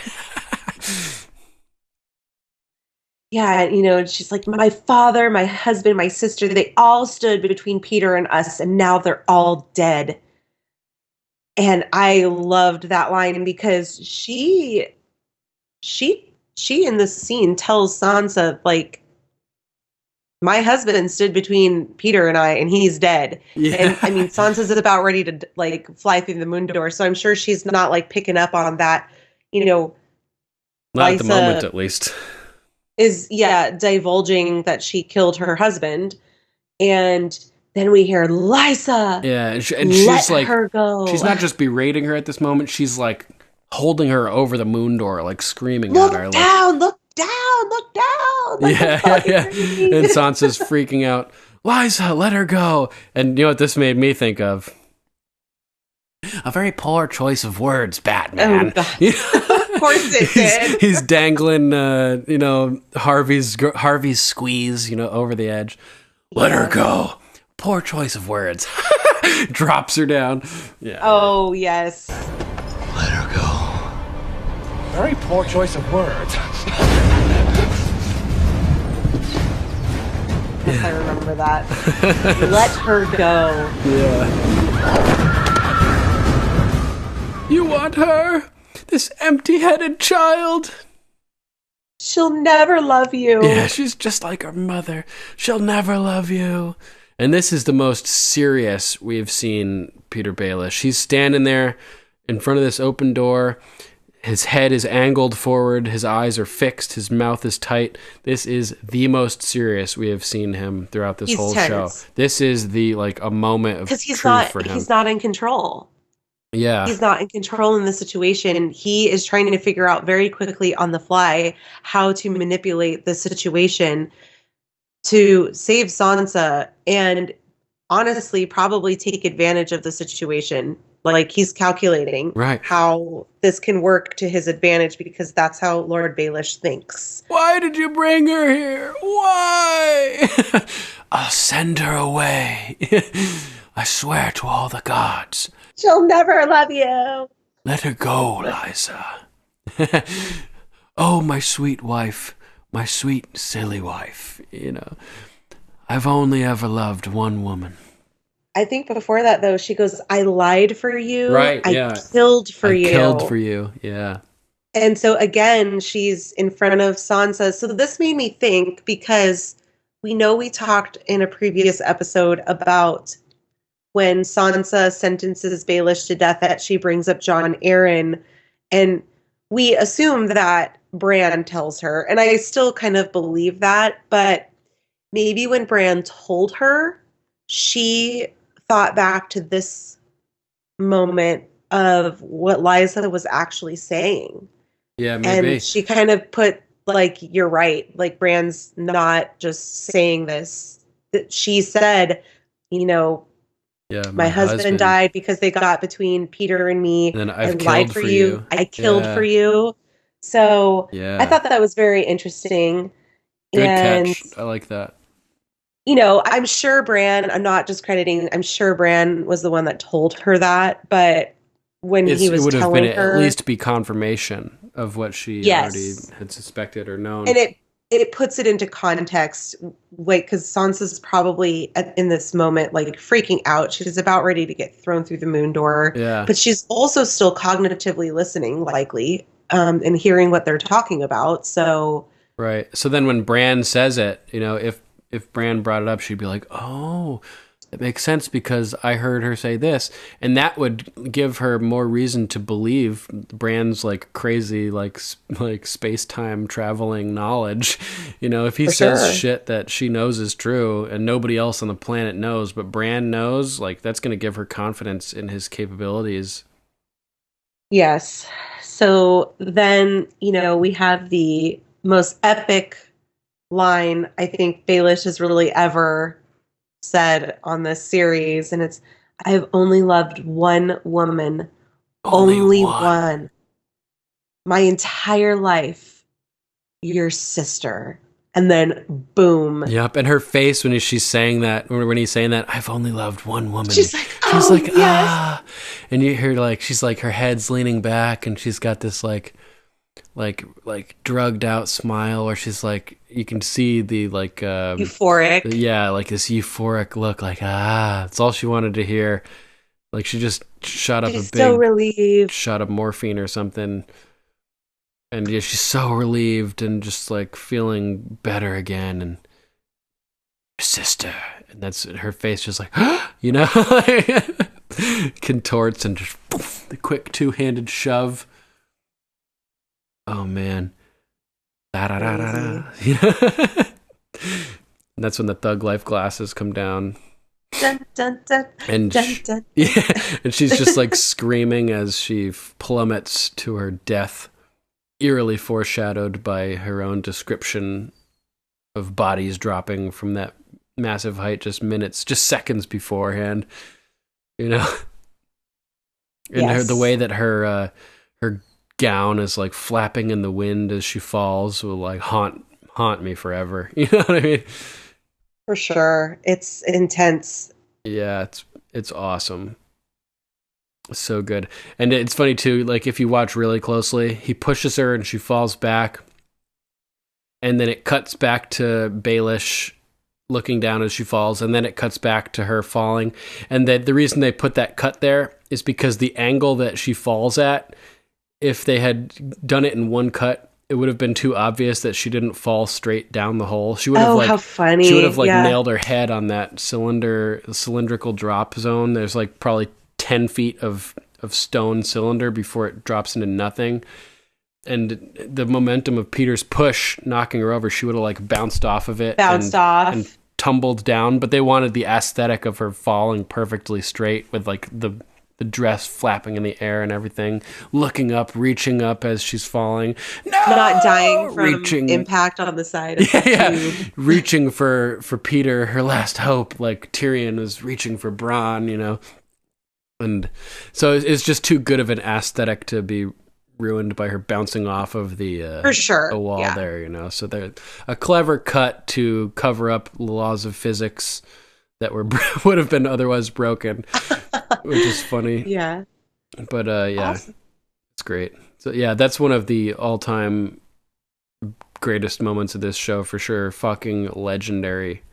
Yeah, and she's like, my father, my husband, my sister, they all stood between Peter and us, and now they're all dead. And I loved that line because she in this scene tells Sansa, my husband stood between Peter and I, and he's dead. Yeah. And I mean, Sansa's about ready to fly through the moon door, so I'm sure she's not picking up on that. Not Lysa at the moment, at least. Is divulging that she killed her husband, and then we hear Lysa. Yeah, and she's her go. She's not just berating her at this moment. She's holding her over the moon door, screaming look at her. Down, look down, look down. Yeah. And Sansa's freaking out. Lysa, let her go. And you know what this made me think of? A very poor choice of words, Batman. Oh, of course it did. He's dangling, Harvey's squeeze, over the edge. Let her go. Poor choice of words. Drops her down. Yeah. Oh, yes. Let her go. Very poor choice of words. Yes, I remember that. Let her go. Yeah. You want her? This empty-headed child? She'll never love you. Yeah, she's just like her mother. She'll never love you. And this is the most serious we've seen Peter Baelish. He's standing there in front of this open door. His head is angled forward. His eyes are fixed. His mouth is tight. This is the most serious we have seen him throughout this whole tense. show. This is a moment of truth for him. He's not in control. Yeah. He's not in control in the situation. He is trying to figure out very quickly on the fly how to manipulate the situation to save Sansa and honestly probably take advantage of the situation. Like, he's calculating how this can work to his advantage because that's how Lord Baelish thinks. Why did you bring her here? Why? I'll send her away. I swear to all the gods. She'll never love you. Let her go, Lysa. Oh, my sweet wife, my sweet, silly wife. I've only ever loved one woman. I think before that, though, she goes, I lied for you. Right, I killed for you. I killed for you, yeah. And so, again, she's in front of Sansa. So this made me think, because we know we talked in a previous episode about when Sansa sentences Baelish to death that she brings up Jon Arryn. And we assume that Bran tells her. And I still kind of believe that. But maybe when Bran told her, she thought back to this moment of what Lysa was actually saying. Yeah, maybe. And she kind of put, like, you're right. Like, Bran's not just saying this. That she said, my husband died because they got between Peter and me. And I lied for you. I killed for you. So I thought that was very interesting. Good catch. I like that. I'm sure Bran, I'm not discrediting, I'm sure Bran was the one that told her that, but when he was it would telling have been her, at least be confirmation of what she already had suspected or known. And it puts it into context, like, because Sansa's probably in this moment, like, freaking out. She's about ready to get thrown through the moon door. Yeah. But she's also still cognitively listening, likely, and hearing what they're talking about. So. Right. So then when Bran says it, if Bran brought it up, she'd be like, oh, it makes sense because I heard her say this. And that would give her more reason to believe Bran's like crazy, like space-time traveling knowledge. If he says shit that she knows is true and nobody else on the planet knows, but Bran knows, like, that's going to give her confidence in his capabilities. Yes. So then, we have the most epic line I think Baelish has really ever said on this series, and it's, I have only loved one woman, only one, my entire life, your sister. And then boom. Yep, and her face when she's saying that, when he's saying that, I've only loved one woman. She's like, yes. Ah. And you hear, like, she's like, her head's leaning back, and she's got this like drugged out smile, or she's like, you can see the like euphoric, like this euphoric look, like, it's all she wanted to hear. Like, she just shot up she's so relieved, shot of morphine or something, and yeah, she's so relieved and just like feeling better again. And your sister, and that's her face, just like contorts, and just poof, the quick two-handed shove. Oh man. And that's when the thug life glasses come down. Dun, dun, dun, and dun, dun. And she's just like screaming as she plummets to her death, eerily foreshadowed by her own description of bodies dropping from that massive height just minutes, just seconds beforehand, you know. And the way that her gown is like flapping in the wind as she falls will like haunt me forever. You know what I mean? For sure. It's intense. Yeah, it's awesome. So good. And it's funny too, like if you watch really closely, he pushes her and she falls back. And then it cuts back to Baelish looking down as she falls, and then it cuts back to her falling. And the reason they put that cut there is because the angle that she falls at, if they had done it in one cut, it would have been too obvious that she didn't fall straight down the hole. She would have how funny. She would have nailed her head on that cylindrical drop zone. There's like probably 10 feet of stone cylinder before it drops into nothing. And the momentum of Peter's push knocking her over, she would have like bounced off of it. And tumbled down. But they wanted the aesthetic of her falling perfectly straight with like the dress flapping in the air and everything, looking up, reaching up as she's falling. No! Not dying from impact on the side of the tube. Reaching for Peter, her last hope, like Tyrion was reaching for Bronn, you know. And so it's just too good of an aesthetic to be ruined by her bouncing off of the for sure the wall there, you know. So they're a clever cut to cover up laws of physics that would have been otherwise broken, which is funny. Yeah. But awesome. It's great. So yeah, that's one of the all-time greatest moments of this show for sure. Fucking legendary.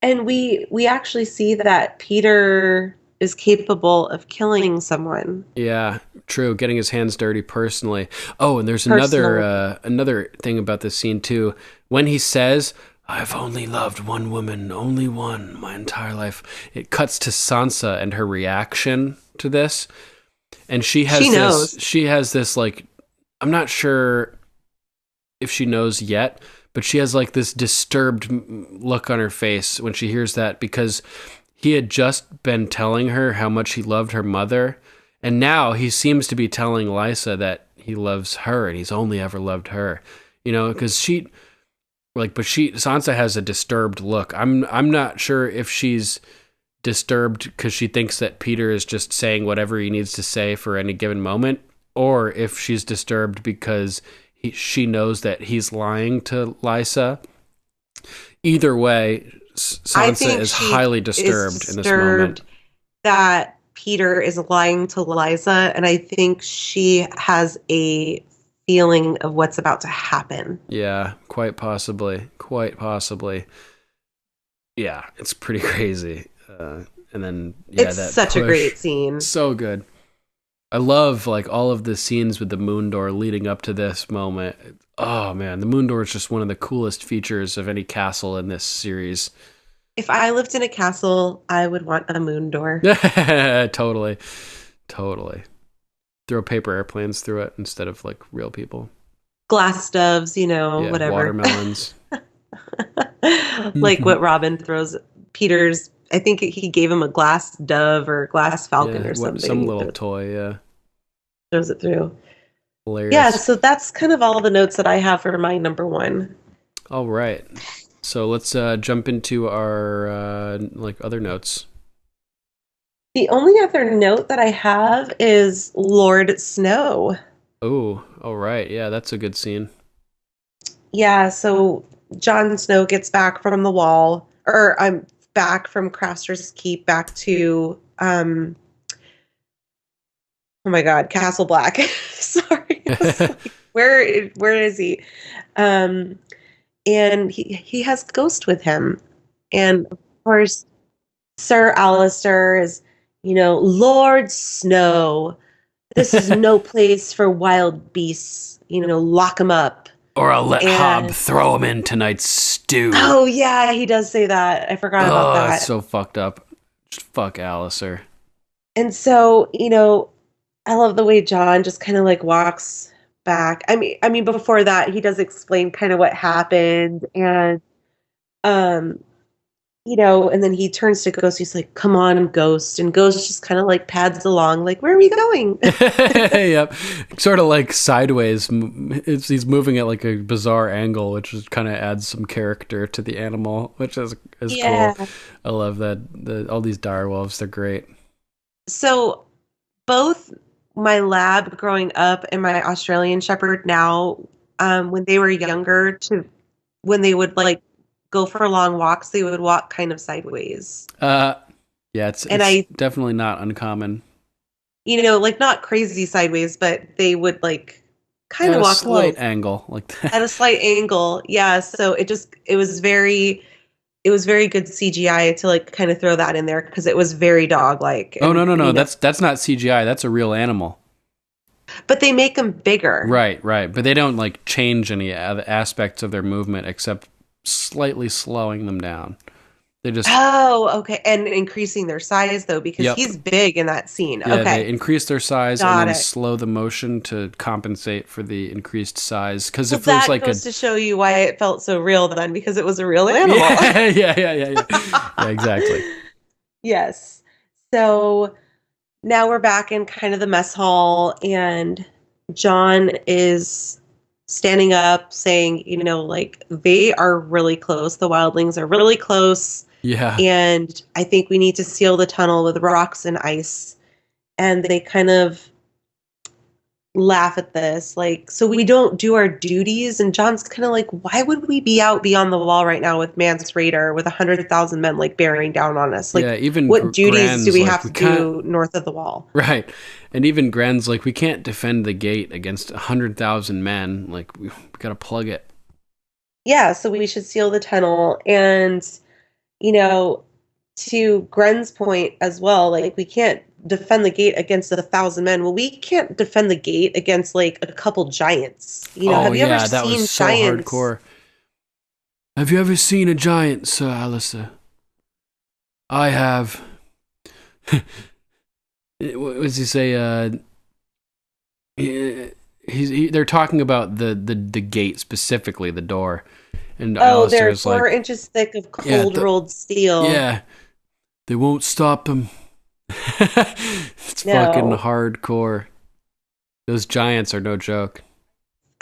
And we actually see that Peter is capable of killing someone. Yeah, true. Getting his hands dirty personally. Oh, and there's another thing about this scene too. When he says, "I've only loved one woman, only one, my entire life," it cuts to Sansa and her reaction to this. And she has this like, I'm not sure if she knows yet, but she has like this disturbed look on her face when she hears that, because he had just been telling her how much he loved her mother, and now he seems to be telling Lysa that he loves her and he's only ever loved her. You know, because Sansa has a disturbed look. I'm not sure if she's disturbed because she thinks that Peter is just saying whatever he needs to say for any given moment, or if she's disturbed because she knows that he's lying to Lysa. Either way, Sansa is highly disturbed in this moment. That Peter is lying to Lysa, and I think she has a feeling of what's about to happen. Yeah, quite possibly. Yeah, it's pretty crazy. And then it's such a great scene. So good. I love like all of the scenes with the moon door leading up to this moment. Oh man, the moon door is just one of the coolest features of any castle in this series. If I lived in a castle, I would want a moon door. Totally. Throw paper airplanes through it instead of like real people. Glass doves, you know, whatever. Watermelons. Like what Robin throws Peter's. I think he gave him a glass dove or glass falcon or something. Some little toy, yeah. Throws it through. Hilarious. Yeah, so that's kind of all the notes that I have for my number one. All right. So let's jump into our other notes. The only other note that I have is Lord Snow. Oh, all right. Yeah, that's a good scene. Yeah, so Jon Snow gets back from the wall, or I'm back from Craster's Keep back to oh my god, Castle Black. Sorry. Like, where is he? And he has Ghost with him. And of course Sir Alistair is, you know, Lord Snow. This is no place for wild beasts. You know, lock him up. Or I'll let Hob throw him in tonight's stew. Oh, yeah, he does say that. I forgot about that. That's so fucked up. Just fuck Alistair. And so, you know, I love the way Jon just kind of like walks back. I mean, before that, he does explain kind of what happened. And and then he turns to Ghost. He's like, "Come on, Ghost," and Ghost just kind of like pads along, like, "Where are we going?" Yep, sort of like sideways. He's moving at like a bizarre angle, which kind of adds some character to the animal, which is cool. I love that. All these direwolves, they're great. So, both my lab growing up and my Australian Shepherd now, when they were younger, when they would like go for long walks, they would walk kind of sideways. Yeah, it's definitely not uncommon. Like not crazy sideways, but they would like kind of walk at a slight angle like that. At a slight angle, yeah. So it was very good CGI to like kind of throw that in there because it was very dog-like. Oh no, that's not CGI. That's a real animal. But they make them bigger. Right. But they don't like change any aspects of their movement except slightly slowing them down. They just okay, and increasing their size though because he's big in that scene. Yeah, okay, they increase their size and then slow the motion to compensate for the increased size. Because if there's like goes to show you why it felt so real then because it was a real animal. Yeah, exactly. Yes. So now we're back in kind of the mess hall, and John is standing up saying, like, they are really close. The wildlings are really close. Yeah. And I think we need to seal the tunnel with rocks and ice. And they kind of laugh at this. Like, so we don't do our duties. And John's kind of like, why would we be out beyond the wall right now with Mance Rayder with 100,000 men, like, bearing down on us? Like, even what duties Gren's, do we like, have to do north of the wall? Right. And even Gren's like, we can't defend the gate against 100,000 men. Like, we got to plug it. Yeah, so we should seal the tunnel. And, to Gren's point as well, like, we can't defend the gate against 1,000 men. Well, we can't defend the gate against, like, a couple giants. Have you ever that seen was so giants? Hardcore. Have you ever seen a giant, Sir Alistair? I have. What does he say? They're talking about the gate specifically, the door. And they're 4 inches thick of cold rolled steel. Yeah, they won't stop them. It's fucking hardcore. Those giants are no joke.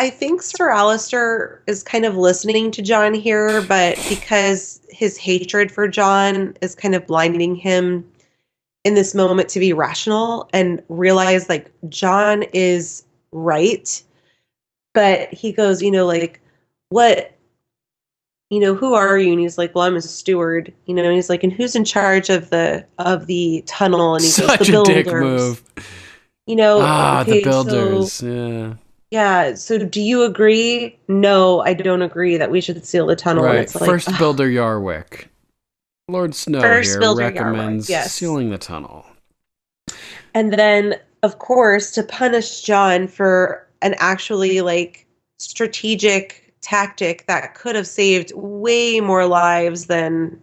I think Sir Alistair is kind of listening to John here, but because his hatred for John is kind of blinding him in this moment to be rational and realize, like, John is right. But he goes, like, what, who are you? And he's like, well, I'm a steward, and he's like, and who's in charge of the tunnel? And he goes, the builders. Dick move. Okay, the builders. Yeah. So do you agree? No, I don't agree that we should seal the tunnel. Right. And it's like, First Builder Yarwick. Lord Snow here recommends sealing the tunnel. And then, of course, to punish John for an actually, like, strategic tactic that could have saved way more lives than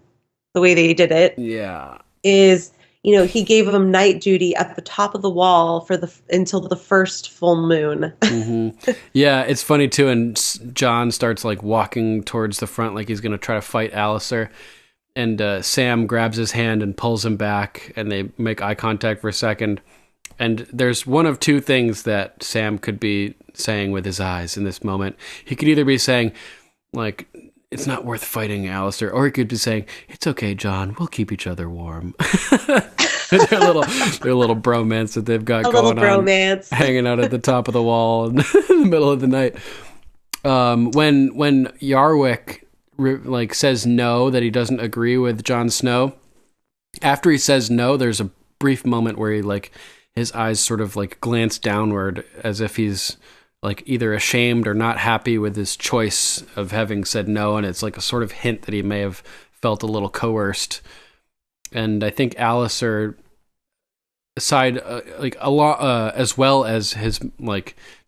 the way they did it. Yeah. Is, he gave him night duty at the top of the wall until the first full moon. Mm-hmm. Yeah, it's funny too. And John starts like walking towards the front, like he's going to try to fight Alistair. And Sam grabs his hand and pulls him back, and they make eye contact for a second. And there's one of two things that Sam could be saying with his eyes in this moment. He could either be saying, like, it's not worth fighting, Alistair, or he could be saying, it's okay, John, we'll keep each other warm. their little bromance that they've got going on, hanging out at the top of the wall in the middle of the night. When Yarwick says no, that he doesn't agree with Jon Snow, after he says no, there's a brief moment where he his eyes sort of glance downward as if he's either ashamed or not happy with his choice of having said no, and it's a sort of hint that he may have felt a little coerced. And I think Alistair, aside as well as his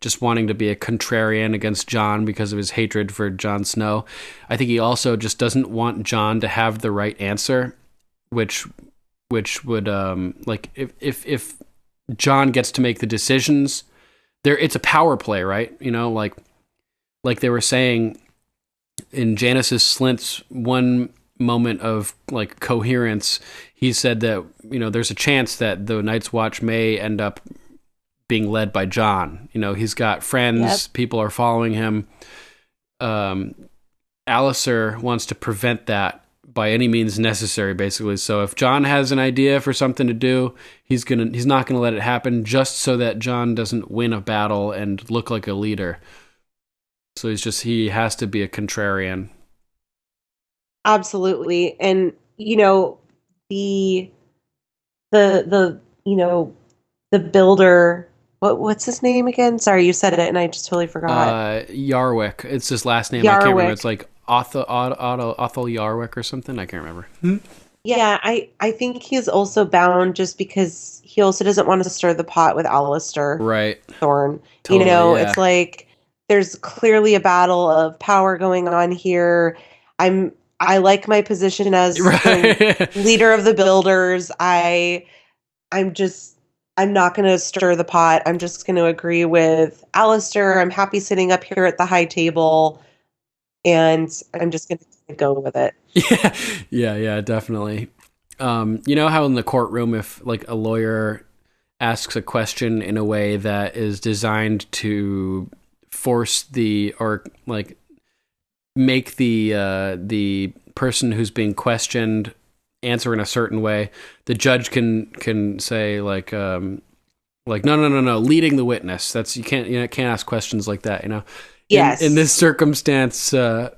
just wanting to be a contrarian against Jon because of his hatred for Jon Snow, I think he also just doesn't want Jon to have the right answer, which would if Jon gets to make the decisions, it's a power play, right? Like they were saying in Janice's Slint's one moment of like coherence, he said that, you know, there's a chance that the Night's Watch may end up being led by Jon. You know, he's got friends, people are following him. Alliser wants to prevent that by any means necessary, basically. So if Jon has an idea for something to do, he's not gonna let it happen just so that Jon doesn't win a battle and look like a leader. So he has to be a contrarian. Absolutely. And you know, the you know, the builder, what's his name again? Sorry, you said it and I just totally forgot. Yarwick. It's his last name. Yarwick. I can't remember. It's like Othel Yarwick or something. I can't remember. Yeah, I think he's also bound just because he also doesn't want to stir the pot with Alistair. Right. Thorne. Totally, you know, yeah. It's like there's clearly a battle of power going on here. I like my position as leader of the builders. I'm not going to stir the pot. I'm just going to agree with Alistair. I'm happy sitting up here at the high table, and I'm just going to go with it. Yeah, definitely. You know how in the courtroom, if like a lawyer asks a question in a way that is designed to force or like make the person who's being questioned answer in a certain way, the judge can say like no, leading the witness. That's you can't ask questions like that, you know. Yes. In this circumstance, the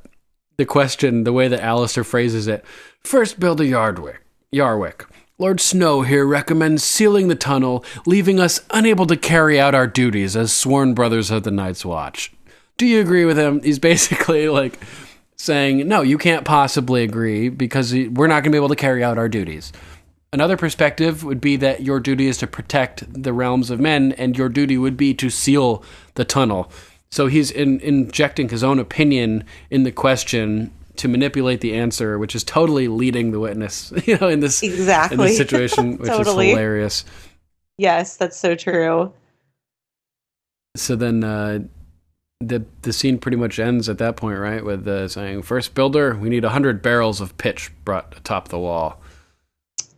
question, the way that Alistair phrases it, first builder Yarwick. Lord Snow here recommends sealing the tunnel, leaving us unable to carry out our duties as sworn brothers of the Night's Watch. Do you agree with him? He's basically like saying, no, you can't possibly agree because we're not going to be able to carry out our duties. Another perspective would be that your duty is to protect the realms of men, and your duty would be to seal the tunnel. So he's injecting his own opinion in the question to manipulate the answer, which is totally leading the witness, you know, in this situation, which is hilarious. Yes, that's so true. So then the scene pretty much ends at that point, right? With saying, first builder, we need 100 barrels of pitch brought atop the wall.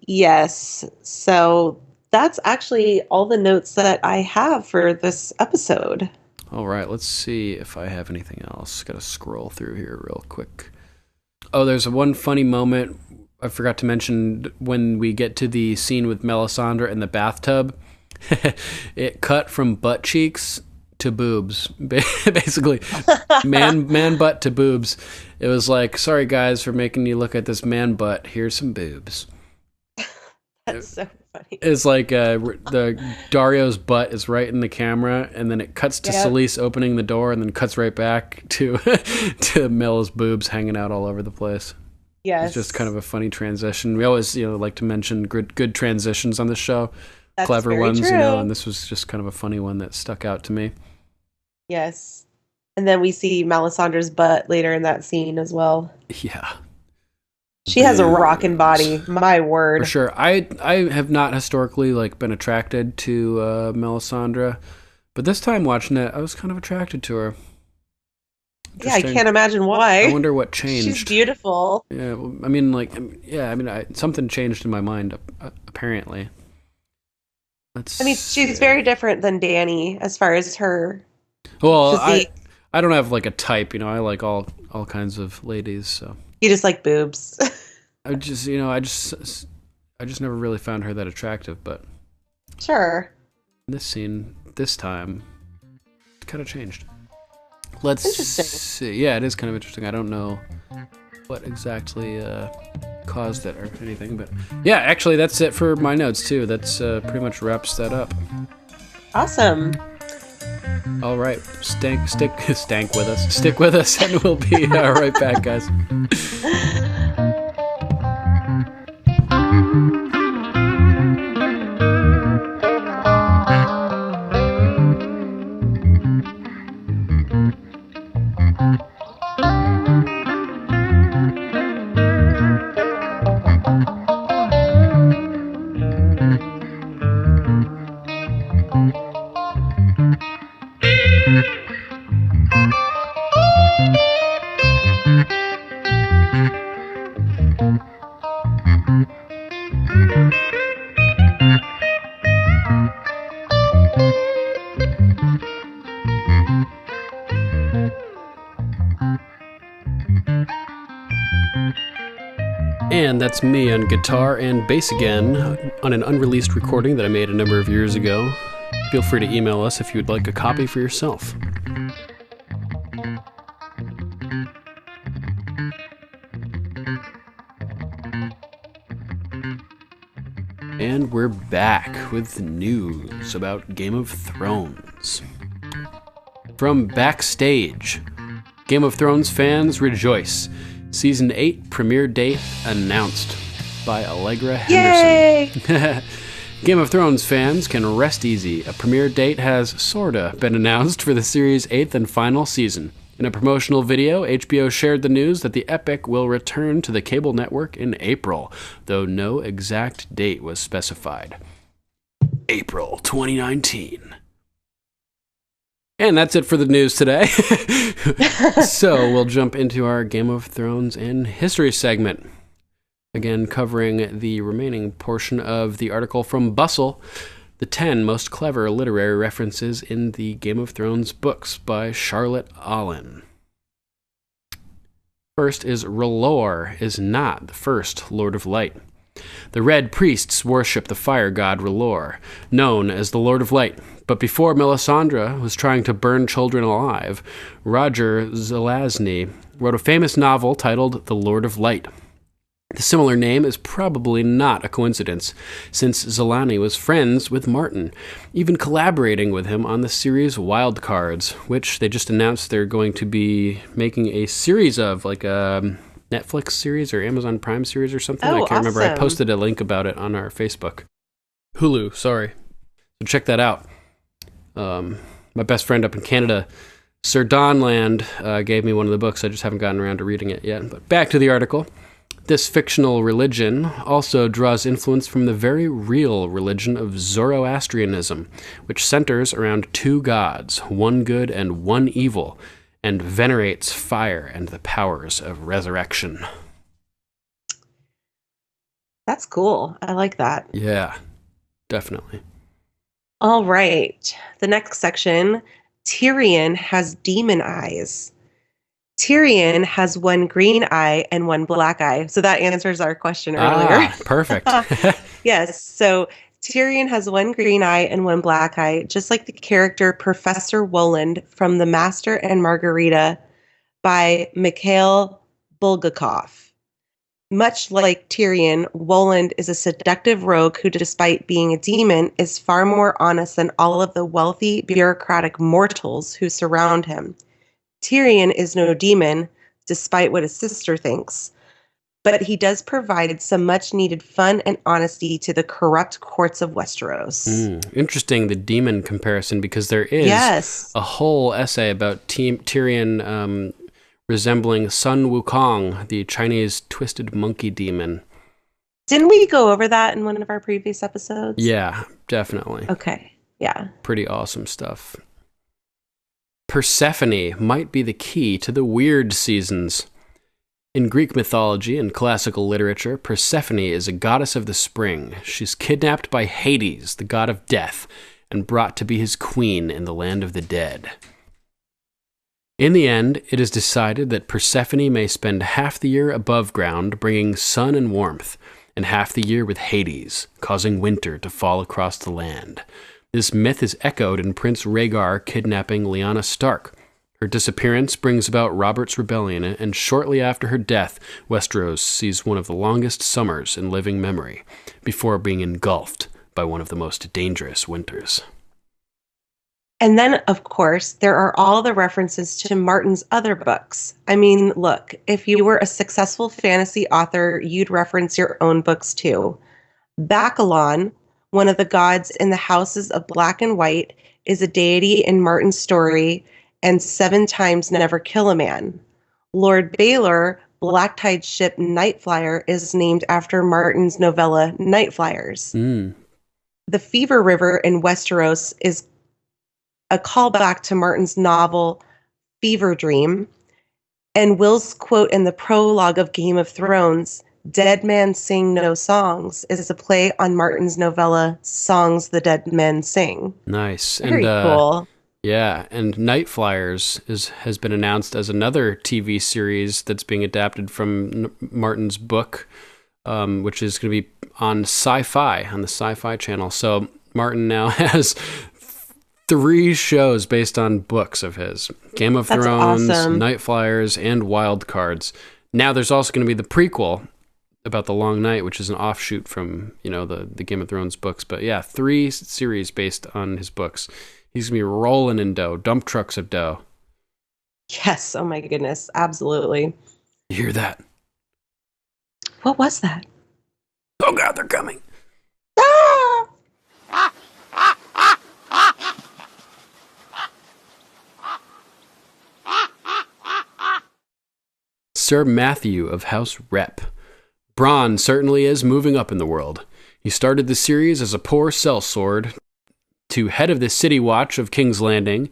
Yes. So that's actually all the notes that I have for this episode. All right, let's see if I have anything else. Got to scroll through here real quick. Oh, there's one funny moment I forgot to mention when we get to the scene with Melisandre in the bathtub. It cut from butt cheeks to boobs, basically. man butt to boobs. It was like, sorry guys for making you look at this man butt. Here's some boobs. That's so funny. It's like the Dario's butt is right in the camera, and then it cuts to Selyse opening the door, and then cuts right back to to Mel's boobs hanging out all over the place. Yes, it's just kind of a funny transition. We always, like to mention good transitions on the show, that's clever ones, true. and this was just kind of a funny one that stuck out to me. Yes, and then we see Melisandre's butt later in that scene as well. Yeah. She has a rockin' body, my word. For sure. I have not historically been attracted to Melisandre, but this time watching it, I was kind of attracted to her. Yeah, I can't imagine why. I wonder what changed. She's beautiful. Yeah, I mean, something changed in my mind, apparently. She's very different than Dany as far as her. Well, I don't have a type, I like all kinds of ladies, so. You just like boobs. I just never really found her that attractive, but sure. This scene, this time, kind of changed. Let's see. Yeah, it is kind of interesting. I don't know what exactly caused it or anything, but yeah, actually, that's it for my notes too. That's pretty much wraps that up. Awesome. All right, stick with us, and we'll be right back, guys. And that's me on guitar and bass again on an unreleased recording that I made a number of years ago. Feel free to email us if you would like a copy for yourself. And we're back with news about Game of Thrones. From Backstage, Game of Thrones fans rejoice. Season 8 premiere date announced by Allegra Henderson. Yay! Game of Thrones fans can rest easy. A premiere date has sorta been announced for the series' 8th and final season. In a promotional video, HBO shared the news that the epic will return to the cable network in April, though no exact date was specified. April 2019. And that's it for the news today. So we'll jump into our Game of Thrones and history segment. Again, covering the remaining portion of the article from Bustle, the 10 most clever literary references in the Game of Thrones books by Charlotte Allen. First is R'hllor is not the first Lord of Light. The Red Priests worship the fire god R'hllor, known as the Lord of Light. But before Melisandre was trying to burn children alive, Roger Zelazny wrote a famous novel titled The Lord of Light. The similar name is probably not a coincidence, since Zelazny was friends with Martin, even collaborating with him on the series Wild Cards, which they just announced they're going to be making a series of, like a Netflix series or Amazon Prime series or something. I can't remember. I posted a link about it on our Facebook. Hulu, sorry. So check that out. My best friend up in Canada, Sir Donland, gave me one of the books. I just haven't gotten around to reading it yet. But back to the article. This fictional religion also draws influence from the very real religion of Zoroastrianism, which centers around two gods, one good and one evil, and venerates fire and the powers of resurrection. That's cool. I like that. Yeah, definitely. All right. The next section, Tyrion has demon eyes. Tyrion has one green eye and one black eye. So that answers our question earlier. Perfect. Yes. So Tyrion has one green eye and one black eye, just like the character Professor Woland from The Master and Margarita by Mikhail Bulgakov. Much like Tyrion, Woland is a seductive rogue who, despite being a demon, is far more honest than all of the wealthy, bureaucratic mortals who surround him. Tyrion is no demon, despite what his sister thinks, but he does provide some much-needed fun and honesty to the corrupt courts of Westeros. Interesting, the demon comparison, because there is a whole essay about Tyrion resembling Sun Wukong, the Chinese twisted monkey demon. Didn't we go over that in one of our previous episodes? Yeah, definitely. Okay, yeah. Pretty awesome stuff. Persephone might be the key to the weird seasons. In Greek mythology and classical literature, Persephone is a goddess of the spring. She's kidnapped by Hades, the god of death, and brought to be his queen in the land of the dead. In the end, it is decided that Persephone may spend half the year above ground, bringing sun and warmth, and half the year with Hades, causing winter to fall across the land. This myth is echoed in Prince Rhaegar kidnapping Lyanna Stark. Her disappearance brings about Robert's rebellion, and shortly after her death, Westeros sees one of the longest summers in living memory, before being engulfed by one of the most dangerous winters. And then, of course, there are all the references to Martin's other books. I mean, look, if you were a successful fantasy author, you'd reference your own books too. Bacalon, one of the gods in the houses of Black and White, is a deity in Martin's story, and 7 times never kill a man. Lord Baelor, Black-Tide's ship Nightflyer, is named after Martin's novella Nightflyers. The Fever River in Westeros is a callback to Martin's novel Fever Dream, and Will's quote in the prologue of Game of Thrones, "Dead men sing no songs," is a play on Martin's novella Songs the Dead Men Sing. Nice. Very cool. Yeah, and Nightflyers has been announced as another TV series that's being adapted from Martin's book. which is going to be on Sci-Fi, on the Sci-Fi channel. So Martin now has 3 shows based on books of his. Game of Thrones, awesome. Night Flyers, and Wild Cards. Now there's also going to be the prequel about the Long Night, which is an offshoot from, the Game of Thrones books. But yeah, 3 series based on his books. He's going to be rolling in dough, dump trucks of dough. Yes. Oh my goodness. Absolutely. You hear that? What was that? Oh God, they're coming. Sir Matthew of House Rep. Bronn certainly is moving up in the world. He started the series as a poor sellsword, to head of the City Watch of King's Landing,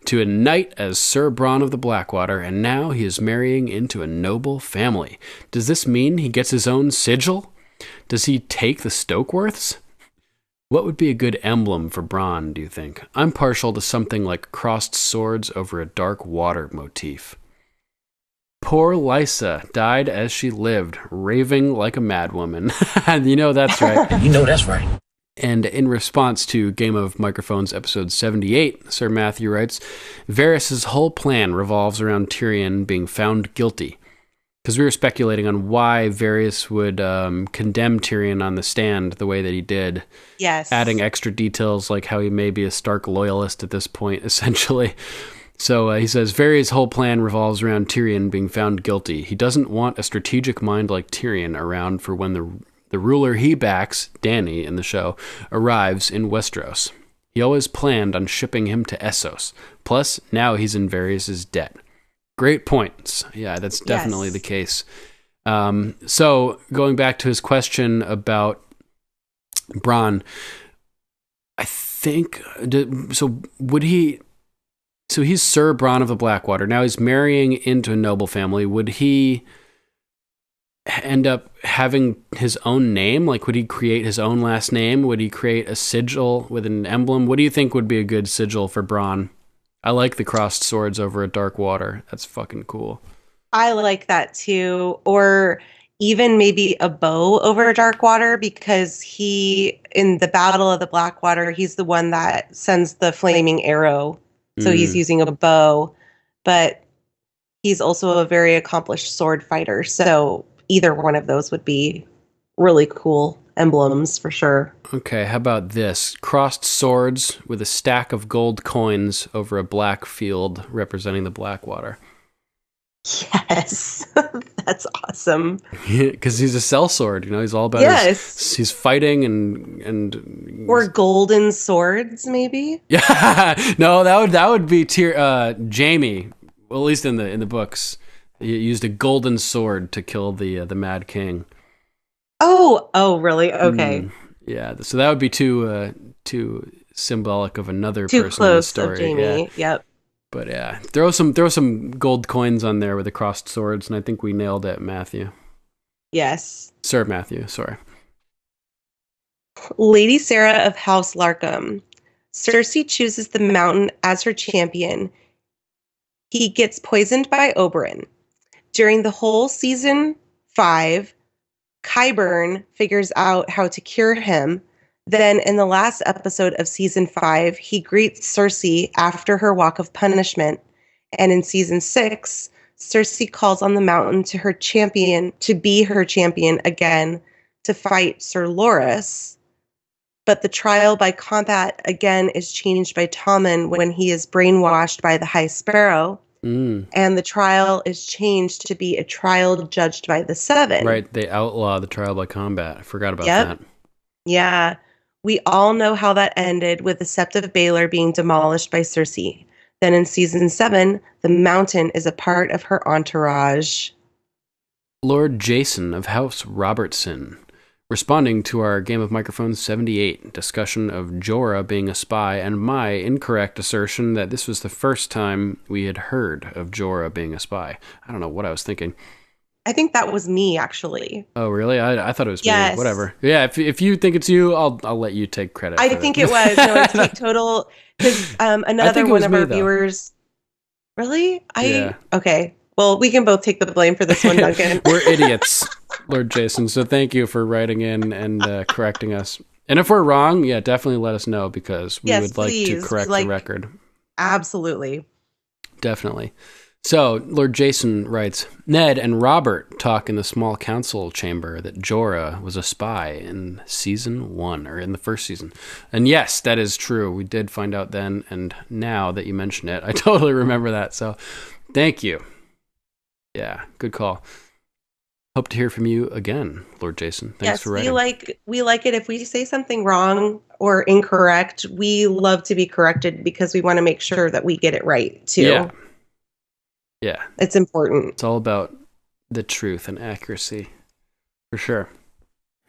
to a knight as Sir Bronn of the Blackwater, and now he is marrying into a noble family. Does this mean he gets his own sigil? Does he take the Stokeworths? What would be a good emblem for Bronn, do you think? I'm partial to something like crossed swords over a dark water motif. Poor Lysa died as she lived, raving like a madwoman. That's right. You know that's right. And in response to Game of Microphones episode 78, Sir Matthew writes, Varys' whole plan revolves around Tyrion being found guilty. Because we were speculating on why Varys would condemn Tyrion on the stand the way that he did. Yes. Adding extra details like how he may be a Stark loyalist at this point, essentially. So he says, Varys' whole plan revolves around Tyrion being found guilty. He doesn't want a strategic mind like Tyrion around for when the ruler he backs, Dany in the show, arrives in Westeros. He always planned on shipping him to Essos. Plus, now he's in Varys' debt. Great points. Yeah, that's definitely the case. So, going back to his question about Bronn, I think, so he's Sir Bronn of the Blackwater. Now he's marrying into a noble family. Would he end up having his own name? Like, would he create his own last name? Would he create a sigil with an emblem? What do you think would be a good sigil for Bronn? I like the crossed swords over a dark water. That's fucking cool. I like that too. Or even maybe a bow over a dark water, because he, in the Battle of the Blackwater, he's the one that sends the flaming arrow. So he's using a bow, but he's also a very accomplished sword fighter. So either one of those would be really cool emblems for sure. Okay, how about this? Crossed swords with a stack of gold coins over a black field representing the Blackwater. Yes, that's awesome. Because he's a sellsword, he's all about he's fighting and or golden swords, maybe. Yeah, no, that would be Jaime. Well, at least in the books, he used a golden sword to kill the Mad King. Oh, really? Okay. Yeah, so that would be too symbolic of another too person in the story. Of Jaime. Yeah. Yep. But yeah, throw some gold coins on there with the crossed swords, and I think we nailed it, Matthew. Yes. Sir Matthew, sorry. Lady Sarah of House Larkham. Cersei chooses the Mountain as her champion. He gets poisoned by Oberyn. During the whole season 5, Qyburn figures out how to cure him. Then, in the last episode of season 5, he greets Cersei after her walk of punishment. And in season 6, Cersei calls on the Mountain to be her champion again to fight Sir Loras. But the trial by combat again is changed by Tommen when he is brainwashed by the High Sparrow. And the trial is changed to be a trial judged by the Seven. Right, they outlaw the trial by combat. I forgot about that. Yeah. We all know how that ended, with the Sept of Baelor being demolished by Cersei. Then in season 7, the Mountain is a part of her entourage. Lord Jason of House Robertson, responding to our Game of Microphones 78 discussion of Jorah being a spy and my incorrect assertion that this was the first time we had heard of Jorah being a spy. I don't know what I was thinking. I think that was me, actually. Oh, really? I thought it was me. Whatever. Yeah, if you think it's you, I'll let you take credit. I think it was. No, it's like total. Because another one of our viewers. Really? Okay. Well, we can both take the blame for this one, Duncan. We're idiots, Lord Jason. So thank you for writing in and correcting us. And if we're wrong, yeah, definitely let us know because we would like to correct the record. Absolutely. Definitely. So, Lord Jason writes, Ned and Robert talk in the small council chamber that Jorah was a spy in season 1, or in the first season. And yes, that is true. We did find out then, and now that you mention it, I totally remember that. So, thank you. Yeah, good call. Hope to hear from you again, Lord Jason. Thanks for writing. We like it if we say something wrong or incorrect. We love to be corrected because we want to make sure that we get it right, too. Yeah. It's important. It's all about the truth and accuracy, for sure.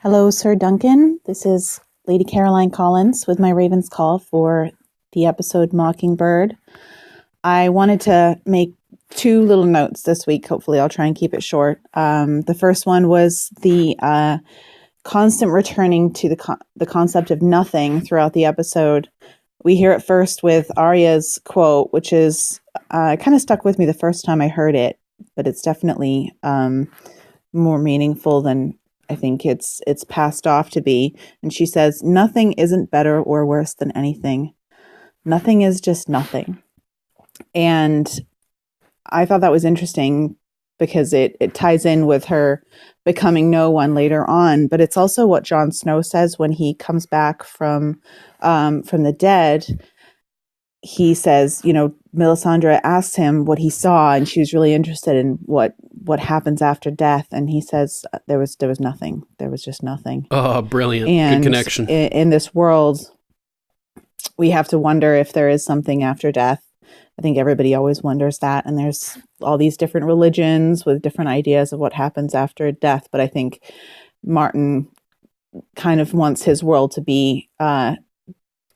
Hello, Sir Duncan. This is Lady Caroline Collins with my Raven's Call for the episode Mockingbird. I wanted to make 2 little notes this week. Hopefully I'll try and keep it short. The first one was the constant returning to the concept of nothing throughout the episode. We hear it first with Arya's quote, which is kind of stuck with me the first time I heard it, but it's definitely more meaningful than I think it's passed off to be. And she says, "Nothing isn't better or worse than anything. Nothing is just nothing." And I thought that was interesting because it ties in with her becoming no one later on, but it's also what Jon Snow says when he comes back from the dead. He says, Melisandre asked him what he saw, and she was really interested in what happens after death. And he says there was nothing. There was just nothing. Oh, brilliant! And good connection. In this world, we have to wonder if there is something after death. I think everybody always wonders that, and there's all these different religions with different ideas of what happens after death. But I think Martin kind of wants his world to be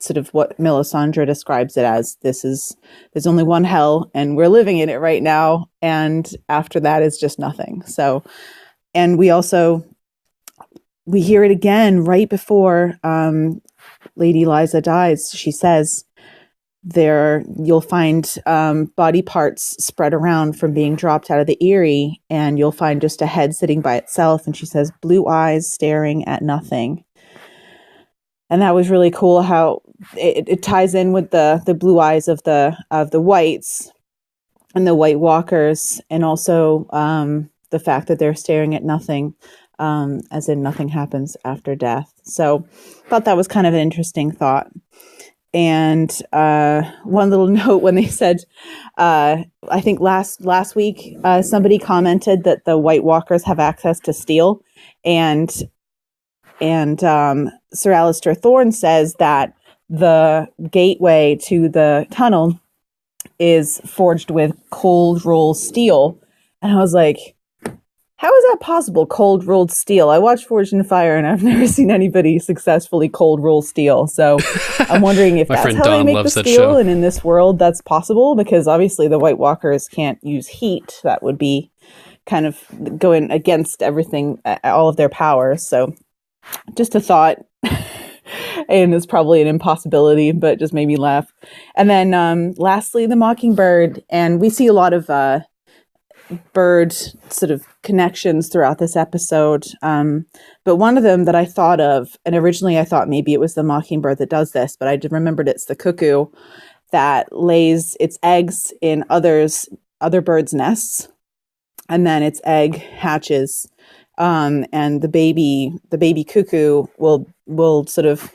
sort of what Melisandre describes it as. There's only one hell, and we're living in it right now, and after that is just nothing. So, and we hear it again right before Lady Lysa dies. She says, you'll find body parts spread around from being dropped out of the Eyrie, and you'll find just a head sitting by itself. And she says, blue eyes staring at nothing. And that was really cool how it ties in with the blue eyes of the whites and the White Walkers, and also the fact that they're staring at nothing, as in nothing happens after death. So I thought that was kind of an interesting thought. And one little note when they said, I think last week, somebody commented that the White Walkers have access to steel, and Sir Alistair Thorne says that the gateway to the tunnel is forged with cold rolled steel. And I was like, how is that possible? Cold rolled steel. I watched Forged in Fire, and I've never seen anybody successfully cold roll steel. So I'm wondering if that's how they make the steel, and in this world that's possible, because obviously the White Walkers can't use heat. That would be kind of going against everything, all of their powers. So just a thought, and it's probably an impossibility, but just made me laugh. And then lastly, the Mockingbird, and we see a lot of bird sort of connections throughout this episode. But one of them that I thought of, and originally I thought maybe it was the Mockingbird that does this, but I remembered it's the cuckoo that lays its eggs in other birds' nests, and then its egg hatches. And the baby cuckoo will sort of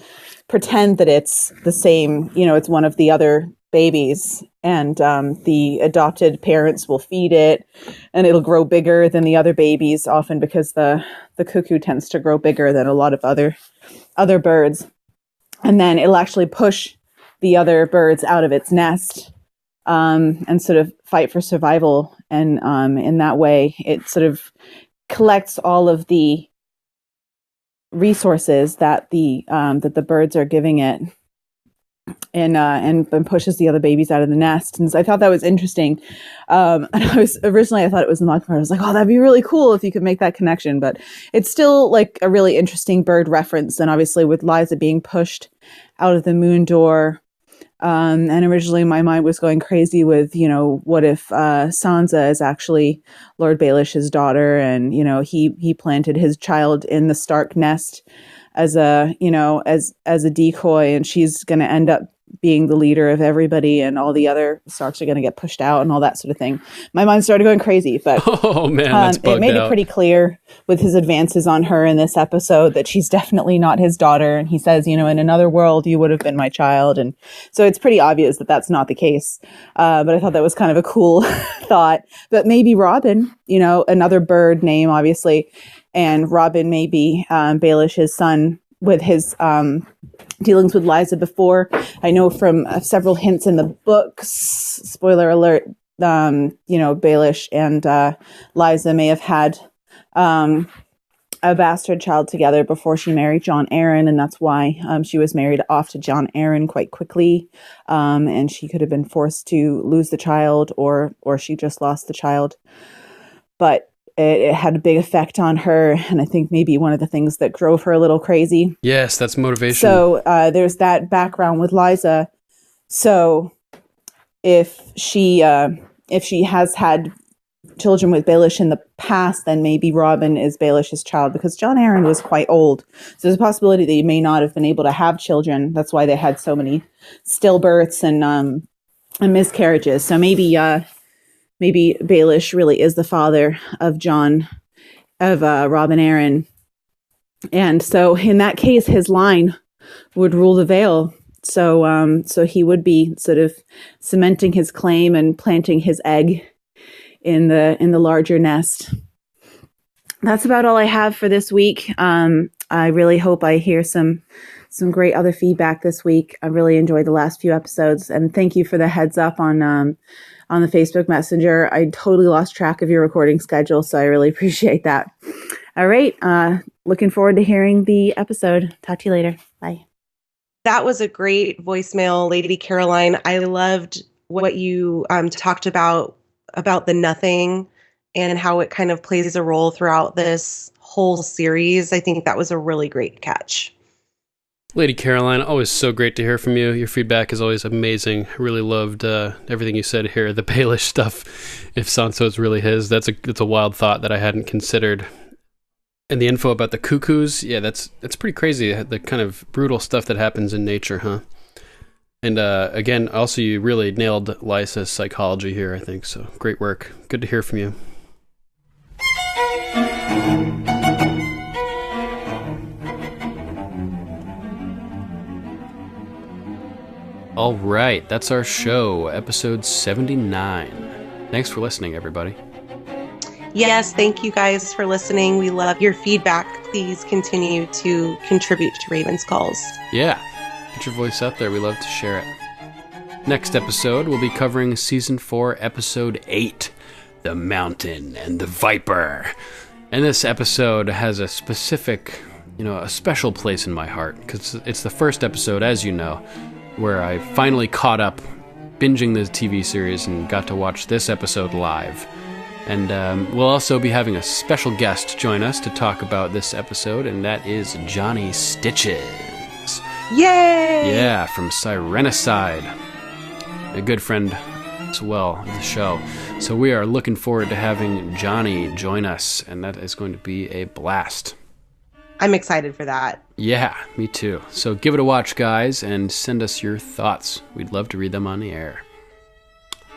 pretend that it's the same, it's one of the other babies, and the adopted parents will feed it, and it'll grow bigger than the other babies, often because the cuckoo tends to grow bigger than a lot of other birds. And then it'll actually push the other birds out of its nest, and sort of fight for survival. And in that way, it sort of collects all of the resources that the birds are giving it, and pushes the other babies out of the nest. And so I thought that was interesting. And I thought it was the Mockingbird. I was like, oh, that'd be really cool if you could make that connection. But it's still like a really interesting bird reference. And obviously with Lysa being pushed out of the moon door, And originally my mind was going crazy with, what if Sansa is actually Lord Baelish's daughter, and, he planted his child in the Stark nest as a decoy, and she's going to end up being the leader of everybody, and all the other Starks are going to get pushed out and all that sort of thing. My mind started going crazy, but oh man, that's bugged it made out. it pretty clear with his advances on her in this episode that she's definitely not his daughter. And he says, in another world, you would have been my child. And so it's pretty obvious that that's not the case. But I thought that was kind of a cool thought. But maybe Robin, another bird name, obviously, and Robin may be Baelish's son with his dealings with Lysa before. I know from several hints in the books, spoiler alert, Baelish and Lysa may have had a bastard child together before she married Jon Arryn, and that's why she was married off to Jon Arryn quite quickly, and she could have been forced to lose the child, or she just lost the child. But it had a big effect on her, and I think maybe one of the things that drove her a little crazy. Yes, that's motivation. So there's that background with Lysa. So if she has had children with Baelish in the past, then maybe Robin is Baelish's child, because Jon Arryn was quite old. So there's a possibility that he may not have been able to have children. That's why they had so many stillbirths and miscarriages. So maybe Baelish really is the father of Robin Arryn. And so in that case, his line would rule the Vale. So he would be sort of cementing his claim and planting his egg in the larger nest. That's about all I have for this week. I really hope I hear some great other feedback this week. I really enjoyed the last few episodes, and thank you for the heads up on the Facebook Messenger. I totally lost track of your recording schedule, so I really appreciate that. All right. Looking forward to hearing the episode. Talk to you later. Bye. That was a great voicemail, Lady Caroline. I loved what you talked about the nothing and how it kind of plays a role throughout this whole series. I think that was a really great catch. Lady Caroline, always so great to hear from you. Your feedback is always amazing. I really loved everything you said here. The Baelish stuff, if Sansa is really his, that's a wild thought that I hadn't considered. And the info about the cuckoos, yeah, that's pretty crazy. The kind of brutal stuff that happens in nature, huh? And again, also you really nailed Lysa's psychology here, I think. So great work. Good to hear from you. All right, that's our show, episode 79. Thanks for listening, everybody. Yes, thank you guys for listening. We love your feedback. Please continue to contribute to Raven's Calls. Yeah, get your voice out there. We love to share it. Next episode, we'll be covering Season 4, Episode 8, The Mountain and the Viper. And this episode has a specific, a special place in my heart, because it's the first episode, as you know, where I finally caught up binging the TV series and got to watch this episode live. And we'll also be having a special guest join us to talk about this episode, and that is Johnny Stitches. Yay! Yeah, from Sirenicide. A good friend as well of the show. So we are looking forward to having Johnny join us, and that is going to be a blast. I'm excited for that. Yeah, me too. So give it a watch, guys, and send us your thoughts. We'd love to read them on the air.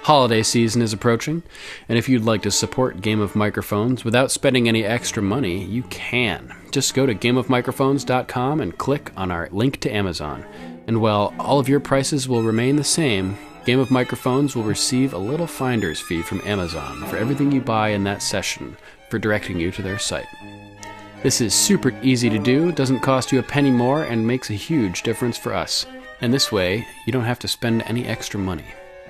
Holiday season is approaching, and if you'd like to support Game of Microphones without spending any extra money, you can. Just go to gameofmicrophones.com and click on our link to Amazon. And while all of your prices will remain the same, Game of Microphones will receive a little finder's fee from Amazon for everything you buy in that session for directing you to their site. This is super easy to do, doesn't cost you a penny more, and makes a huge difference for us. And this way, you don't have to spend any extra money.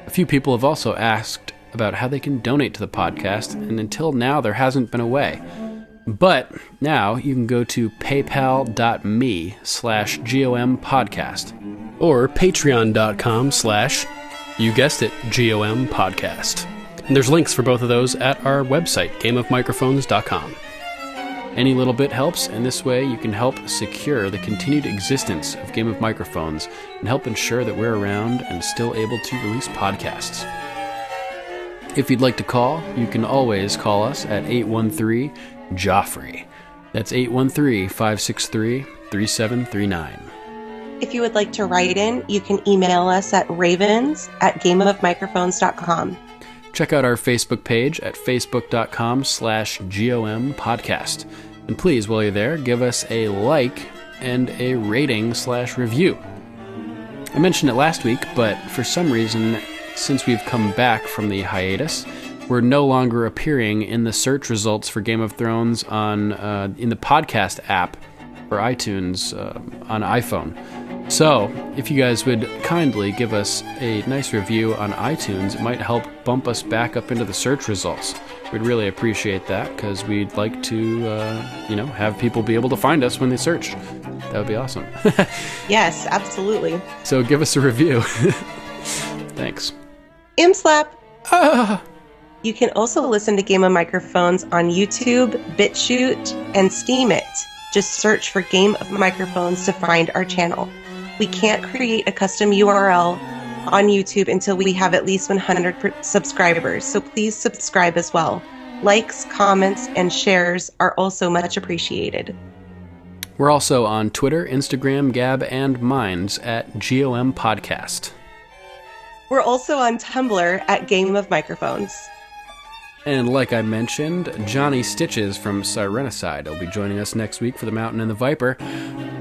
A few people have also asked about how they can donate to the podcast, and until now there hasn't been a way. But now you can go to paypal.me/GOM podcast or patreon.com/ you guessed it, GOM podcast. And there's links for both of those at our website, gameofmicrophones.com. Any little bit helps, and this way you can help secure the continued existence of Game of Microphones and help ensure that we're around and still able to release podcasts. If you'd like to call, you can always call us at 813-JOFFREY. That's 813-563-3739. If you would like to write in, you can email us at ravens@gameofmicrophones.com. Check out our Facebook page at facebook.com/GOM podcast. And please, while you're there, give us a like and a rating/review. I mentioned it last week, but for some reason, since we've come back from the hiatus, we're no longer appearing in the search results for Game of Thrones on in the podcast app for iTunes on iPhone. So, if you guys would kindly give us a nice review on iTunes, it might help bump us back up into the search results. We'd really appreciate that, because we'd like to, have people be able to find us when they search. That would be awesome. Yes, absolutely. So give us a review. Thanks. Slap. You can also listen to Game of Microphones on YouTube, BitChute, and Steam It. Just search for Game of Microphones to find our channel. We can't create a custom URL on YouTube until we have at least 100 subscribers, so please subscribe as well. Likes, comments, and shares are also much appreciated. We're also on Twitter, Instagram, Gab, and Minds at GOM Podcast. We're also on Tumblr at Game of Microphones. And like I mentioned, Johnny Stitches from Sirenicide will be joining us next week for The Mountain and the Viper.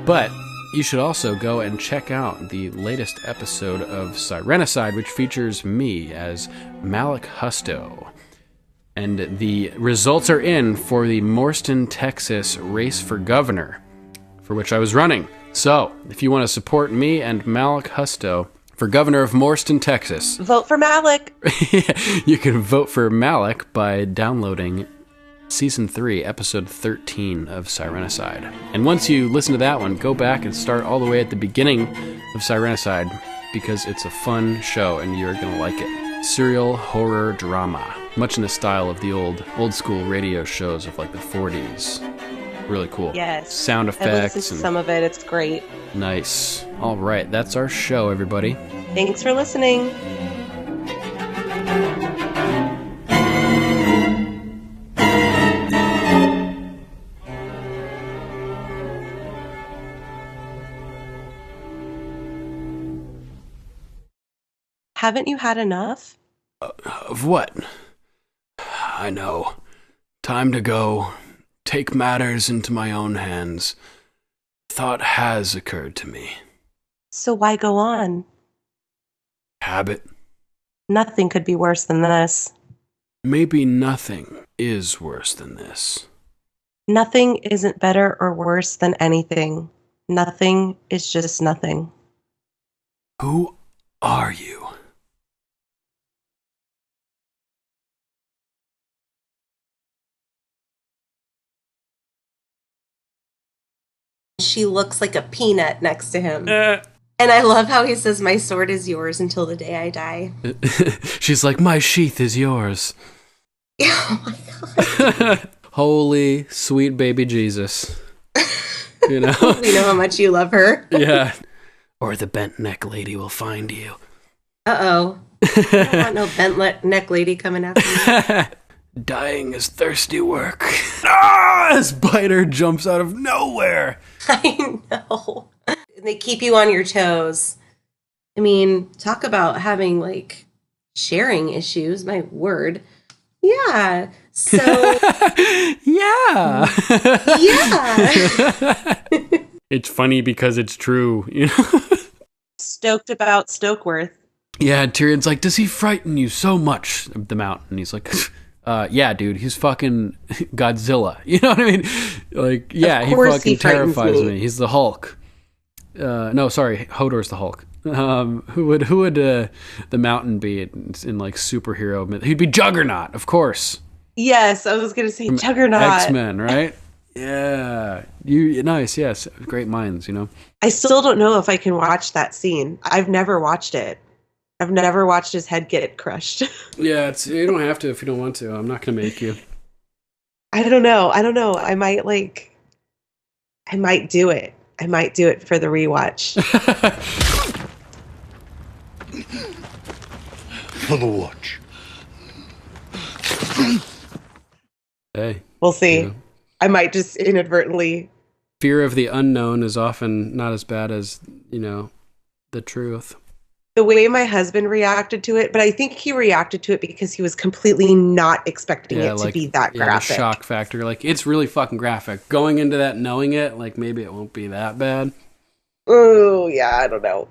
But you should also go and check out the latest episode of Sirenicide, which features me as Malik Husto. And the results are in for the Morston, Texas race for governor, for which I was running. So, if you want to support me and Malik Husto for governor of Morston, Texas, vote for Malik. You can vote for Malik by downloading Season 3, Episode 13 of Sirenicide. And once you listen to that one, go back and start all the way at the beginning of Sirenicide, because it's a fun show and you're going to like it. Serial horror drama, much in the style of the old school radio shows of like the 40s. Really cool. Yes. Sound effects. And some of it, it's great. Nice. All right, that's our show, everybody. Thanks for listening. Haven't you had enough? Of what? I know. Time to go. Take matters into my own hands. Thought has occurred to me. So why go on? Habit. Nothing could be worse than this. Maybe nothing is worse than this. Nothing isn't better or worse than anything. Nothing is just nothing. Who are you? She looks like a peanut next to him. And I love how he says, my sword is yours until the day I die. She's like, my sheath is yours. Oh my God. Holy sweet baby Jesus. You know? We know how much you love her. Yeah. Or the bent neck lady will find you. Uh-oh. I don't want no bent neck lady coming after me. Dying is thirsty work. Ah! This biter jumps out of nowhere. I know. They keep you on your toes. I mean, talk about having, like, sharing issues. My word. Yeah. So. Yeah. Yeah. It's funny because it's true, you know? Stoked about Stokeworth. Yeah, Tyrion's like, does he frighten you so much, the mountain? And he's like, yeah, dude, he's fucking Godzilla. You know what I mean? Like, yeah, he fucking terrifies me. He's the Hulk. No, sorry, Hodor's the Hulk. Who would the mountain be in like superhero? He'd be Juggernaut, of course. Yes, I was gonna say Juggernaut. X-Men, right? Yeah, nice. Yes, great minds. You know. I still don't know if I can watch that scene. I've never watched it. I've never watched his head get crushed. Yeah, you don't have to if you don't want to. I'm not gonna make you. I don't know. I might do it. I might do it for the rewatch. For the watch. Hey. We'll see. Yeah. I might just inadvertently. Fear of the unknown is often not as bad as, the truth. The way my husband reacted to it, but I think he reacted to it because he was completely not expecting it to be that graphic. The shock factor. Like, it's really fucking graphic. Going into that knowing it, like, maybe it won't be that bad. Oh, yeah, I don't know.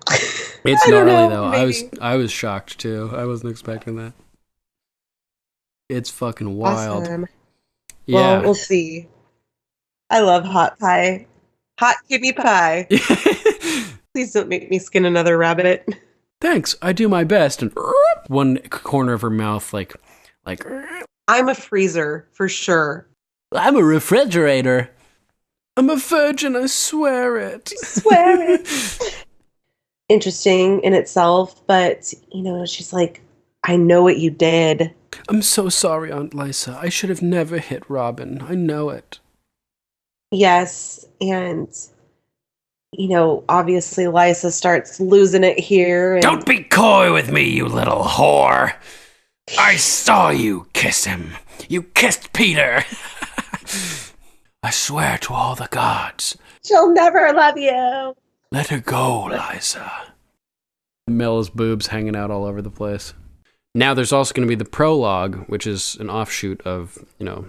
It's gnarly, though. Maybe. I was shocked, too. I wasn't expecting that. It's fucking wild. Awesome. Yeah. Well, we'll see. I love hot pie. Hot kidney pie. Please don't make me skin another rabbit. Thanks, I do my best. And one corner of her mouth, like. I'm a freezer, for sure. I'm a refrigerator. I'm a virgin, I swear it. Swear it. Interesting in itself, but, she's like, I know what you did. I'm so sorry, Aunt Lysa. I should have never hit Robin. I know it. Yes, and, obviously Lysa starts losing it here. And Don't be coy with me, you little whore. I saw you kiss him. You kissed Peter. I swear to all the gods. She'll never love you. Let her go, Lysa. Mel's boobs hanging out all over the place. Now there's also going to be the prologue, which is an offshoot of, the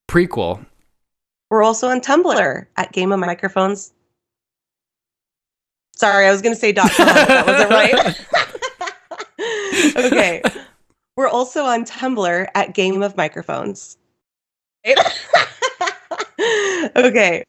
prequel. We're also on Tumblr at Game of Microphones. Sorry, I was going to say .com, but that wasn't right. Okay. We're also on Tumblr at Game of Microphones. Okay.